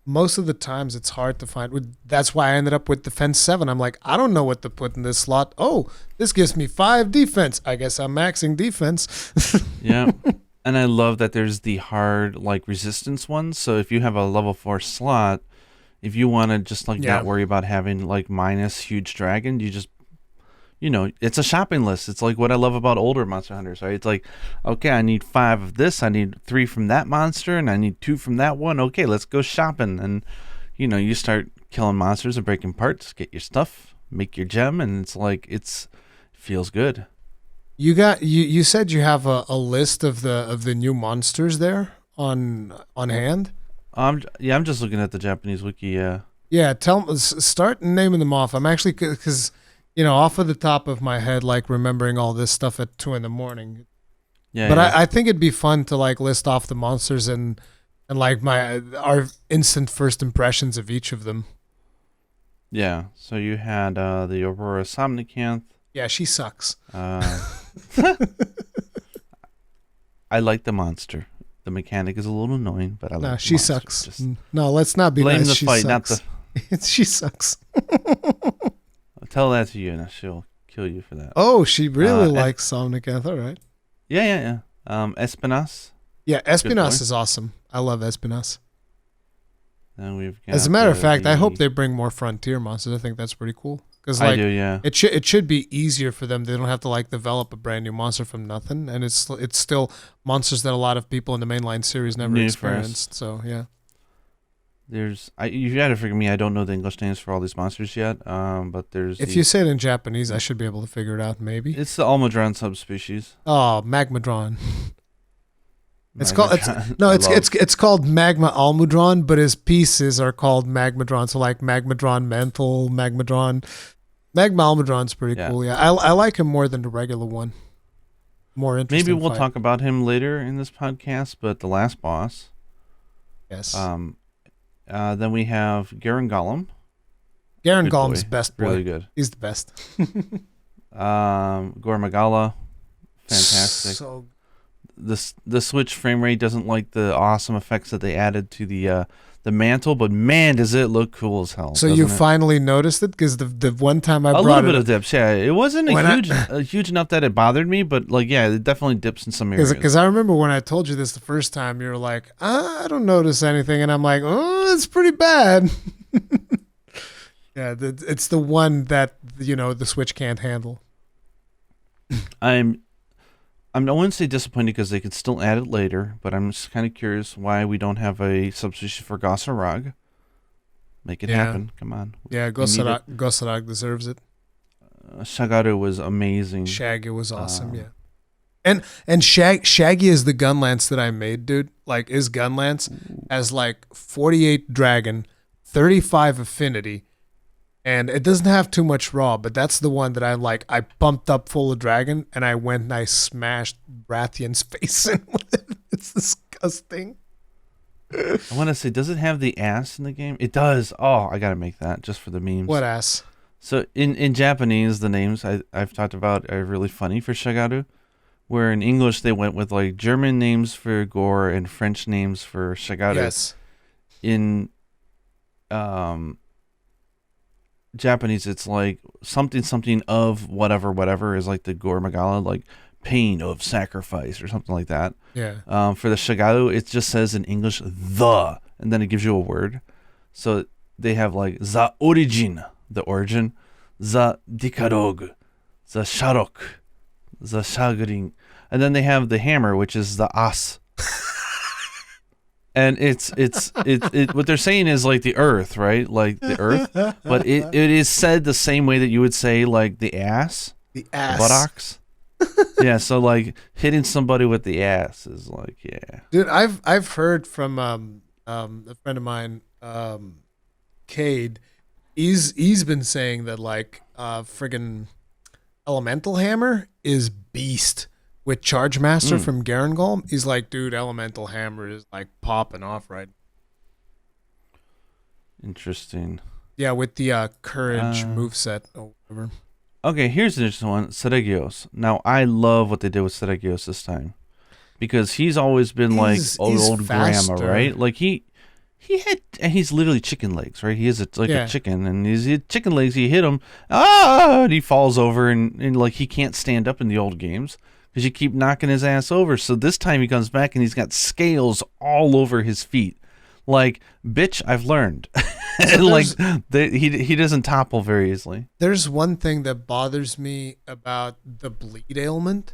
most of the times it's hard to find. That's why I ended up with Defense 7. I'm like, I don't know what to put in this slot. Oh, this gives me 5 defense. I guess I'm maxing defense. Yeah. And I love that there's the hard like resistance ones. So if you have a level 4 slot, if you want to just like not worry about having like minus huge dragon, you just, it's a shopping list. It's like what I love about older Monster Hunters, right? It's like, okay, I need 5 of this, I need 3 from that monster, and I need 2 from that one. Okay, let's go shopping. And, you start killing monsters and breaking parts, get your stuff, make your gem, and it's like, it feels good. You said you have a list of the new monsters there on hand? I'm just looking at the Japanese wiki, yeah. Yeah, start naming them off. I'm actually, because off of the top of my head, like remembering all this stuff at 2 a.m. Yeah. But yeah. I think it'd be fun to like list off the monsters and like our instant first impressions of each of them. Yeah. So you had the Aurora Somnicanth. Yeah, she sucks. I like the monster. The mechanic is a little annoying, but I like. No, she sucks. No, let's not be blame nice. the she fight, sucks. not the. She sucks. I'll tell that to you, and she'll kill you for that. Oh, she really likes Somnicath. All right. Yeah. Espinas. Yeah, Espinas is awesome. I love Espinas. Then we've got As a matter of fact, I hope they bring more frontier monsters. I think that's pretty cool. Because I do, yeah. it should be easier for them. They don't have to like develop a brand new monster from nothing, and it's still monsters that a lot of people in the mainline series never experienced. So yeah. You got to forgive me. I don't know the English names for all these monsters yet. But there's. If you say it in Japanese, I should be able to figure it out. Maybe it's the Almudron subspecies. Oh, Magmadron. It's called it's called Magma Almudron, but his pieces are called Magmadron. So like Magmadron Mental, Magma Almudron's pretty cool. Yeah, I like him more than the regular one. More interesting. Maybe we'll talk about him later in this podcast. But the last boss. Yes. Then we have Garen Gollum. Garen Gollum's best boy. Really good. He's the best. Gormagala, fantastic. So. The Switch frame rate doesn't like the awesome effects that they added to the mantle, but man, does it look cool as hell. So you finally noticed it? Because the one time I brought it... A little bit of dips, yeah. It wasn't huge enough that it bothered me, but like, yeah, it definitely dips in some areas. Because I remember when I told you this the first time, you were like, I don't notice anything. And I'm like, oh, it's pretty bad. Yeah, it's the one that, the Switch can't handle. I wouldn't say disappointed because they could still add it later, but I'm just kind of curious why we don't have a substitution for Gossarag. Make it happen. Come on. Yeah, Gossarag deserves it. Shagaru was amazing. Shaggy was awesome, yeah. And Shaggy is the Gunlance that I made, dude. Like, his Gunlance has like 48 dragon, 35 affinity, and it doesn't have too much raw, but that's the one that I pumped up full of dragon, and I went and I smashed Rathian's face in with it. It's disgusting. I want to say, does it have the ass in the game? It does. Oh, I got to make that just for the memes. What ass? So in Japanese, the names I've talked about are really funny for Shagaru, where in English they went with like German names for Gore and French names for Shagaru. Yes. In Japanese, it's like something of whatever is like the Gore Magala, like pain of sacrifice or something like that. Yeah. For the Shagaru, it just says in English the, and then it gives you a word. So they have like the origin, the origin, the dikarog, the sharok, the shagrin, and then they have the hammer, which is the as. And it's what they're saying is like the earth, right? Like the earth, but it is said the same way that you would say like the ass, the buttocks. Yeah, so like hitting somebody with the ass is like, yeah. Dude, I've heard from a friend of mine, Cade. He's been saying that like friggin' Elemental Hammer is beast. With Charge Master from Garen Golem, he's like, dude, Elemental Hammer is like popping off right. Interesting. Yeah, with the Courage moveset or whatever. Okay, here's an interesting one. Seregios. Now, I love what they did with Seregios this time. Because he's always been like old grandma, right? Like he's literally chicken legs, right? He is a chicken, and he's chicken legs, you hit him, and he falls over, and like he can't stand up in the old games. Because you keep knocking his ass over. So this time he comes back and he's got scales all over his feet. Like, bitch, I've learned. And like, he doesn't topple very easily. There's one thing that bothers me about the bleed ailment.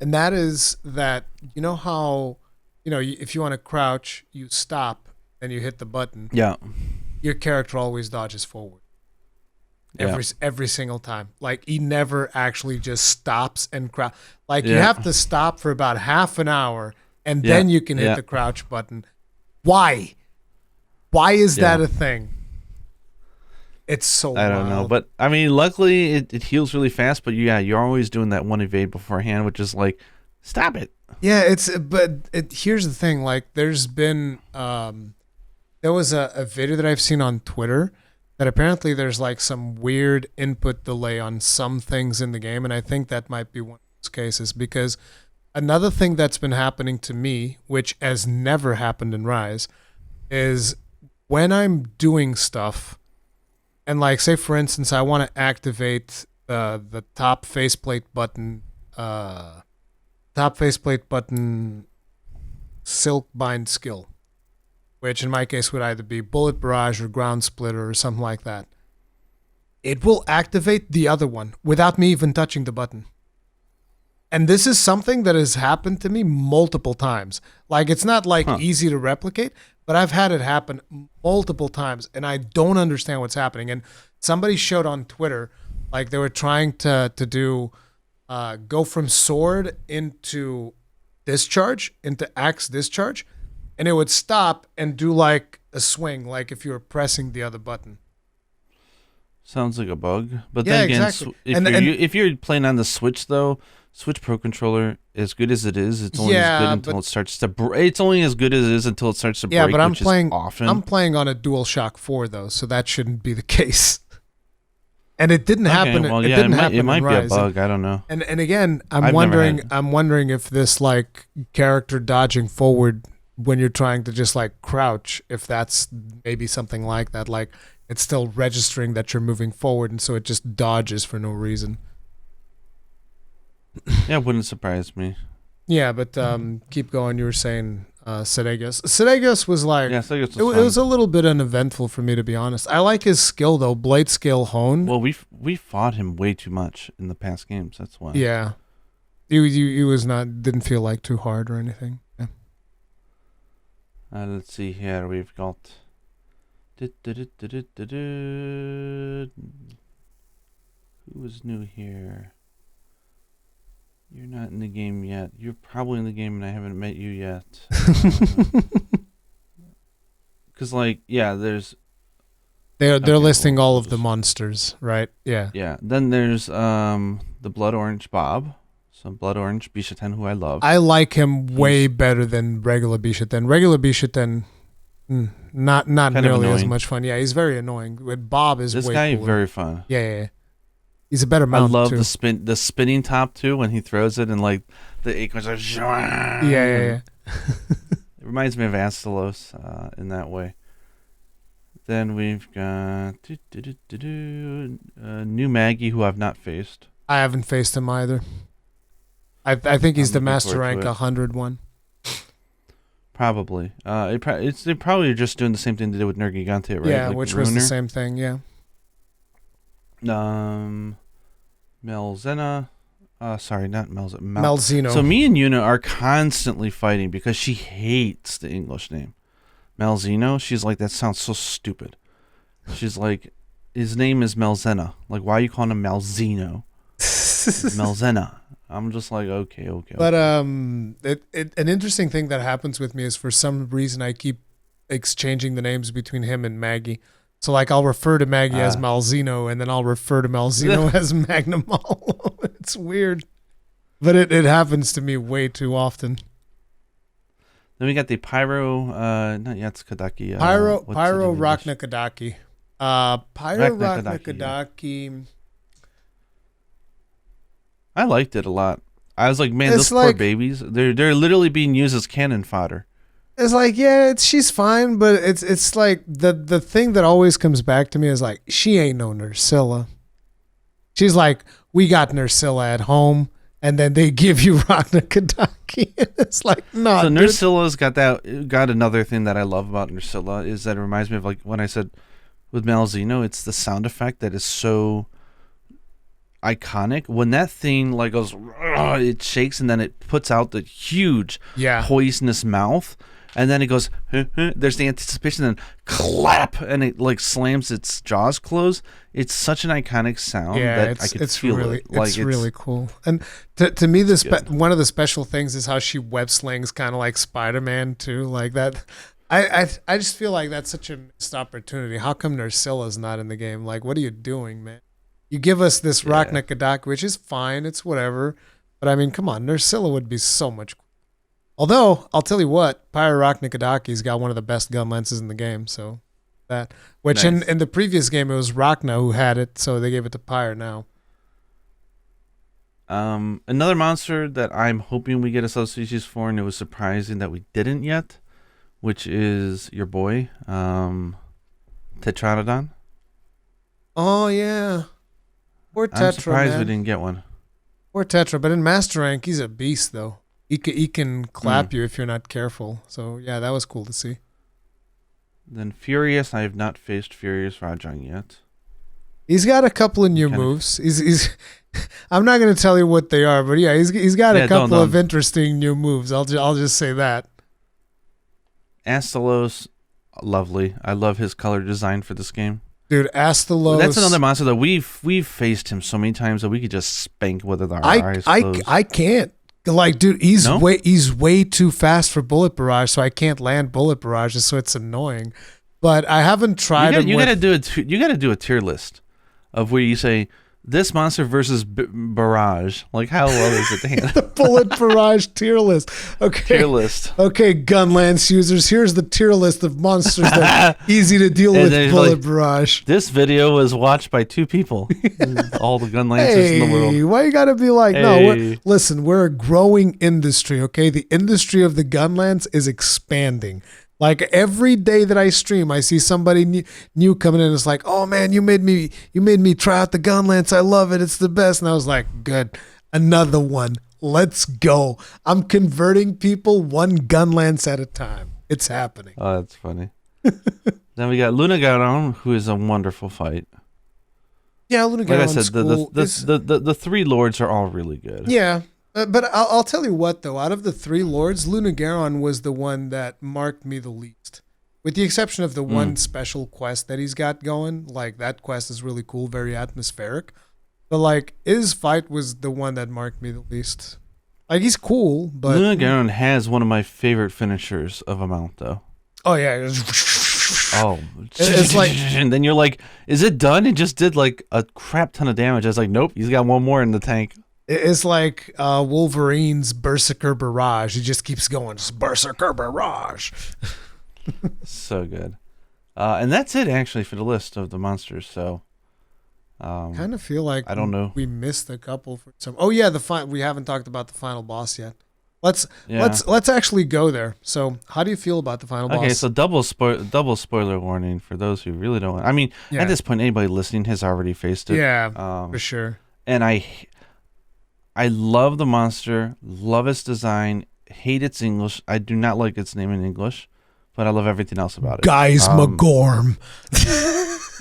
And that is that, you know how, if you want to crouch, you stop and you hit the button. Yeah. Your character always dodges forward. Every single time. Like, he never actually just stops and crouch. Like, you have to stop for about half an hour, and then you can hit the crouch button. Why? Why is that a thing? It's so I don't know. But, I mean, luckily, it heals really fast. But, yeah, you're always doing that one evade beforehand, which is like, stop it. Yeah, here's the thing. Like, there's been... there was a video that I've seen on Twitter that apparently there's like some weird input delay on some things in the game, and I think that might be one of those cases, because another thing that's been happening to me, which has never happened in Rise, is when I'm doing stuff, and like say for instance I want to activate the top faceplate button, top faceplate button silk bind skill, which in my case would either be bullet barrage or ground splitter or something like that. It will activate the other one without me even touching the button. And this is something that has happened to me multiple times. Like, it's not like easy to replicate, but I've had it happen multiple times, and I don't understand what's happening. And somebody showed on Twitter, like they were trying to do go from sword into discharge, into axe discharge, and it would stop and do like a swing, like if you were pressing the other button. Sounds like a bug. But Yeah, then again, exactly. if you're playing on the Switch, though, Switch Pro Controller, as good as it is, it's only as good until it starts to it's only as good as it is until it starts to break, but I'm which playing, is often. I'm playing on a DualShock 4, though, so that shouldn't be the case. And it didn't happen. Well, it didn't happen. It might be Rise. a bug. I don't know. And again, I'm wondering if this like character dodging forward when you're trying to just like crouch, if that's maybe something like that. Like it's still registering that you're moving forward, and so it just dodges for no reason. Yeah, it wouldn't surprise me. Yeah, but keep going. You were saying Sedegios. Sedegios was like, it was a little bit uneventful for me, to be honest. I like his skill though, blade skill honed. Well, we fought him way too much in the past games. That's why. Yeah, he was didn't feel like too hard or anything. Yeah. Let's see here. We've got. Who is new here? You're not in the game yet. You're probably in the game and I haven't met you yet. Because, there's... They're listing all of the monsters, right? Yeah. Yeah. Then there's the Blood Orange Bob. So Blood Orange Bishaten, who I love. I like him way better than regular Bishaten. Regular Bishaten, not nearly as much fun. Yeah, he's very annoying. But Bob is this way guy cooler. Very fun. Yeah. He's a better mount, I love too. the spinning top, too, when he throws it and, like, the acorns are... Yeah. It reminds me of Astalos in that way. Then we've got... new Maggie, who I've not faced. I haven't faced him either. I think he's the master rank 100 one. Probably. They probably are just doing the same thing they did with Nergigante, right? Yeah, like which was the same thing, yeah. Malzeno. Sorry, not Malzeno. Malzeno. So me and Yuna are constantly fighting because she hates the English name. Malzeno, she's like, that sounds so stupid. She's like, his name is Malzena. Like, why are you calling him Malzeno? Malzena. I'm just like, okay. But an interesting thing that happens with me is for some reason I keep exchanging the names between him and Maggie. So, like, I'll refer to Maggie as Malzeno, and then I'll refer to Malzeno as Magnamal. It's weird. But it happens to me way too often. Then we got the Pyro, not Yatskadaki. Pyro Raknakadaki. Pyro Raknakadaki. I liked it a lot. I was like, man, those poor babies. They're literally being used as cannon fodder. It's like, yeah, she's fine, but it's like the thing that always comes back to me is like, she ain't no Nursilla. She's like, we got Nursilla at home, and then they give you Raknakadaki. It's like, no. So Nursilla's got another thing that I love about Nursilla is that it reminds me of like when I said with Malzeno, it's the sound effect that is so iconic. When that thing like goes, it shakes and then it puts out the huge poisonous mouth. And then it goes, there's the anticipation, then clap, and it like slams its jaws closed. It's such an iconic sound that I could feel really, it. Like, it's really cool. And to me, one of the special things is how she web slings kind of like Spider-Man too. Like that. I just feel like that's such a missed opportunity. How come Nursilla's not in the game? Like, what are you doing, man? You give us this Raknakadaki, which is fine. It's whatever. But I mean, come on. Nursilla would be so much cooler. Although, I'll tell you what, Pyro Raknakadaki's got one of the best gun lances in the game, so that. Which in the previous game, it was Rachna who had it, so they gave it to Pyre now. Another monster that I'm hoping we get a subspecies for, and it was surprising that we didn't yet, which is your boy, Tetranodon. Oh, yeah. Poor I'm Tetra, surprised man. we didn't get one. Poor Tetra, but in Master Rank, he's a beast, though. He can clap you if you're not careful. So, yeah, that was cool to see. Then Furious, I have not faced Furious Rajang yet. He's got a couple of new moves. He's I'm not going to tell you what they are, but yeah, he's got a couple of interesting new moves. I'll just say that. Astalos, lovely. I love his color design for this game. Dude, Astalos. That's another monster that we've faced him so many times that we could just spank with our eyes closed. I can't. Like, dude, he's way too fast for bullet barrage, so I can't land bullet barrages, so it's annoying. But I haven't tried him. You got to do a tier list of where you say this monster versus barrage. Like, how well is it to handle? The bullet barrage tier list. Okay. Tier list. Okay, Gunlance users, here's the tier list of monsters that are easy to deal with bullet barrage. This video was watched by 2 people. All the Gunlancers in the world. Why you gotta be like, no, listen, we're a growing industry, okay? The industry of the Gunlance is expanding. Like every day that I stream, I see somebody new coming in. It's like, oh man, you made me try out the Gunlance. I love it. It's the best. And I was like, good, another one. Let's go. I'm converting people one Gunlance at a time. It's happening. Oh, that's funny. Then we got Luna Garon, who is a wonderful fight. Yeah, Luna Garon's like I said, cool. the 3 lords are all really good. Yeah. But I'll tell you what, though. Out of the 3 lords, Luna Garon was the one that marked me the least. With the exception of the one special quest that he's got going. Like, that quest is really cool, very atmospheric. But, like, his fight was the one that marked me the least. Like, he's cool, but... Luna Garon has one of my favorite finishers of a mount, though. Oh, yeah. It's like... And then you're like, is it done? It just did, like, a crap ton of damage. I was like, nope, he's got one more in the tank. It's like Wolverine's Berserker Barrage. He just keeps going. Just Berserker Barrage. So good. And that's it, actually, for the list of the monsters. So, kind of feel like I don't know. We missed a couple for some. Oh yeah, we haven't talked about the final boss yet. Let's actually go there. So, how do you feel about the final boss? Okay, so double spoiler warning for those who really don't. I mean, at this point, anybody listening has already faced it. Yeah, for sure. And I love the monster, love its design, hate its English. I do not like its name in English, but I love everything else about it. Guys Magorm.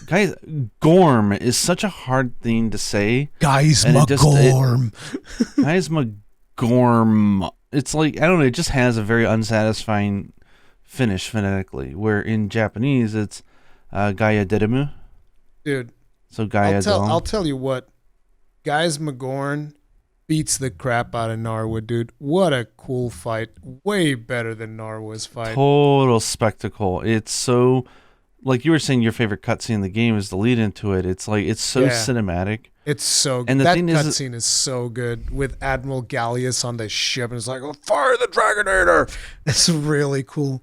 Guys, Gorm is such a hard thing to say. Guys Magorm. Guys Magorm. It's like, I don't know, it just has a very unsatisfying finish phonetically, where in Japanese it's Gaia Dedemu. Dude. So Gaia I'll tell you what. Guys Magorn beats the crap out of Narwa, dude. What a cool fight. Way better than Narwa's fight. Total spectacle. It's so, like you were saying, your favorite cutscene in the game is the lead into it. It's like, it's so cinematic. It's so good. And that cutscene is so good with Admiral Gallius on the ship. And it's like, oh, fire the Dragonator. It's really cool.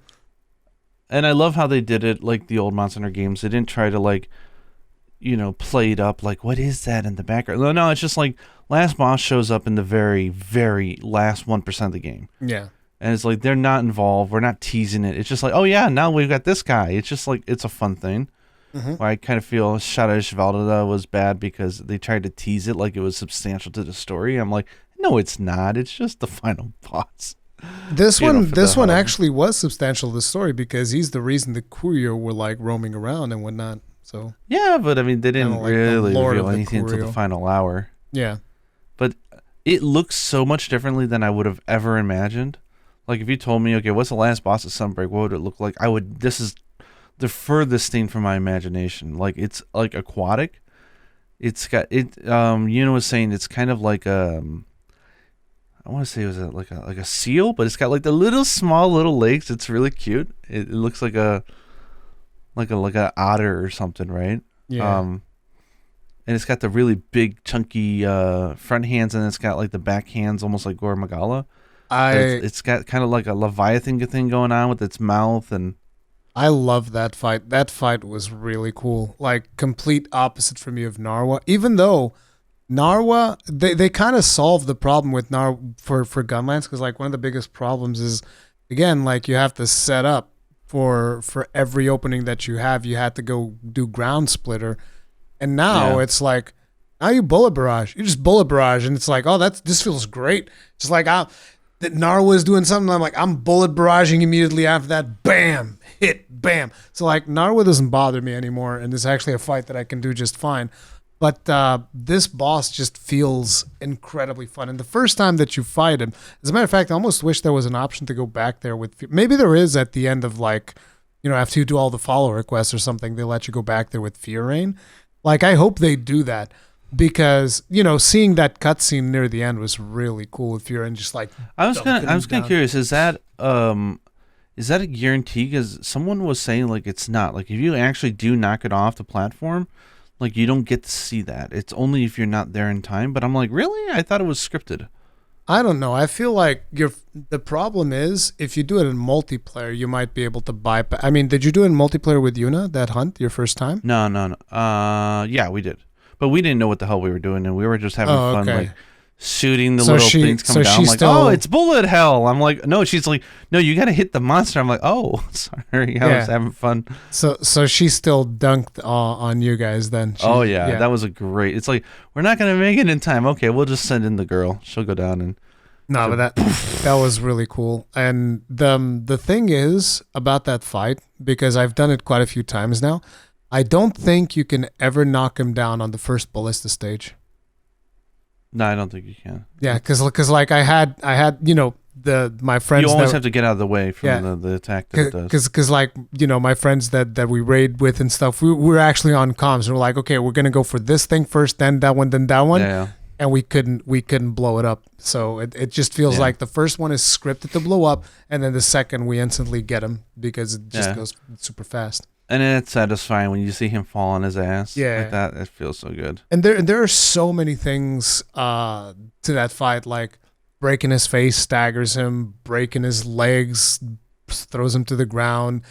And I love how they did it like the old Monster Hunter games. They didn't try to, like, you know, play it up like, what is that in the background? No, it's just like, last boss shows up in the very, very last 1% of the game. Yeah. And it's like, they're not involved. We're not teasing it. It's just like, oh yeah, now we've got this guy. It's just like, it's a fun thing. Mm-hmm. I kind of feel Shadow Shvalda was bad because they tried to tease it like it was substantial to the story. I'm like, no, it's not. It's just the final boss. This one actually was substantial to the story because he's the reason the Kurio were like roaming around and whatnot. So yeah, but I mean, they didn't really reveal anything until the final hour. Yeah. But it looks so much differently than I would have ever imagined. Like, if you told me, okay, what's the last boss of Sunbreak, what would it look like? This is the furthest thing from my imagination. Like, it's like aquatic. It's got was saying it's kind of like I want to say it was like a seal, but it's got like the small little legs. It's really cute. It looks like a otter or something, right? Yeah. And it's got the really big, chunky front hands, and it's got like the back hands, almost like Gore Magala. It's got kind of like a Leviathan thing going on with its mouth, and I love that fight. That fight was really cool. Like, complete opposite for me of Narwa. Even though Narwa, they kind of solved the problem with Narwa for Gunlance, because like one of the biggest problems is, again, like you have to set up for every opening that you have. You had to go do ground splitter. And now it's like, How you bullet barrage? You just bullet barrage, and it's like, oh, this feels great. Just like that Narwa is doing something, I'm like, I'm bullet barraging immediately after that. Bam, hit, bam. So like Narwa doesn't bother me anymore, and it's actually a fight that I can do just fine. But this boss just feels incredibly fun. And the first time that you fight him, as a matter of fact, I almost wish there was an option to go back there with. Maybe there is at the end of like, after you do all the follow requests or something, they let you go back there with Fear Rain. Like, I hope they do that because seeing that cutscene near the end was really cool with Fear Rain. Just like I was kind of curious. Is that a guarantee? Because someone was saying like it's not. Like if you actually do knock it off the platform, like you don't get to see that. It's only if you're not there in time. But I'm like, really? I thought it was scripted. I don't know. I feel like the problem is if you do it in multiplayer, you might be able to bypass. I mean, did you do it in multiplayer with Yuna, that hunt, your first time? No. Yeah, we did. But we didn't know what the hell we were doing, and we were just having fun, like shooting the little things coming down. I'm like, oh, it's bullet hell. I'm like, no. She's like, no, you got to hit the monster. I'm like, oh, sorry, I was having fun. So she still dunked on you guys then. Yeah, that was a great. It's like we're not gonna make it in time. Okay, we'll just send in the girl. She'll go down and. No, but that was really cool. And the thing is about that fight, because I've done it quite a few times now, I don't think you can ever knock him down on the first ballista stage. No, I don't think you can. Yeah, because like I had my friends. You always have to get out of the way from the attack that it does. Because like my friends that we raid with and stuff, we were actually on comms. We're like, okay, we're gonna go for this thing first, then that one, then that one. Yeah. And we couldn't blow it up. So it just feels like the first one is scripted to blow up, and then the second we instantly get him because it just goes super fast. And it's satisfying when you see him fall on his ass. Yeah. Like that. It feels so good. And there are so many things to that fight, like breaking his face staggers him, breaking his legs throws him to the ground.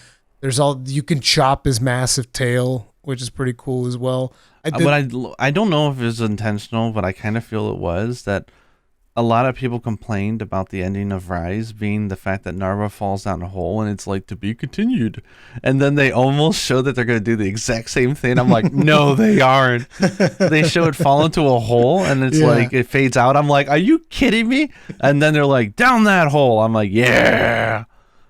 You can chop his massive tail, which is pretty cool as well. I don't know if it was intentional, but I kind of feel it was, that a lot of people complained about the ending of Rise being the fact that Narva falls down a hole and it's like to be continued. And then they almost show that they're going to do the exact same thing. I'm like, no, they aren't. They show it fall into a hole and it's like it fades out. I'm like, are you kidding me? And then they're like, down that hole. I'm like, yeah.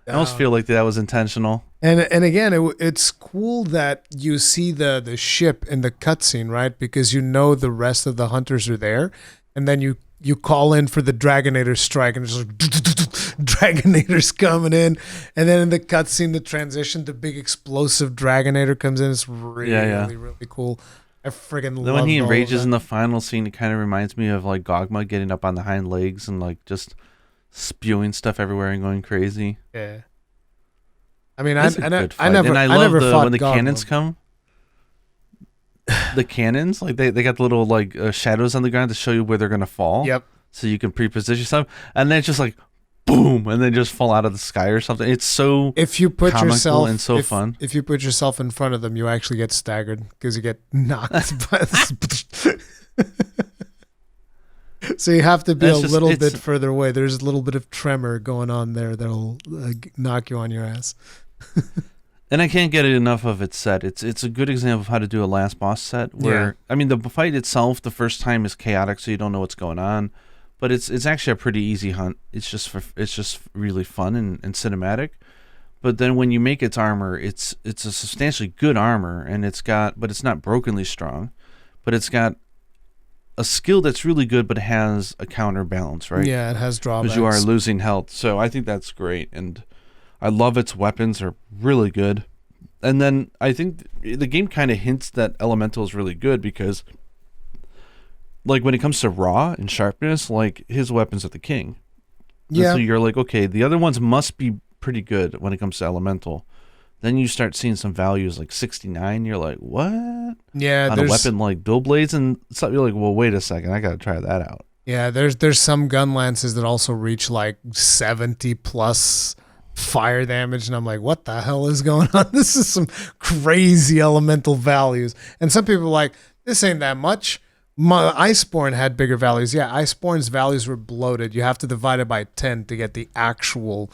I almost feel like that was intentional. And again, it's cool that you see the ship in the cutscene, right? Because the rest of the hunters are there, and then you call in for the Dragonator strike, and it's like Dragonator's coming in, and then in the cutscene, the transition, the big explosive Dragonator comes in. It's really cool. I friggin' love it. When he enrages in the final scene, it kind of reminds me of like Gogma getting up on the hind legs and like just spewing stuff everywhere and going crazy. Yeah. I mean, I love when the cannons come. The cannons, like they got the little like shadows on the ground to show you where they're gonna fall. Yep. So you can pre-position yourself, and then it's just like boom, and then just fall out of the sky or something. It's so if you put yourself and so fun. If you put yourself in front of them, you actually get staggered because you get knocked by. So you have to be a little bit further away. There's a little bit of tremor going on there that'll knock you on your ass. And I can't get enough of its set. It's a good example of how to do a last boss set. Where I mean, the fight itself, the first time is chaotic, so you don't know what's going on. But it's actually a pretty easy hunt. It's just really fun and cinematic. But then when you make its armor, it's a substantially good armor, and but it's not brokenly strong, but it's got a skill that's really good, but it has a counterbalance, right? Yeah, it has drawbacks. Because you are losing health. So I think that's great, and I love its weapons are really good. And then I think the game kind of hints that Elemental is really good because, like, when it comes to raw and sharpness, like, his weapons are the king. Yeah. And so you're like, okay, the other ones must be pretty good when it comes to Elemental. Then you start seeing some values like 69. You're like, what? Yeah. On a weapon like Bill Blades and stuff, you're like, well, wait a second. I got to try that out. Yeah, there's some Gunlances that also reach like 70 plus fire damage, and I'm like, what the hell is going on? This is some crazy elemental values. And some people are like, this ain't that much. Iceborne had bigger values. Yeah, Iceborne's values were bloated. You have to divide it by 10 to get the actual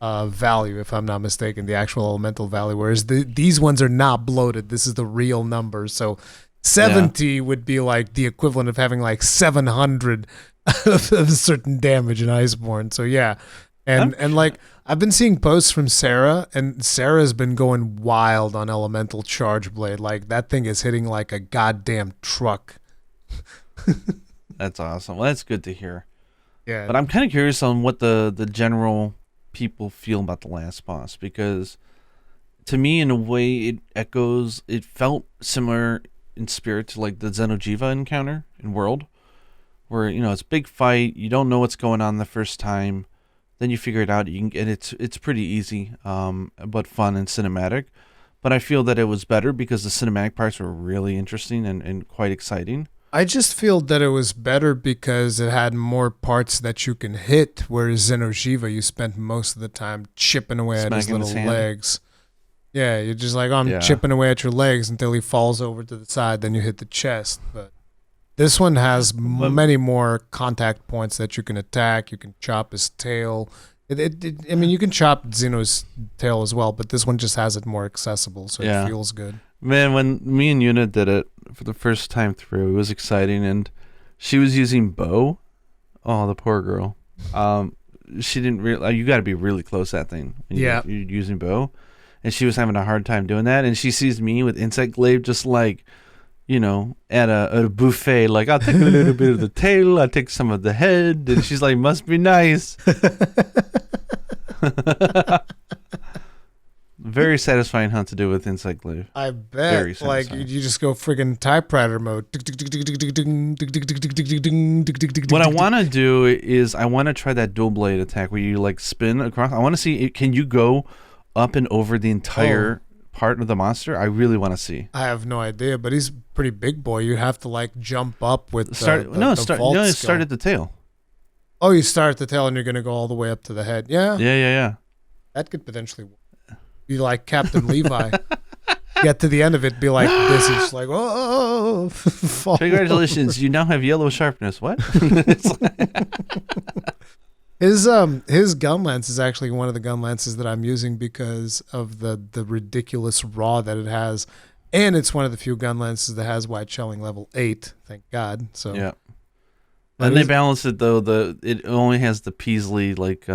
value, if I'm not mistaken, the actual elemental value. Whereas these ones are not bloated. This is the real number. So 70 would be like the equivalent of having like 700 of a certain damage in Iceborne. So yeah. And like I've been seeing posts from Sarah, and Sarah's been going wild on Elemental Charge Blade. Like that thing is hitting like a goddamn truck. That's awesome. Well, that's good to hear. Yeah. But I'm kind of curious on what the general people feel about the last boss, because to me, in a way, it felt similar in spirit to like the Xeno'jiiva encounter in World, where it's a big fight, you don't know what's going on the first time, then you figure it out, and it's pretty easy, but fun and cinematic. But I feel that it was better because the cinematic parts were really interesting and quite exciting. I just feel that it was better because it had more parts that you can hit, whereas Xeno'jiiva, you spent most of the time chipping away at his little legs. Yeah, you're just like, I'm chipping away at your legs until he falls over to the side, then you hit the chest. But this one has many more contact points that you can attack. You can chop his tail. I mean, you can chop Xeno's tail as well, but this one just has it more accessible, so it feels good. Man, when me and Yuna did it for the first time through, it was exciting, and she was using bow. Oh, the poor girl. She didn't really. You got to be really close to that thing. You're using bow, and she was having a hard time doing that. And she sees me with insect glaive, just like, at a buffet. Like, I'll take a little bit of the tail, I'll take some of the head, and she's like, must be nice. Very satisfying hunt to do with insect glaive. I bet. Very satisfying. Like, you just go friggin' typewriter mode. What I want to do is I want to try that dual blade attack where you like spin across. I want to see, can you go up and over the entire part of the monster? I really want to see. I have no idea, but he's a pretty big boy. You have to like jump up with start at the tail. Oh, you start at the tail and you're going to go all the way up to the head. Yeah. That could potentially work. Be like Captain Levi. Get to the end of it, be like this. It's just like, oh, congratulations, you now have yellow sharpness. What? His Gunlance is actually one of the Gunlances that I'm using because of the ridiculous raw that it has, and it's one of the few Gunlances that has white shelling level 8. Thank God. So yeah. And they balance it though. It only has the Peasley like.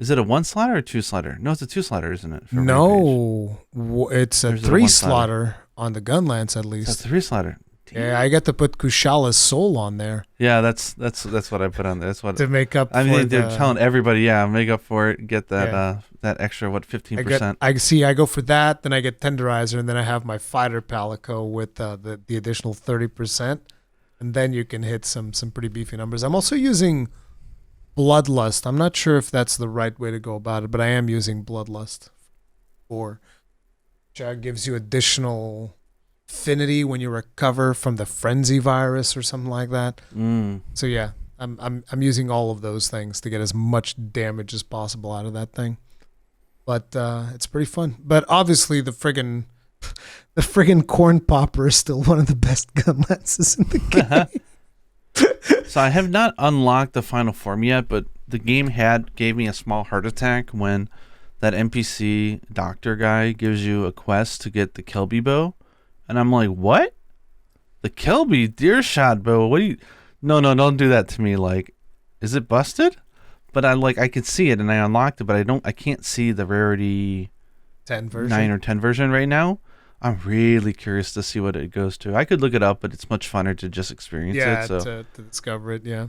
Is it a 1-slaughter or a 2-slaughter? No, it's a 2-slaughter, isn't it? No, it's a 3-slaughter on the Gunlance at least. It's a 3-slaughter. Yeah, I got to put Kushala's soul on there. Yeah, that's what I put on there. That's what to make up. They're telling everybody, make up for it, get that that extra 15%. I go for that, then I get Tenderizer, and then I have my fighter Palico with the additional 30%, and then you can hit some pretty beefy numbers. I'm also using Bloodlust. I'm not sure if that's the right way to go about it, but I am using Bloodlust which gives you additional affinity when you recover from the frenzy virus or something like that. So yeah, I'm using all of those things to get as much damage as possible out of that thing. But it's pretty fun. But obviously the friggin' corn popper is still one of the best Gunlances in the game. So I have not unlocked the final form yet, but the game gave me a small heart attack when that NPC doctor guy gives you a quest to get the Kelby bow, and I'm like, what? The Kelby deer shot bow? What do you? No, don't do that to me. Like, is it busted? But I could see it and I unlocked it, but I can't see the rarity 10 version, 9 or 10 version right now. I'm really curious to see what it goes to. I could look it up, but it's much funner to just experience it. Yeah, to discover it, yeah.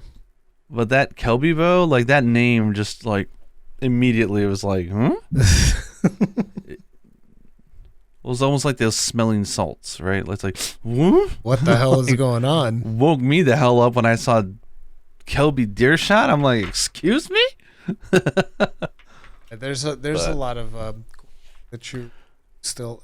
But that Kelby bow, like that name just like immediately it was like, huh? It was almost like those smelling salts, right? It's like, what the hell is going on? Woke me the hell up when I saw Kelby deer shot. I'm like, excuse me? There's a lot of that you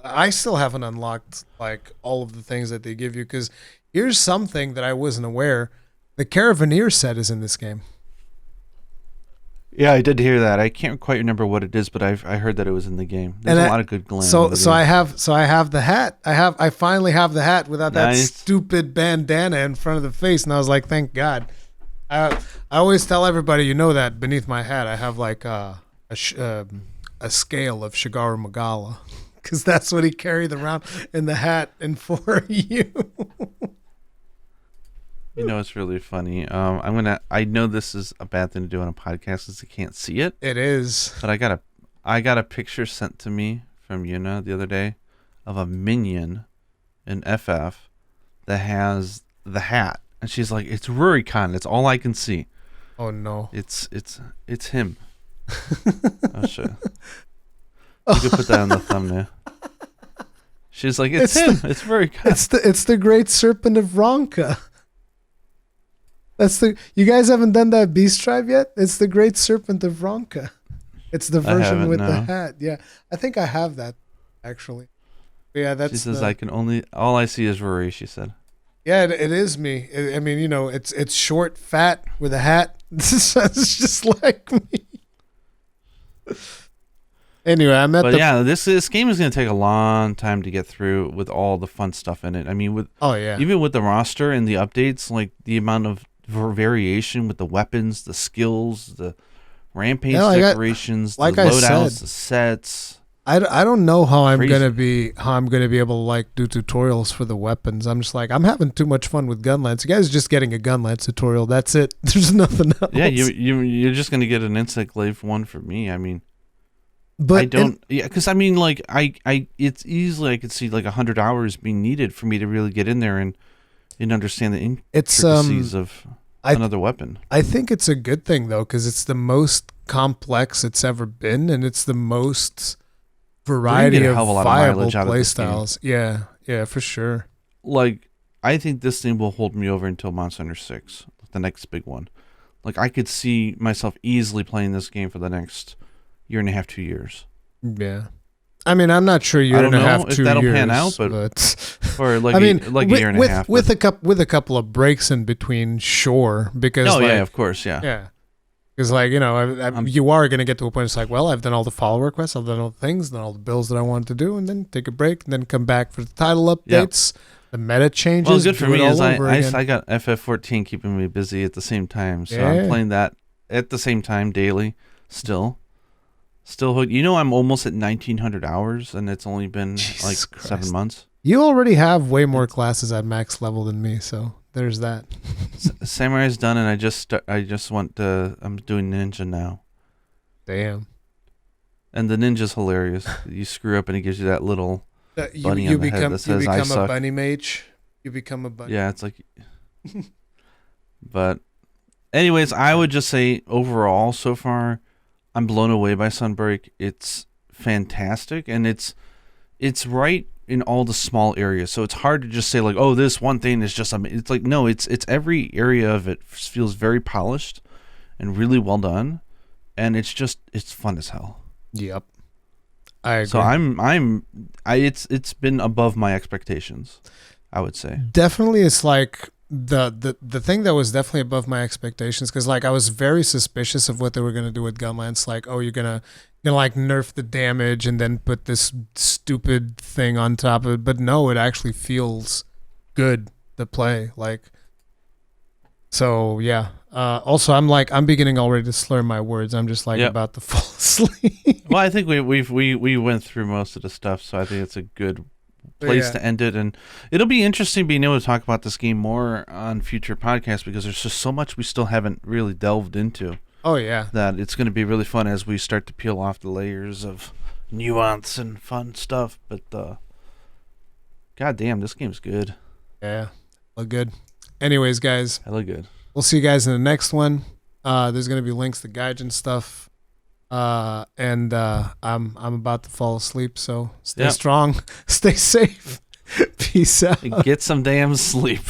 I still haven't unlocked like all of the things that they give you, because here's something that I wasn't aware. The Caravaneer set is in this game. Yeah, I did hear that. I can't quite remember what it is, but I heard that it was in the game. There's a lot of good glam. So I have the hat. I finally have the hat without that stupid bandana in front of the face, and I was like, thank God. I always tell everybody, that beneath my hat I have like a scale of Shigaru Magala. because that's what he carried around in the hat and for you. You know, it's really funny. I know this is a bad thing to do on a podcast because you can't see it. It is. But I got a picture sent to me from Yuna the other day of a minion in FF that has the hat. And she's like, it's Rurikhan. It's all I can see. Oh, no. It's him. Oh, shit. You could put that on the thumbnail. She's like, it's him. It's Rurikhan. It's the Great Serpent of Ronka. You guys haven't done that Beast Tribe yet? It's the Great Serpent of Ronka. It's the version with the hat. Yeah. I think I have that, actually. Yeah, that's. She says, all I see is Rory, she said. Yeah, it is me. I mean, you know, it's short, fat, with a hat. It's just like me. Anyway, I'm at But yeah, this game is going to take a long time to get through with all the fun stuff in it. I mean, even with the roster and the updates, like the amount of variation with the weapons, the skills, the Rampage decorations, the loadouts, the sets. I don't know how I'm gonna be able to like do tutorials for the weapons. I'm just like, I'm having too much fun with Gunlance. You guys are just getting a Gunlance tutorial. That's it. There's nothing else. Yeah, you're just gonna get an Insect Glaive one for me. I mean, but I don't. Because I mean, like it's easily I could see like 100 hours being needed for me to really get in there and understand the intricacies of another weapon. I think it's a good thing though, because it's the most complex it's ever been, and it's the most variety of viable playstyles. Yeah, for sure. Like, I think this thing will hold me over until Monster Hunter 6, the next big one. Like, I could see myself easily playing this game for the next year and a half, 2 years. Yeah. I mean, I'm not sure year and a half, 2 years. I don't know if that'll pan out, but or like, a year and a half. With a couple of breaks in between, sure. Because yeah, of course, yeah. Yeah. Because, like, you know, you are going to get to a point it's like, well, I've done all the follower quests, I've done all the things, done all the builds that I wanted to do, and then take a break, and then come back for the title updates, the meta changes. Well, good for me is I got FF14 keeping me busy at the same time, so I'm playing that at the same time daily, still hooked. You know, I'm almost at 1,900 hours, and it's only been Jesus Christ. 7 months. You already have way more classes at max level than me, so there's that. Samurai's done, and I just want to. I'm doing ninja now. Damn. And the ninja's hilarious. You screw up, and he gives you that little bunny on the head that says, "I suck." You become a bunny mage. You become a bunny. Yeah, it's like. But, anyways, I would just say overall, so far, I'm blown away by Sunbreak. It's fantastic, and it's right in all the small areas, so it's hard to just say like, oh, this one thing is just. It's like, no, it's every area of it feels very polished and really well done, and it's fun as hell. Yep, I agree. So it's been above my expectations, I would say. Definitely, it's like the thing that was definitely above my expectations, because like I was very suspicious of what they were gonna do with Gunlance. Like, oh, you're gonna like nerf the damage and then put this stupid thing on top of it, but no, it actually feels good to play. Like, so yeah. Also, I'm beginning already to slur my words. I'm just like about to fall asleep. Well, I think we went through most of the stuff, so I think it's a good place to end it, and it'll be interesting being able to talk about this game more on future podcasts, because there's just so much we still haven't really delved into. Oh yeah, that it's going to be really fun as we start to peel off the layers of nuance and fun stuff. But god damn, this game's good. Yeah, look good. Anyways, guys, I look good. We'll see you guys in the next one. There's going to be links to Gaijin stuff. And I'm about to fall asleep, so stay strong, stay safe. Peace out. Get some damn sleep.